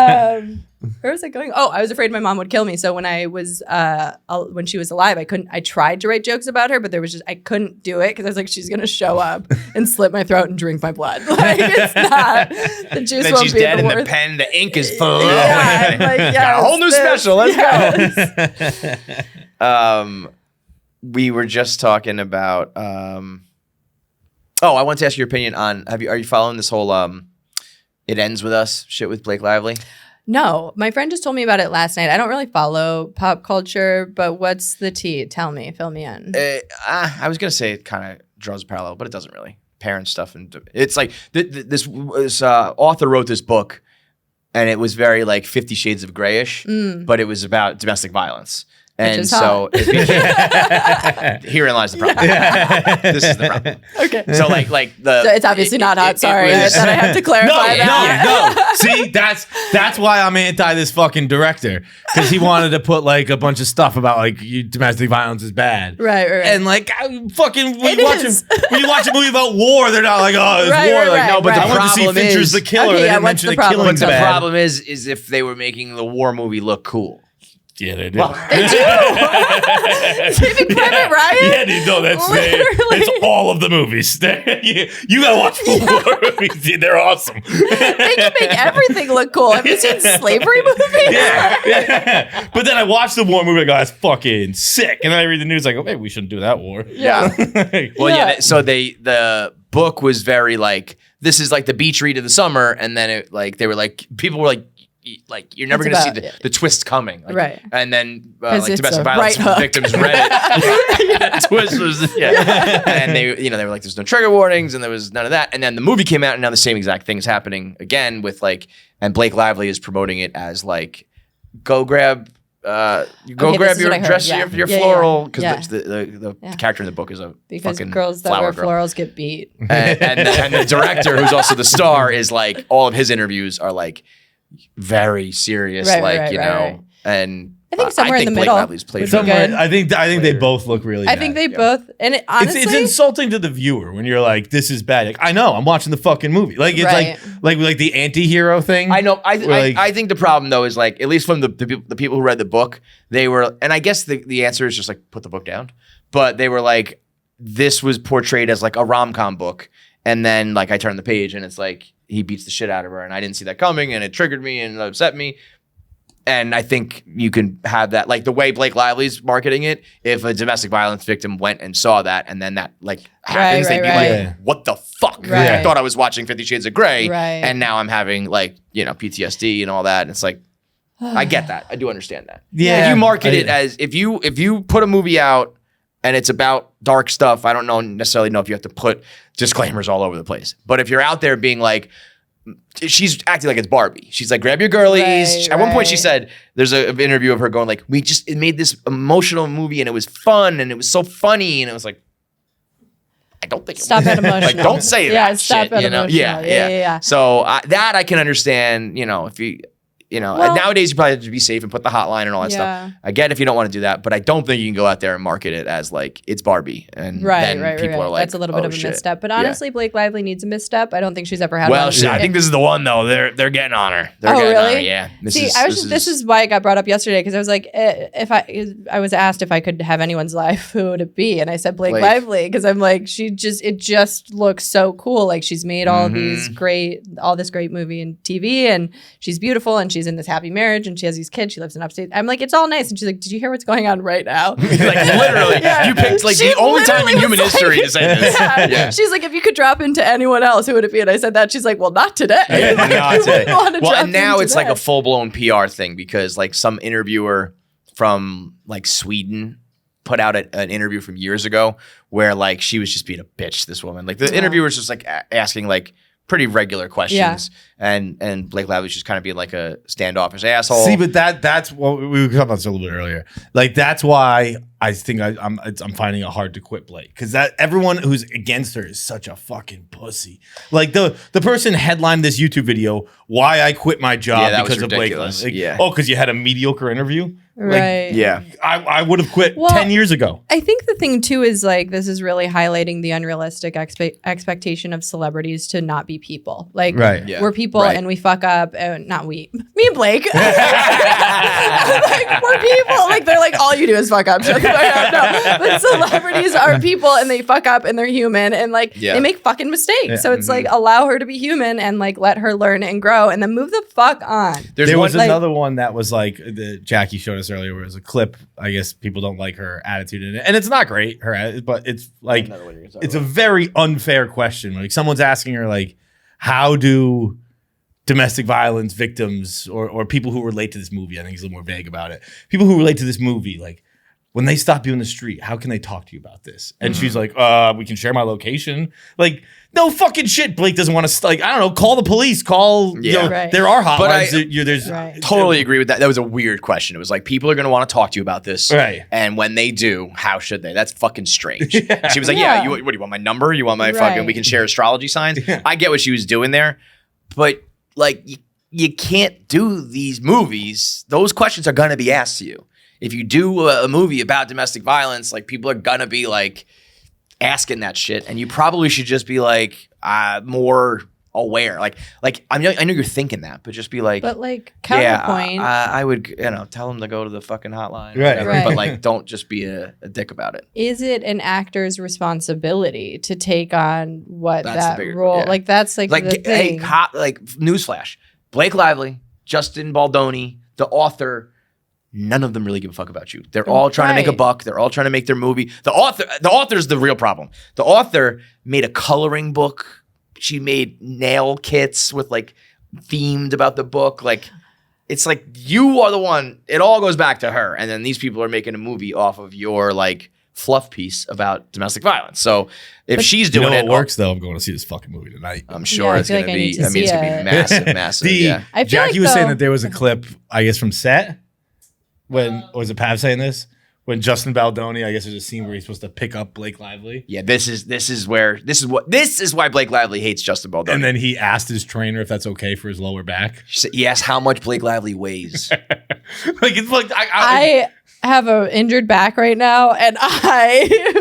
Where was I going? Oh, I was afraid my mom would kill me. So when I was when she was alive, I tried to write jokes about her, but I couldn't do it because I was like, she's gonna show up and slit my throat and drink my blood. Like it's not the juice. Then won't she's be dead and worth. the pen, the ink is full. Yeah, like, got a whole new special. Let's go. We were just talking about. I want to ask your opinion on. Are you following this whole "It Ends With Us" shit with Blake Lively? No, my friend just told me about it last night. I don't really follow pop culture, but what's the tea? Tell me, fill me in. I was gonna say it kind of draws a parallel, but it doesn't really. Parent stuff, and it's like this author wrote this book, and it was very like 50 Shades of Grayish, but it was about domestic violence. And so herein lies the problem. This is the problem. Okay. So like so it's obviously not hot. Sorry that I have to clarify that. No. See, that's why I'm anti this fucking director, because he wanted to put like a bunch of stuff about like domestic violence is bad. Right. And like fucking when you watch a movie about war, they're not like, oh, it's war. Like, no, but the problem is Fincher's the killer. Okay, they didn't mention the killing's bad. The problem is if they were making the war movie look cool. Yeah, they do. They do. Saving Private Ryan? Yeah, dude, no, it's all of the movies. You gotta watch war movies, dude. They're awesome. They can make everything look cool. Have you seen slavery movies? Yeah. But then I watch the war movie, I go, that's fucking sick. And then I read the news, like, oh, maybe we shouldn't do that war. Yeah. So the book was very like, this is like the beach read of the summer, and then people were like you're never going to see the twist coming, like, right? And then like domestic violence victims read it. Twist was and they were like, there's no trigger warnings, and there was none of that. And then the movie came out, and now the same exact thing is happening again with like, and Blake Lively is promoting it as like, go grab your dress, your floral, because the character in the book is because fucking girls that wear florals get beat, and the director, who's also the star, is like, all of his interviews are like very serious, and I think somewhere in the middle. I think they both look really bad. I think they both, and it honestly, it's insulting to the viewer when you're like, this is bad. Like, I know, I'm watching the fucking movie. Like, it's like the anti-hero thing. I know. I think the problem though is like, at least from the people who read the book, they were, and I guess the answer is just like, put the book down. But they were like, this was portrayed as like a rom-com book, and then like I turned the page and it's like, he beats the shit out of her, and I didn't see that coming, and it triggered me and it upset me. And I think you can have that, like the way Blake Lively's marketing it, if a domestic violence victim went and saw that, and then that like happens, they'd be like, what the fuck? Right. I thought I was watching 50 Shades of Grey, right. And now I'm having like, PTSD and all that. And it's like, I get that. I do understand that. Yeah. If you market it as, if you put a movie out and it's about dark stuff, I don't necessarily know if you have to put disclaimers all over the place. But if you're out there being like, she's acting like it's Barbie. She's like, grab your girlies. At one point she said, there's an interview of her going like, it made this emotional movie and it was fun and it was so funny. And it was like, I don't think Stop at emotional. Like, don't say Yeah, that stop shit, at you know? emotional. Yeah. So that I can understand, if you, nowadays you probably have to be safe and put the hotline and all that stuff. I get if you don't want to do that, but I don't think you can go out there and market it as like it's Barbie. And then people are like, that's a little bit of a misstep. But honestly, Blake Lively needs a misstep. I don't think she's ever had well, one. I think this is the one though. They're getting on her. Really? Yeah. This is why it got brought up yesterday, because I was like, if I was asked if I could have anyone's life, who would it be? And I said Blake Lively, because I'm like, it just looks so cool. Like she's made all this great movie and TV, and she's beautiful, and she's in this happy marriage, and she has these kids. She lives in upstate. I'm like, it's all nice. And she's like, did you hear what's going on right now? Like literally, you picked like the only time in human history to say this. Yeah. She's like, if you could drop into anyone else, who would it be? And I said that. She's like, well, not today. Not today. Well, and now it's like a full blown PR thing, because like some interviewer from like Sweden put out an interview from years ago where like she was just being a bitch. This woman, like the interviewer was just like asking like pretty regular questions, and Blake Lively was just kind of being like a standoffish asshole. See, but that's what we were talking about this a little bit earlier. Like that's why I think I'm finding it hard to quit Blake, because that everyone who's against her is such a fucking pussy. Like the person headlined this YouTube video, "Why I Quit My Job Because of Blake Lively." Like, oh, because you had a mediocre interview. Right. Like, I would have quit 10 years ago. I think the thing too is like this is really highlighting the unrealistic expectation of celebrities to not be people. Like we're people and we fuck up. Not we, me and Blake. Like we're people. Like they're like all you do is fuck up. Shut the fuck up. No. But celebrities are people and they fuck up and they're human and like they make fucking mistakes. Yeah. So it's like allow her to be human and like let her learn and grow and then move the fuck on. There was another one that was like the Jackie showed us earlier, where it was a clip. I guess people don't like her attitude in it, and it's not great, but it's like it's a very unfair question. Like someone's asking her like, how do domestic violence victims or people who relate to this movie, I think he's a little more vague about it, people who relate to this movie, like when they stop you in the street, how can they talk to you about this? And she's like, we can share my location. Like, no fucking shit. Blake doesn't want to, like, I don't know, call the police, there are hotlines. Totally agree with that. That was a weird question. It was like, people are going to want to talk to you about this. Right. And when they do, how should they? That's fucking strange. She was like, what do you want, my number? You want my fucking, we can share astrology signs? I get what she was doing there. But, like, you can't do these movies. Those questions are going to be asked to you. If you do a movie about domestic violence, like people are gonna be like asking that shit, and you probably should just be like more aware. Like I know you're thinking that, but just be like, but like counterpoint. I would tell them to go to the fucking hotline, right. But like don't just be a dick about it. Is it an actor's responsibility to take on that role? Yeah. Like that's like the thing. Like newsflash: Blake Lively, Justin Baldoni, the author. None of them really give a fuck about you. They're all trying to make a buck. They're all trying to make their movie. The author's the real problem. The author made a coloring book. She made nail kits with like themed about the book. Like it's like you are the one. It all goes back to her. And then these people are making a movie off of your like fluff piece about domestic violence. So if she's doing it works though, I'm going to see this fucking movie tonight. I'm sure it's going to be. I mean, it's going to be massive. Jackie was saying that there was a clip, I guess, from set. When was it Pav saying this? When Justin Baldoni, I guess there's a scene where he's supposed to pick up Blake Lively. Yeah, this is why Blake Lively hates Justin Baldoni. And then he asked his trainer if that's okay for his lower back. He asked how much Blake Lively weighs. I have an injured back right now, and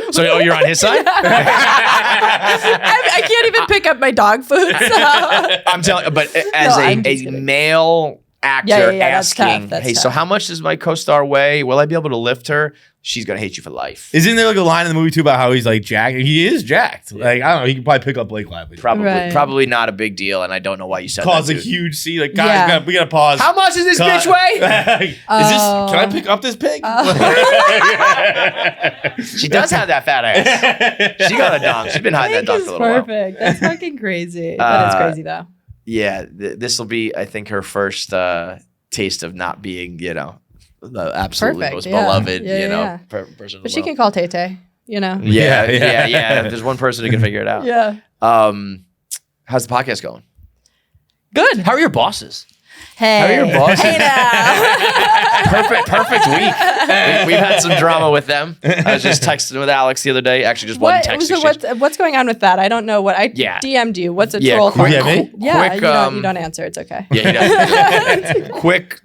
So you're on his side? I can't even pick up my dog food. So. I'm telling you, but as a male actor asking, that's hey, tough. So how much does my co-star weigh? Will I be able to lift her? She's gonna hate you for life. Isn't there like a line in the movie too about how he's like jacked? He is jacked. Yeah. Like I don't know, he can probably pick up Blake Lively. Probably not a big deal, and I don't know why you said Cause that. a huge scene. Like guys, we gotta pause. How much does this bitch weigh? Can I pick up this pig? She does have that fat ass. She got a dong. She's been hiding that dong for a little while. Perfect. That's fucking crazy. But it's crazy though. Yeah, this will be, I think, her first taste of not being, the absolutely most beloved, person. But she can call Tay-Tay, Yeah. If there's one person who can figure it out. Yeah. How's the podcast going? Good. How are your bosses? Hey. How are your bosses? Hey now. Perfect week. We've had some drama with them. I was just texting with Alex the other day. Actually, just one text exchange. What's going on with that? I don't know what I DM'd you. What's a troll farm? Quick, you don't answer. It's okay. Yeah, he does. Quick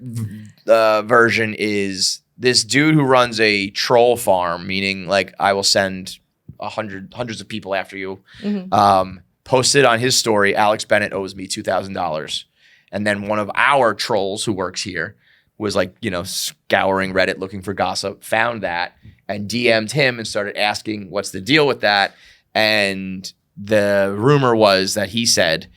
version is this dude who runs a troll farm, meaning like I will send hundreds of people after you. Mm-hmm. Posted on his story, Alex Bennett owes me $2,000. And then one of our trolls who works here was like, scouring Reddit looking for gossip, found that and DM'd him and started asking what's the deal with that. And the rumor was that he said,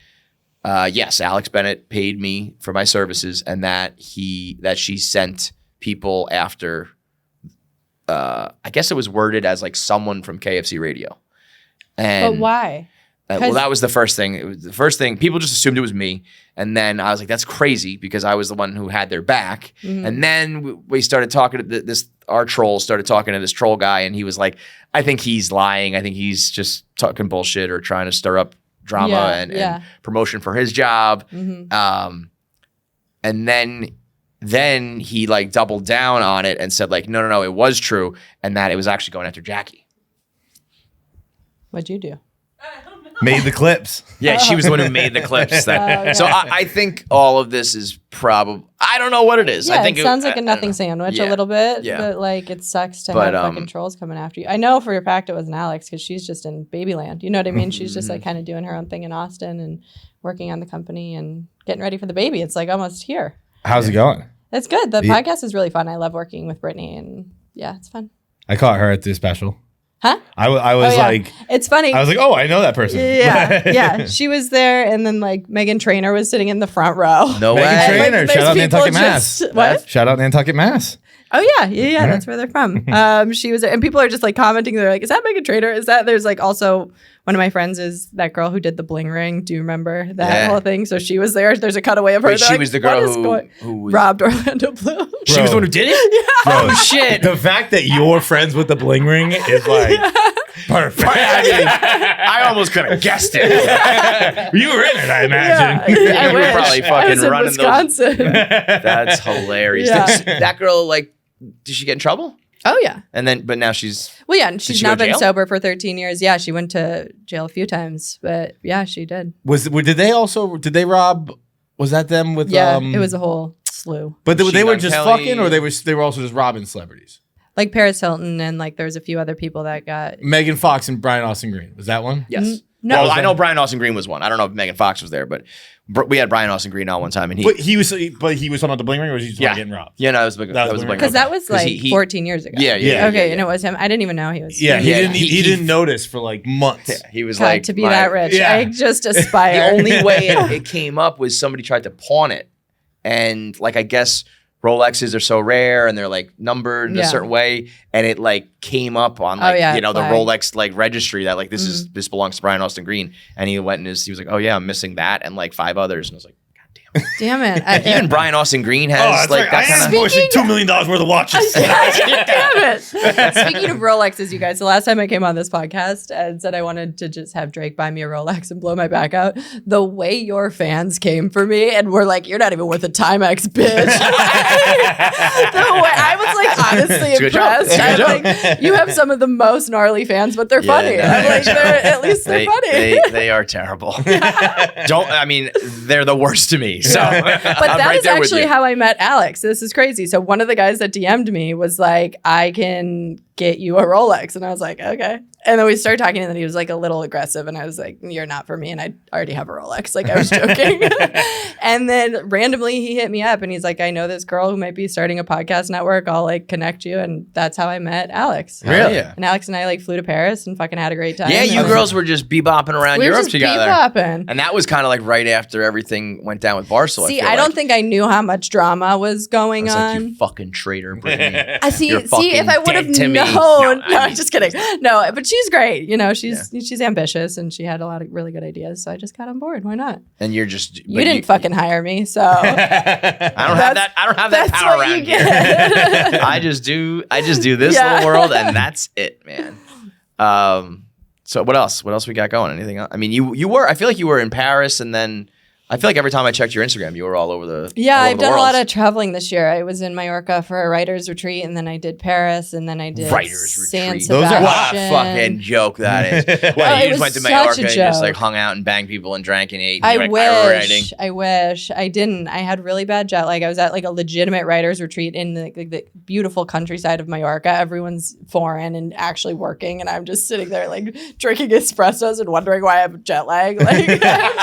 yes, Alex Bennett paid me for my services and that she sent people after, I guess it was worded as like someone from KFC Radio. But why? Well, that was the first thing. It was the first thing. People just assumed it was me. And then I was like, that's crazy because I was the one who had their back. Mm-hmm. And then we started talking to our troll started talking to this troll guy. And he was like, I think he's lying. I think he's just talking bullshit or trying to stir up drama and promotion for his job. Mm-hmm. And then he like doubled down on it and said like, no, it was true. And that it was actually going after Jackie. What'd you do? Made the clips. Yeah, she was the one who made the clips. So I think all of this is probably, I don't know what it is. Yeah, I think it sounds like a nothing sandwich a little bit, but like it sucks to have fucking trolls coming after you. I know for a fact it wasn't Alex because she's just in Babyland. You know what I mean? She's just like kind of doing her own thing in Austin and working on the company and getting ready for the baby. It's like almost here. How's it going? It's good. The podcast is really fun. I love working with Brittany and it's fun. I caught her at the special. Huh? I was like, it's funny. I was like, oh, I know that person. Yeah. She was there, and then like Megan Trainor was sitting in the front row. No way. Megan Trainor, shout out Nantucket, Mass. What? Shout out Nantucket, Mass. Oh yeah. That's where they're from. She was there, and people are just like commenting. They're like, "Is that Megan Trainor? Is that?" There's like also one of my friends is that girl who did the Bling Ring. Do you remember that whole thing? So she was there. There's a cutaway of her. Wait, she was the girl who robbed Orlando Bloom. She was the one who did it. Yeah. Oh shit! The fact that you're friends with the Bling Ring is like perfect. I almost could have guessed it. You were in it, I imagine. Yeah, you were probably fucking running Wisconsin. those. That's hilarious. Yeah. That girl, like, did she get in trouble? Oh yeah. But now she's and she's now been sober for 13 years. Yeah, she went to jail a few times, but yeah, she did. Did they rob? Was that them with? Yeah, it was a whole slew. But they were just fucking, or they were also just robbing celebrities. Like Paris Hilton and like there was a few other people that got Megan Fox and Brian Austin Green. Was that one? Yes. No, well, I know Brian Austin Green was one. I don't know if Megan Fox was there, but we had Brian Austin Green on one time, and he was talking about the Bling Ring, or was he just getting robbed? Yeah, no, that was Bling Ring. Because that was like 14 years ago. Yeah. Okay, and it was him. I didn't even know he was. Yeah, he didn't notice for like months. Yeah, he was God, like to be that rich. Yeah. I just aspire. The only way it came up was somebody tried to pawn it, and like I guess Rolexes are so rare and they're like numbered in a certain way, and it like came up on like the Rolex like registry that like this belongs to Brian Austin Green, and he went and he was like, oh yeah, I'm missing that and like 5 others, and I was like, damn it. Even Brian Austin Green has like that kind of $2 million worth of watches. Damn it. Speaking of Rolexes, you guys, the last time I came on this podcast and said I wanted to just have Drake buy me a Rolex and blow my back out, the way your fans came for me and were like, you're not even worth a Timex, bitch. The way I was like honestly impressed. I'm like, you have some of the most gnarly fans, but they're funny. I'm like, at least they're funny. They are terrible. They're the worst to me. So, but that is actually how I met Alex. This is crazy. So one of the guys that DM'd me was like, I can get you a Rolex. And I was like, okay. And then we started talking, and then he was like a little aggressive, and I was like, you're not for me. And I already have a Rolex. Like I was joking. And then randomly he hit me up and he's like, I know this girl who might be starting a podcast network. I'll like connect you. And that's how I met Alex. Really? And Alex and I like flew to Paris and fucking had a great time. Yeah, you girls were just bebopping around Europe together. Bebopping. And that was kind of like right after everything went down with Barstool. See, I don't think I knew how much drama was going on. Like, you fucking traitor, Brittany. See, if I would have known. No, I'm just kidding. No, but she's great. You know, she's ambitious and she had a lot of really good ideas. So I just got on board. Why not? And you're just you didn't fucking hire me, so I don't have that power around here. I just do this little world, and that's it, man. So what else? What else we got going? Anything else? I mean, you were. I feel like you were in Paris, and then I feel like every time I checked your Instagram, you were all over the I've done world. a lot of traveling this year. I was in Mallorca for a writer's retreat, and then I did Paris, and then I did Writer's San retreat. Sebastian. What a fucking joke that is. Well, you it just was went to such Mallorca a and just like joke. hung out and banged people and drank and ate. And I you went writing. wish. I didn't. I had really bad jet lag. I was at like a legitimate writer's retreat in the beautiful countryside of Mallorca. Everyone's foreign and actually working, and I'm just sitting there like drinking espressos and wondering why I have jet lag. Like,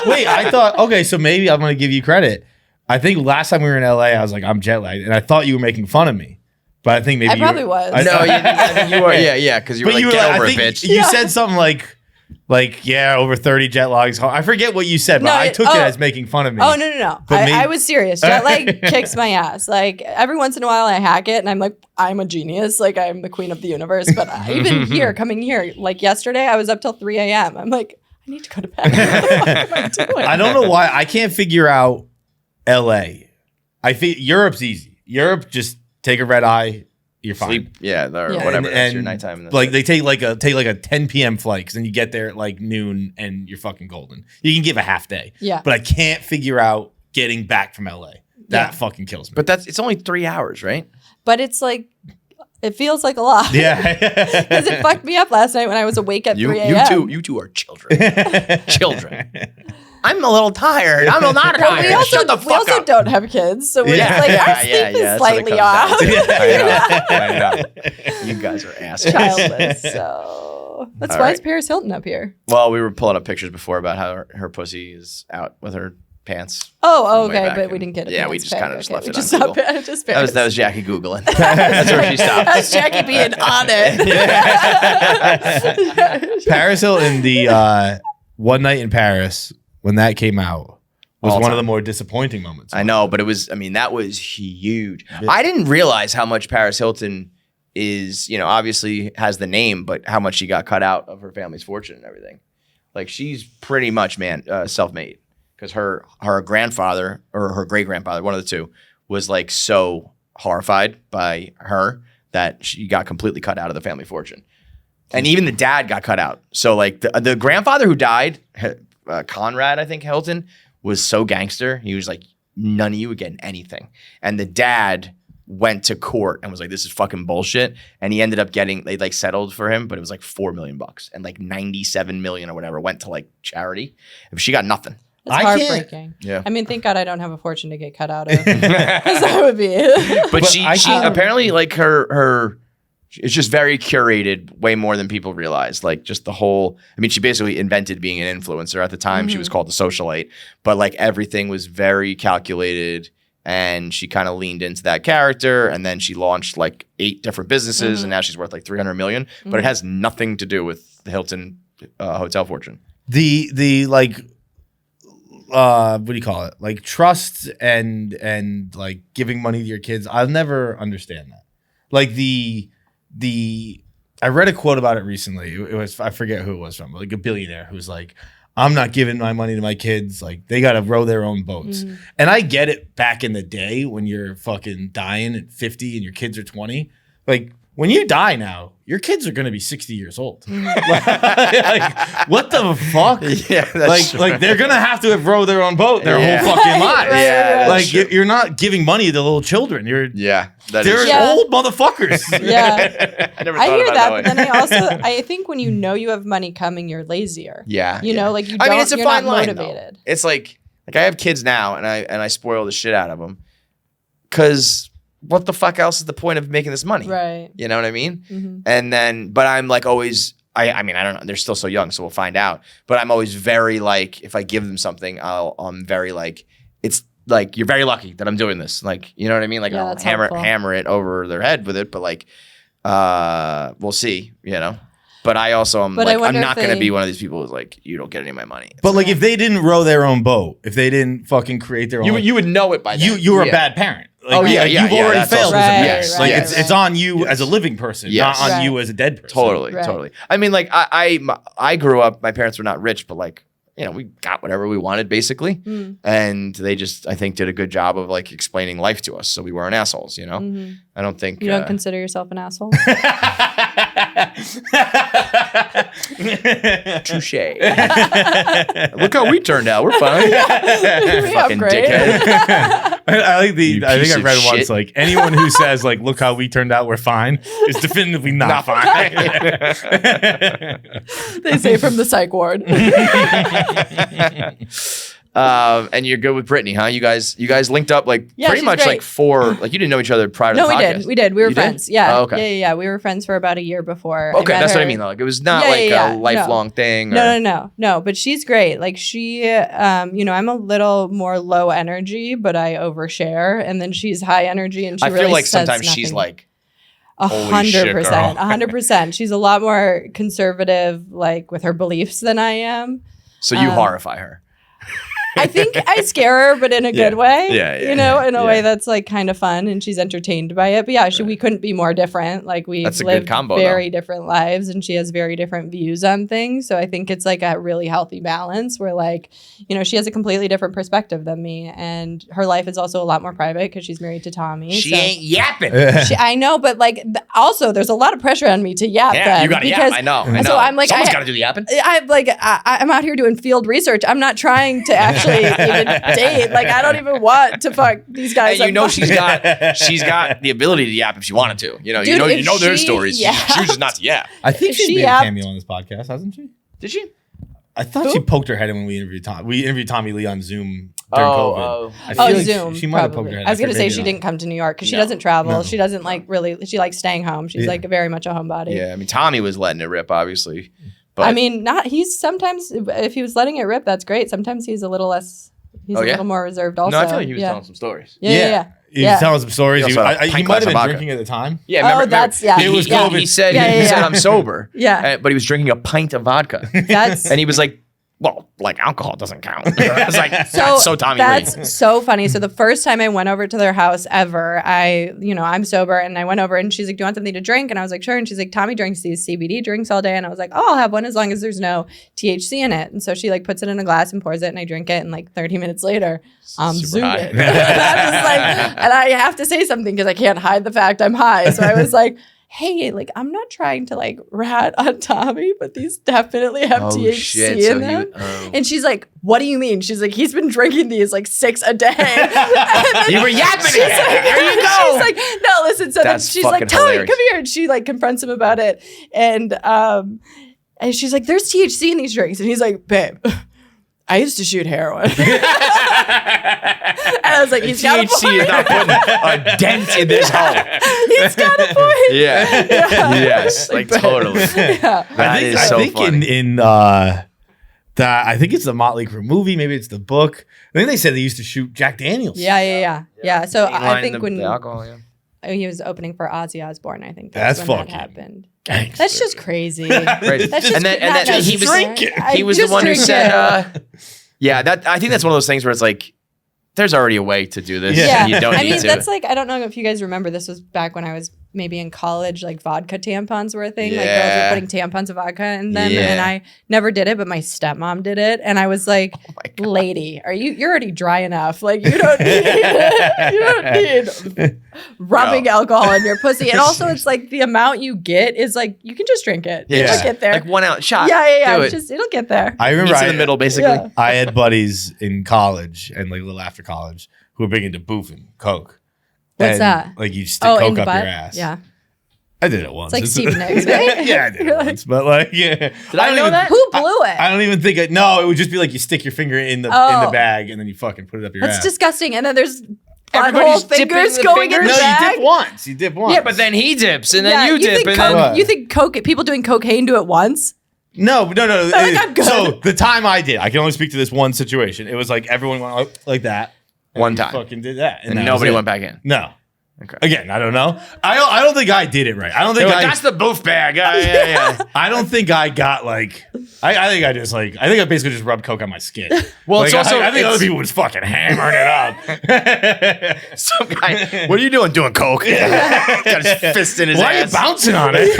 Wait, I thought, okay, so maybe I'm going to give you credit. I think last time we were in LA, I was like, I'm jet lagged, and I thought you were making fun of me. But I think maybe I probably was. No, I think you were. Yeah, because you were like, get over it, bitch. You said something like, over 30 jet lags. I forget what you said, but I took it as making fun of me. Oh, no. I was serious. Jet lag kicks my ass. Like, every once in a while I hack it, and I'm like, I'm a genius. Like, I'm the queen of the universe. But even coming here, like yesterday, I was up till 3 a.m. I'm like, I need to go to bed. What am I doing? I don't know why. I can't figure out LA. I think Europe's easy. Europe, just take a red eye. You're fine. Sleep, or whatever. That's your nighttime. Like they take like a 10 p.m. flight, because then you get there at like noon and you're fucking golden. You can give a half day. Yeah. But I can't figure out getting back from LA. That fucking kills me. But it's only 3 hours, right? But it's like, it feels like a lot. Yeah. Because it fucked me up last night when I was awake at 3 a.m. You two are children. Children. I'm a little tired. I'm not tired. Well, we Shut the fuck also up. don't have kids, so we're just like, our sleep is that's what it slightly comes down off. to. I know. You guys are assholes. Childless. So that's All why right. is Paris Hilton up here? Well, we were pulling up pictures before about how her pussy is out with her pants. Oh, Way okay, back, but we and- didn't get it. Yeah, we just kind of just left it on stopped Google. it. Just That Paris. was Jackie Googling. That's where she stopped. That's Jackie being on it. Paris Hilton, the One Night in Paris, when that came out, was one of the more disappointing moments. I know, but it was, that was huge. I didn't realize how much Paris Hilton is, obviously has the name, but how much she got cut out of her family's fortune and everything. Like, she's pretty much, self-made. Because her grandfather, or her great-grandfather, one of the two, was like so horrified by her that she got completely cut out of the family fortune. And even the dad got cut out. So like the grandfather who died, Conrad, I think, Hilton, was so gangster. He was like, none of you would get anything. And the dad went to court and was like, this is fucking bullshit. And he ended up they like settled for him, but it was like $4 million and like 97 million or whatever went to like charity. She got nothing. It's heartbreaking. Yeah. I mean, thank God I don't have a fortune to get cut out of. Because that would be But she apparently like her it's just very curated, way more than people realize. Like just the whole, she basically invented being an influencer. At the time, she was called the socialite, but like everything was very calculated, and she kind of leaned into that character, and then she launched like 8 different businesses, and now she's worth like 300 million, but it has nothing to do with the Hilton hotel fortune. The like, what do you call it? Like trust and like giving money to your kids. I'll never understand that. Like I read a quote about it recently. It was, I forget who it was from, but like a billionaire who's like, I'm not giving my money to my kids. Like they got to row their own boats. And I get it back in the day when you're fucking dying at 50 and your kids are 20. Like when you die now, your kids are going to be 60 years old. Like, what the fuck? Yeah, that's like they're going to have to have rowed their own boat their whole fucking lives. Yeah, like you're not giving money to little children. They're old motherfuckers. Yeah. I never I thought hear about that, way. but then I think when you know you have money coming, you're lazier. Yeah. You know, like you don't, it's a you're fine not line, motivated. though. It's like I have kids now, and I spoil the shit out of them because what the fuck else is the point of making this money? Right. You know what I mean? And then, but I'm like always, I don't know. They're still so young, so we'll find out. But I'm always very like, if I give them something, I'm very like, it's like, you're very lucky that I'm doing this. Like, you know what I mean? Like Yeah, I'll that's helpful. hammer it over their head with it. But like, we'll see, you know? But I also am But I like, I'm wonder not if going to they- be one of these people who's like, you don't get any of my money. But like if they didn't row their own boat, if they didn't fucking create their own, You would know it by then. you were a Yeah. bad parent. Like, Oh, yeah, you've yeah, already that's failed also- as a Right, parent. right, Like right, it's on you as a living person, Yes. not on Right. you as a dead person. Totally, Right. totally. I mean, like I grew up. My parents were not rich, but like we got whatever we wanted basically, and they just I think did a good job of like explaining life to us, so we weren't assholes. You know, I don't think You don't consider yourself an asshole? Touche. Look how we turned out. We're fine. Fucking dickhead. I like the. I think I read once shit. like anyone who says like, "Look how we turned out, we're fine," is definitively not fine. They say from the psych ward. And you're good with Brittany, huh? You guys linked up like pretty she's much great. like four. Like you didn't know each other prior to the podcast. We did. We were You did? friends. Yeah. Oh, okay. Yeah. We were friends for about a year before. Okay, that's what I her. mean. Though. Like it was not Yeah, a lifelong thing. No. But she's great. Like she, I'm a little more low energy, but I overshare, and then she's high energy, and she I really feel like says sometimes nothing. she's like 100%, 100%. She's a lot more conservative, like with her beliefs than I am. So you horrify her. I think I scare her, but in a good way. Yeah, in a way that's like kind of fun, and she's entertained by it. But yeah, we couldn't be more different. Like we've That's a lived good combo, very different lives, and she has very different views on things. So I think it's like a really healthy balance where like, she has a completely different perspective than me, and her life is also a lot more private because she's married to Tommy. She ain't yapping. I know, but like also there's a lot of pressure on me to yap. Yeah, then you gotta because, yap. I know. So I'm like, someone's gotta do the yapping. I'm out here doing field research. I'm not trying to actually even date. Like I don't even want to fuck these guys. And she's got the ability to yap if she wanted to. Dude, you know their stories. She chooses not to yap. I think she's she made a yapped- cameo on this podcast, hasn't she? Did she? I thought she poked her head in when we interviewed Tom. We interviewed Tommy Lee on Zoom during COVID. I feel like Zoom. She might have probably. poked her head. I was gonna say maybe she not. didn't come to New York because she No. doesn't travel. No. She doesn't like really. She likes staying home. She's like very much a homebody. Yeah, I mean Tommy was letting it rip, obviously. But I mean, he's sometimes if he was letting it rip, that's great. Sometimes he's a little less. He's a little more reserved. Also, no, I feel like he was telling some stories. Yeah. He was telling some stories. He He also had a pint might glass have of been vodka. drinking at the time. Yeah, remember, It was COVID. He said Yeah. I'm sober. Yeah. But he was drinking a pint of vodka. That's And he was like, well, like alcohol doesn't count. I was like, that's so Tommy Lee. That's so funny. So the first time I went over to their house ever, I'm sober, and I went over and she's like, "Do you want something to drink?" And I was like, "Sure." And she's like, "Tommy drinks these CBD drinks all day," and I was like, "Oh, I'll have one as long as there's no THC in it." And so she like puts it in a glass and pours it, and I drink it, and like 30 minutes later, I'm Super high. zooted. I'm just like, and I have to say something because I can't hide the fact I'm high. So I was like, hey, like I'm not trying to like rat on Tommy, but these definitely have THC in them. And she's like, what do you mean? She's like, he's been drinking these like 6 a day. You were yapping She's again. like, There you go. She's like, no, listen. So then That's she's like, fucking Tommy, hilarious. come here. And she like confronts him about it. And she's like, there's THC in these drinks. And he's like, babe, I used to shoot heroin. And I was like, he's got a THC point. is not putting a dent in this hole. He's got a point. Yeah. Yes. Like totally. Yeah. That is so funny. I think it's the Motley Crue movie. Maybe it's the book. I think they said they used to shoot Jack Daniels. Yeah. So I think when the alcohol, he was opening for Ozzy Osbourne, I think That's when fucking that happened. gangster. That's just crazy. Crazy. That's just And then not he was necessary. he was the one who said, yeah, that I think that's one of those things where it's like, there's already a way to do this. Yeah. You don't I need mean, to. that's like, I don't know if you guys remember, this was back when I was maybe in college, like vodka tampons were a thing. Like girls were putting tampons of vodka in them. Yeah. And I never did it, but my stepmom did it. And I was like, lady, you're already dry enough. Like you don't need rubbing alcohol in your pussy. And also it's like the amount you get is like, you can just drink it. Yeah. It'll get there. like 1 ounce shot. Yeah. Do It's it. just, it'll get there. I remember Meets in the middle, basically. Yeah. I had buddies in college and like a little after college who were big into boofing coke. What's And, that? Like you stick coke in the up butt? your ass. Yeah. I did it once. It's like Steve Nicks, right? Yeah, I did it once. But like, yeah. Did I know that? Who blew it? I don't even think no, it would just be like you stick your finger in the bag and then you fucking put it up your That's ass. disgusting. And then there's Everybody's butthole dipping fingers the going in fingers? the No, bag. you dip once. Yeah, but then he dips, and then Yeah, you dip, think and coke, then you think people doing cocaine do it once? No. Like, I'm good. So the time I did, I can only speak to this one situation. It was like everyone went up like that. and One we time. fucking did that. and that nobody was it. went back in. No. Okay. Again, I don't know. I don't think I did it right. I don't think That's the boof bag. Yeah. I don't think I got like. I think I just like. I think I basically just rubbed coke on my skin. Well, Like, it's also I think other people was fucking hammering it up. Some guy. What are you doing? Doing coke? Got his fist in his Why are you ass. bouncing on it?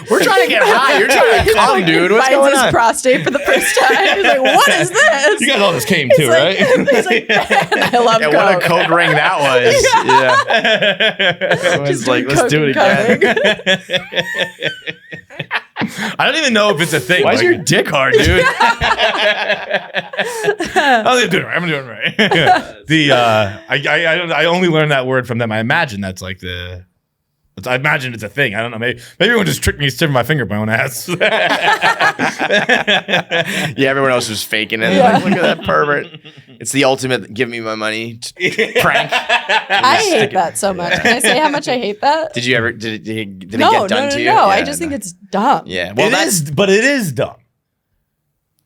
We're trying to get high. You're trying to come, dude. What's Finds going his on? prostate for the first time. He's like, what is this? You guys all just came He's too, like, right? He's like, man, I love Yeah, coke. what a coke ring that was. Yeah. It was Just like, doing let's do it coke and again. coke. I don't even know if it's a thing. Why is your dick hard, dude? I'm doing it right. I only learned that word from them. I imagine that's like I imagine it's a thing. I don't know. Maybe everyone just tricked me to my finger up my own ass. Yeah, everyone else was faking it. Yeah. Like, look at that pervert. It's the ultimate give me my money prank. I hate that so much. Can I say how much I hate that? Did it get done to you? No. I just think it's dumb. Yeah. Well, but it is dumb.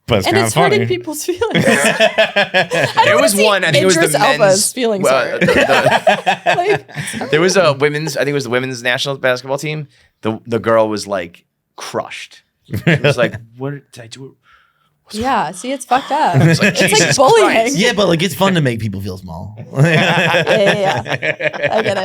But it's and kind it's of funny. hurting people's feelings. There was one. I think it was the Idris Elba's men's feelings hurt. There was a women's. I think it was the women's national basketball team. The girl was like crushed. It was like, what did I do? Yeah, see, it's fucked up. It's like, It's like Jesus bullying. Christ. Yeah, but like it's fun to make people feel small. Yeah. I get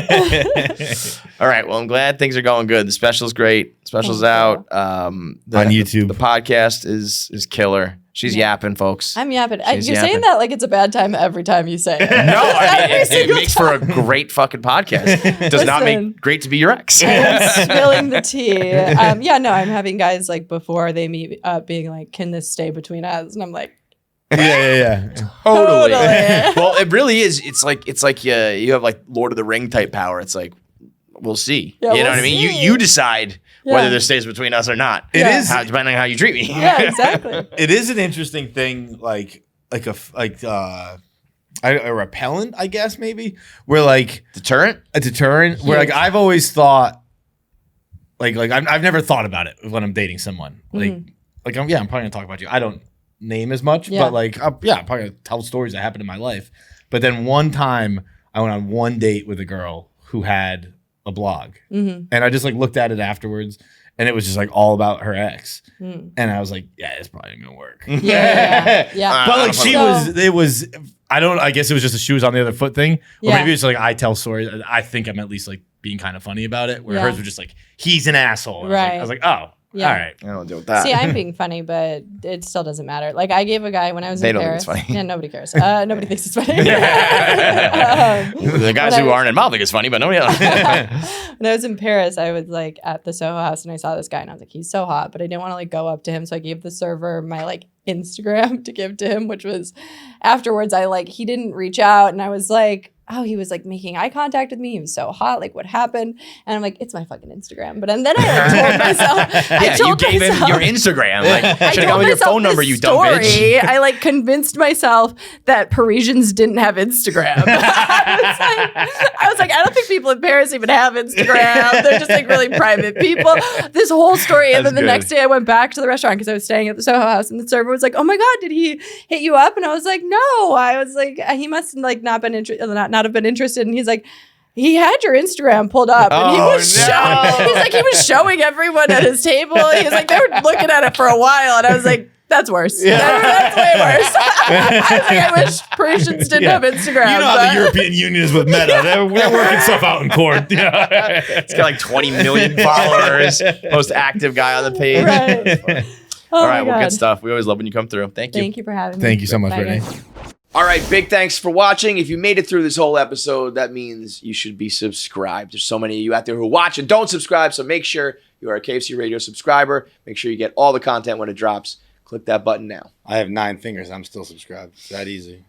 it. All right. Well, I'm glad things are going good. The special's great. Special's out. On YouTube. The podcast is killer. She's yapping, folks. I'm yapping. She's You're yapping. saying that like it's a bad time every time you say it. No, I mean, it single makes for a great fucking podcast. It does not Listen. make great to be your ex. I'm spilling the tea. Yeah, no, I'm having guys like before they meet up being like, can this stay between us? And I'm like, Yeah. Totally. Totally. Well, it really is. It's like you have like Lord of the Ring type power. It's like, we'll see. Yeah, you know we'll what I mean? see. You decide Yeah. whether this stays between us or not. It is. Depending on how you treat me. yeah, exactly. It is an interesting thing, like a repellent, I guess maybe, where like Deterrent? a deterrent. Where like I've always thought, like I've never thought about it when I'm dating someone. Like I'm probably gonna talk about you. I don't name as much, Yeah. but like I'm probably gonna tell stories that happened in my life. But then one time I went on one date with a girl who had a blog, and I just like looked at it afterwards, and it was just like all about her ex, and I was like, yeah, it's probably not gonna work. Yeah. But like So- I guess it was just a shoes on the other foot thing. Or Yeah. maybe it's like I tell stories. I think I'm at least like being kind of funny about it. Where Yeah. hers were just like, he's an asshole. And Right. I was like, oh, Yeah. all right. I don't deal with that. See, I'm being funny, but it still doesn't matter. Like I gave a guy when I was They in don't Paris. think it's funny. Yeah, nobody cares. Nobody thinks it's funny. The guys who aren't involved think it's funny, but nobody else. When I was in Paris, I was like at the Soho House and I saw this guy and I was like, he's so hot, but I didn't want to like go up to him. So I gave the server my like Instagram to give to him, which was afterwards he didn't reach out and I was like, oh, he was like making eye contact with me. He was so hot. Like what happened? And I'm like, it's my fucking Instagram. But then I told myself, You gave him your Instagram. Like, I should have told gone with your myself phone number, this you dumb bitch. story. I like convinced myself that Parisians didn't have Instagram. I was like, I don't think people in Paris even have Instagram. They're just like really private people. This whole story. And then the next day I went back to the restaurant because I was staying at the Soho House and the server was like, oh my God, did he hit you up? And I was like, no. I was like, he must like not have been interested. And he's like, he had your Instagram pulled up and he was showing everyone at his table. He was like, they were looking at it for a while. And I was like, that's worse. Yeah. That's way worse. I was like, I wish Parisians didn't have Instagram. You know how the European Union is with Meta. They're working stuff out in court. It's got like 20 million followers. Most active guy on the page. Right. All right, well, good stuff. We always love when you come through. Thank you. Thank you for having me. Thank you so much, Bye, Brittany. guys. All right, big thanks for watching. If you made it through this whole episode, that means you should be subscribed. There's so many of you out there who watch and don't subscribe, so make sure you are a KFC Radio subscriber. Make sure you get all the content when it drops. Click that button now. I have 9 fingers. I'm still subscribed. It's that easy.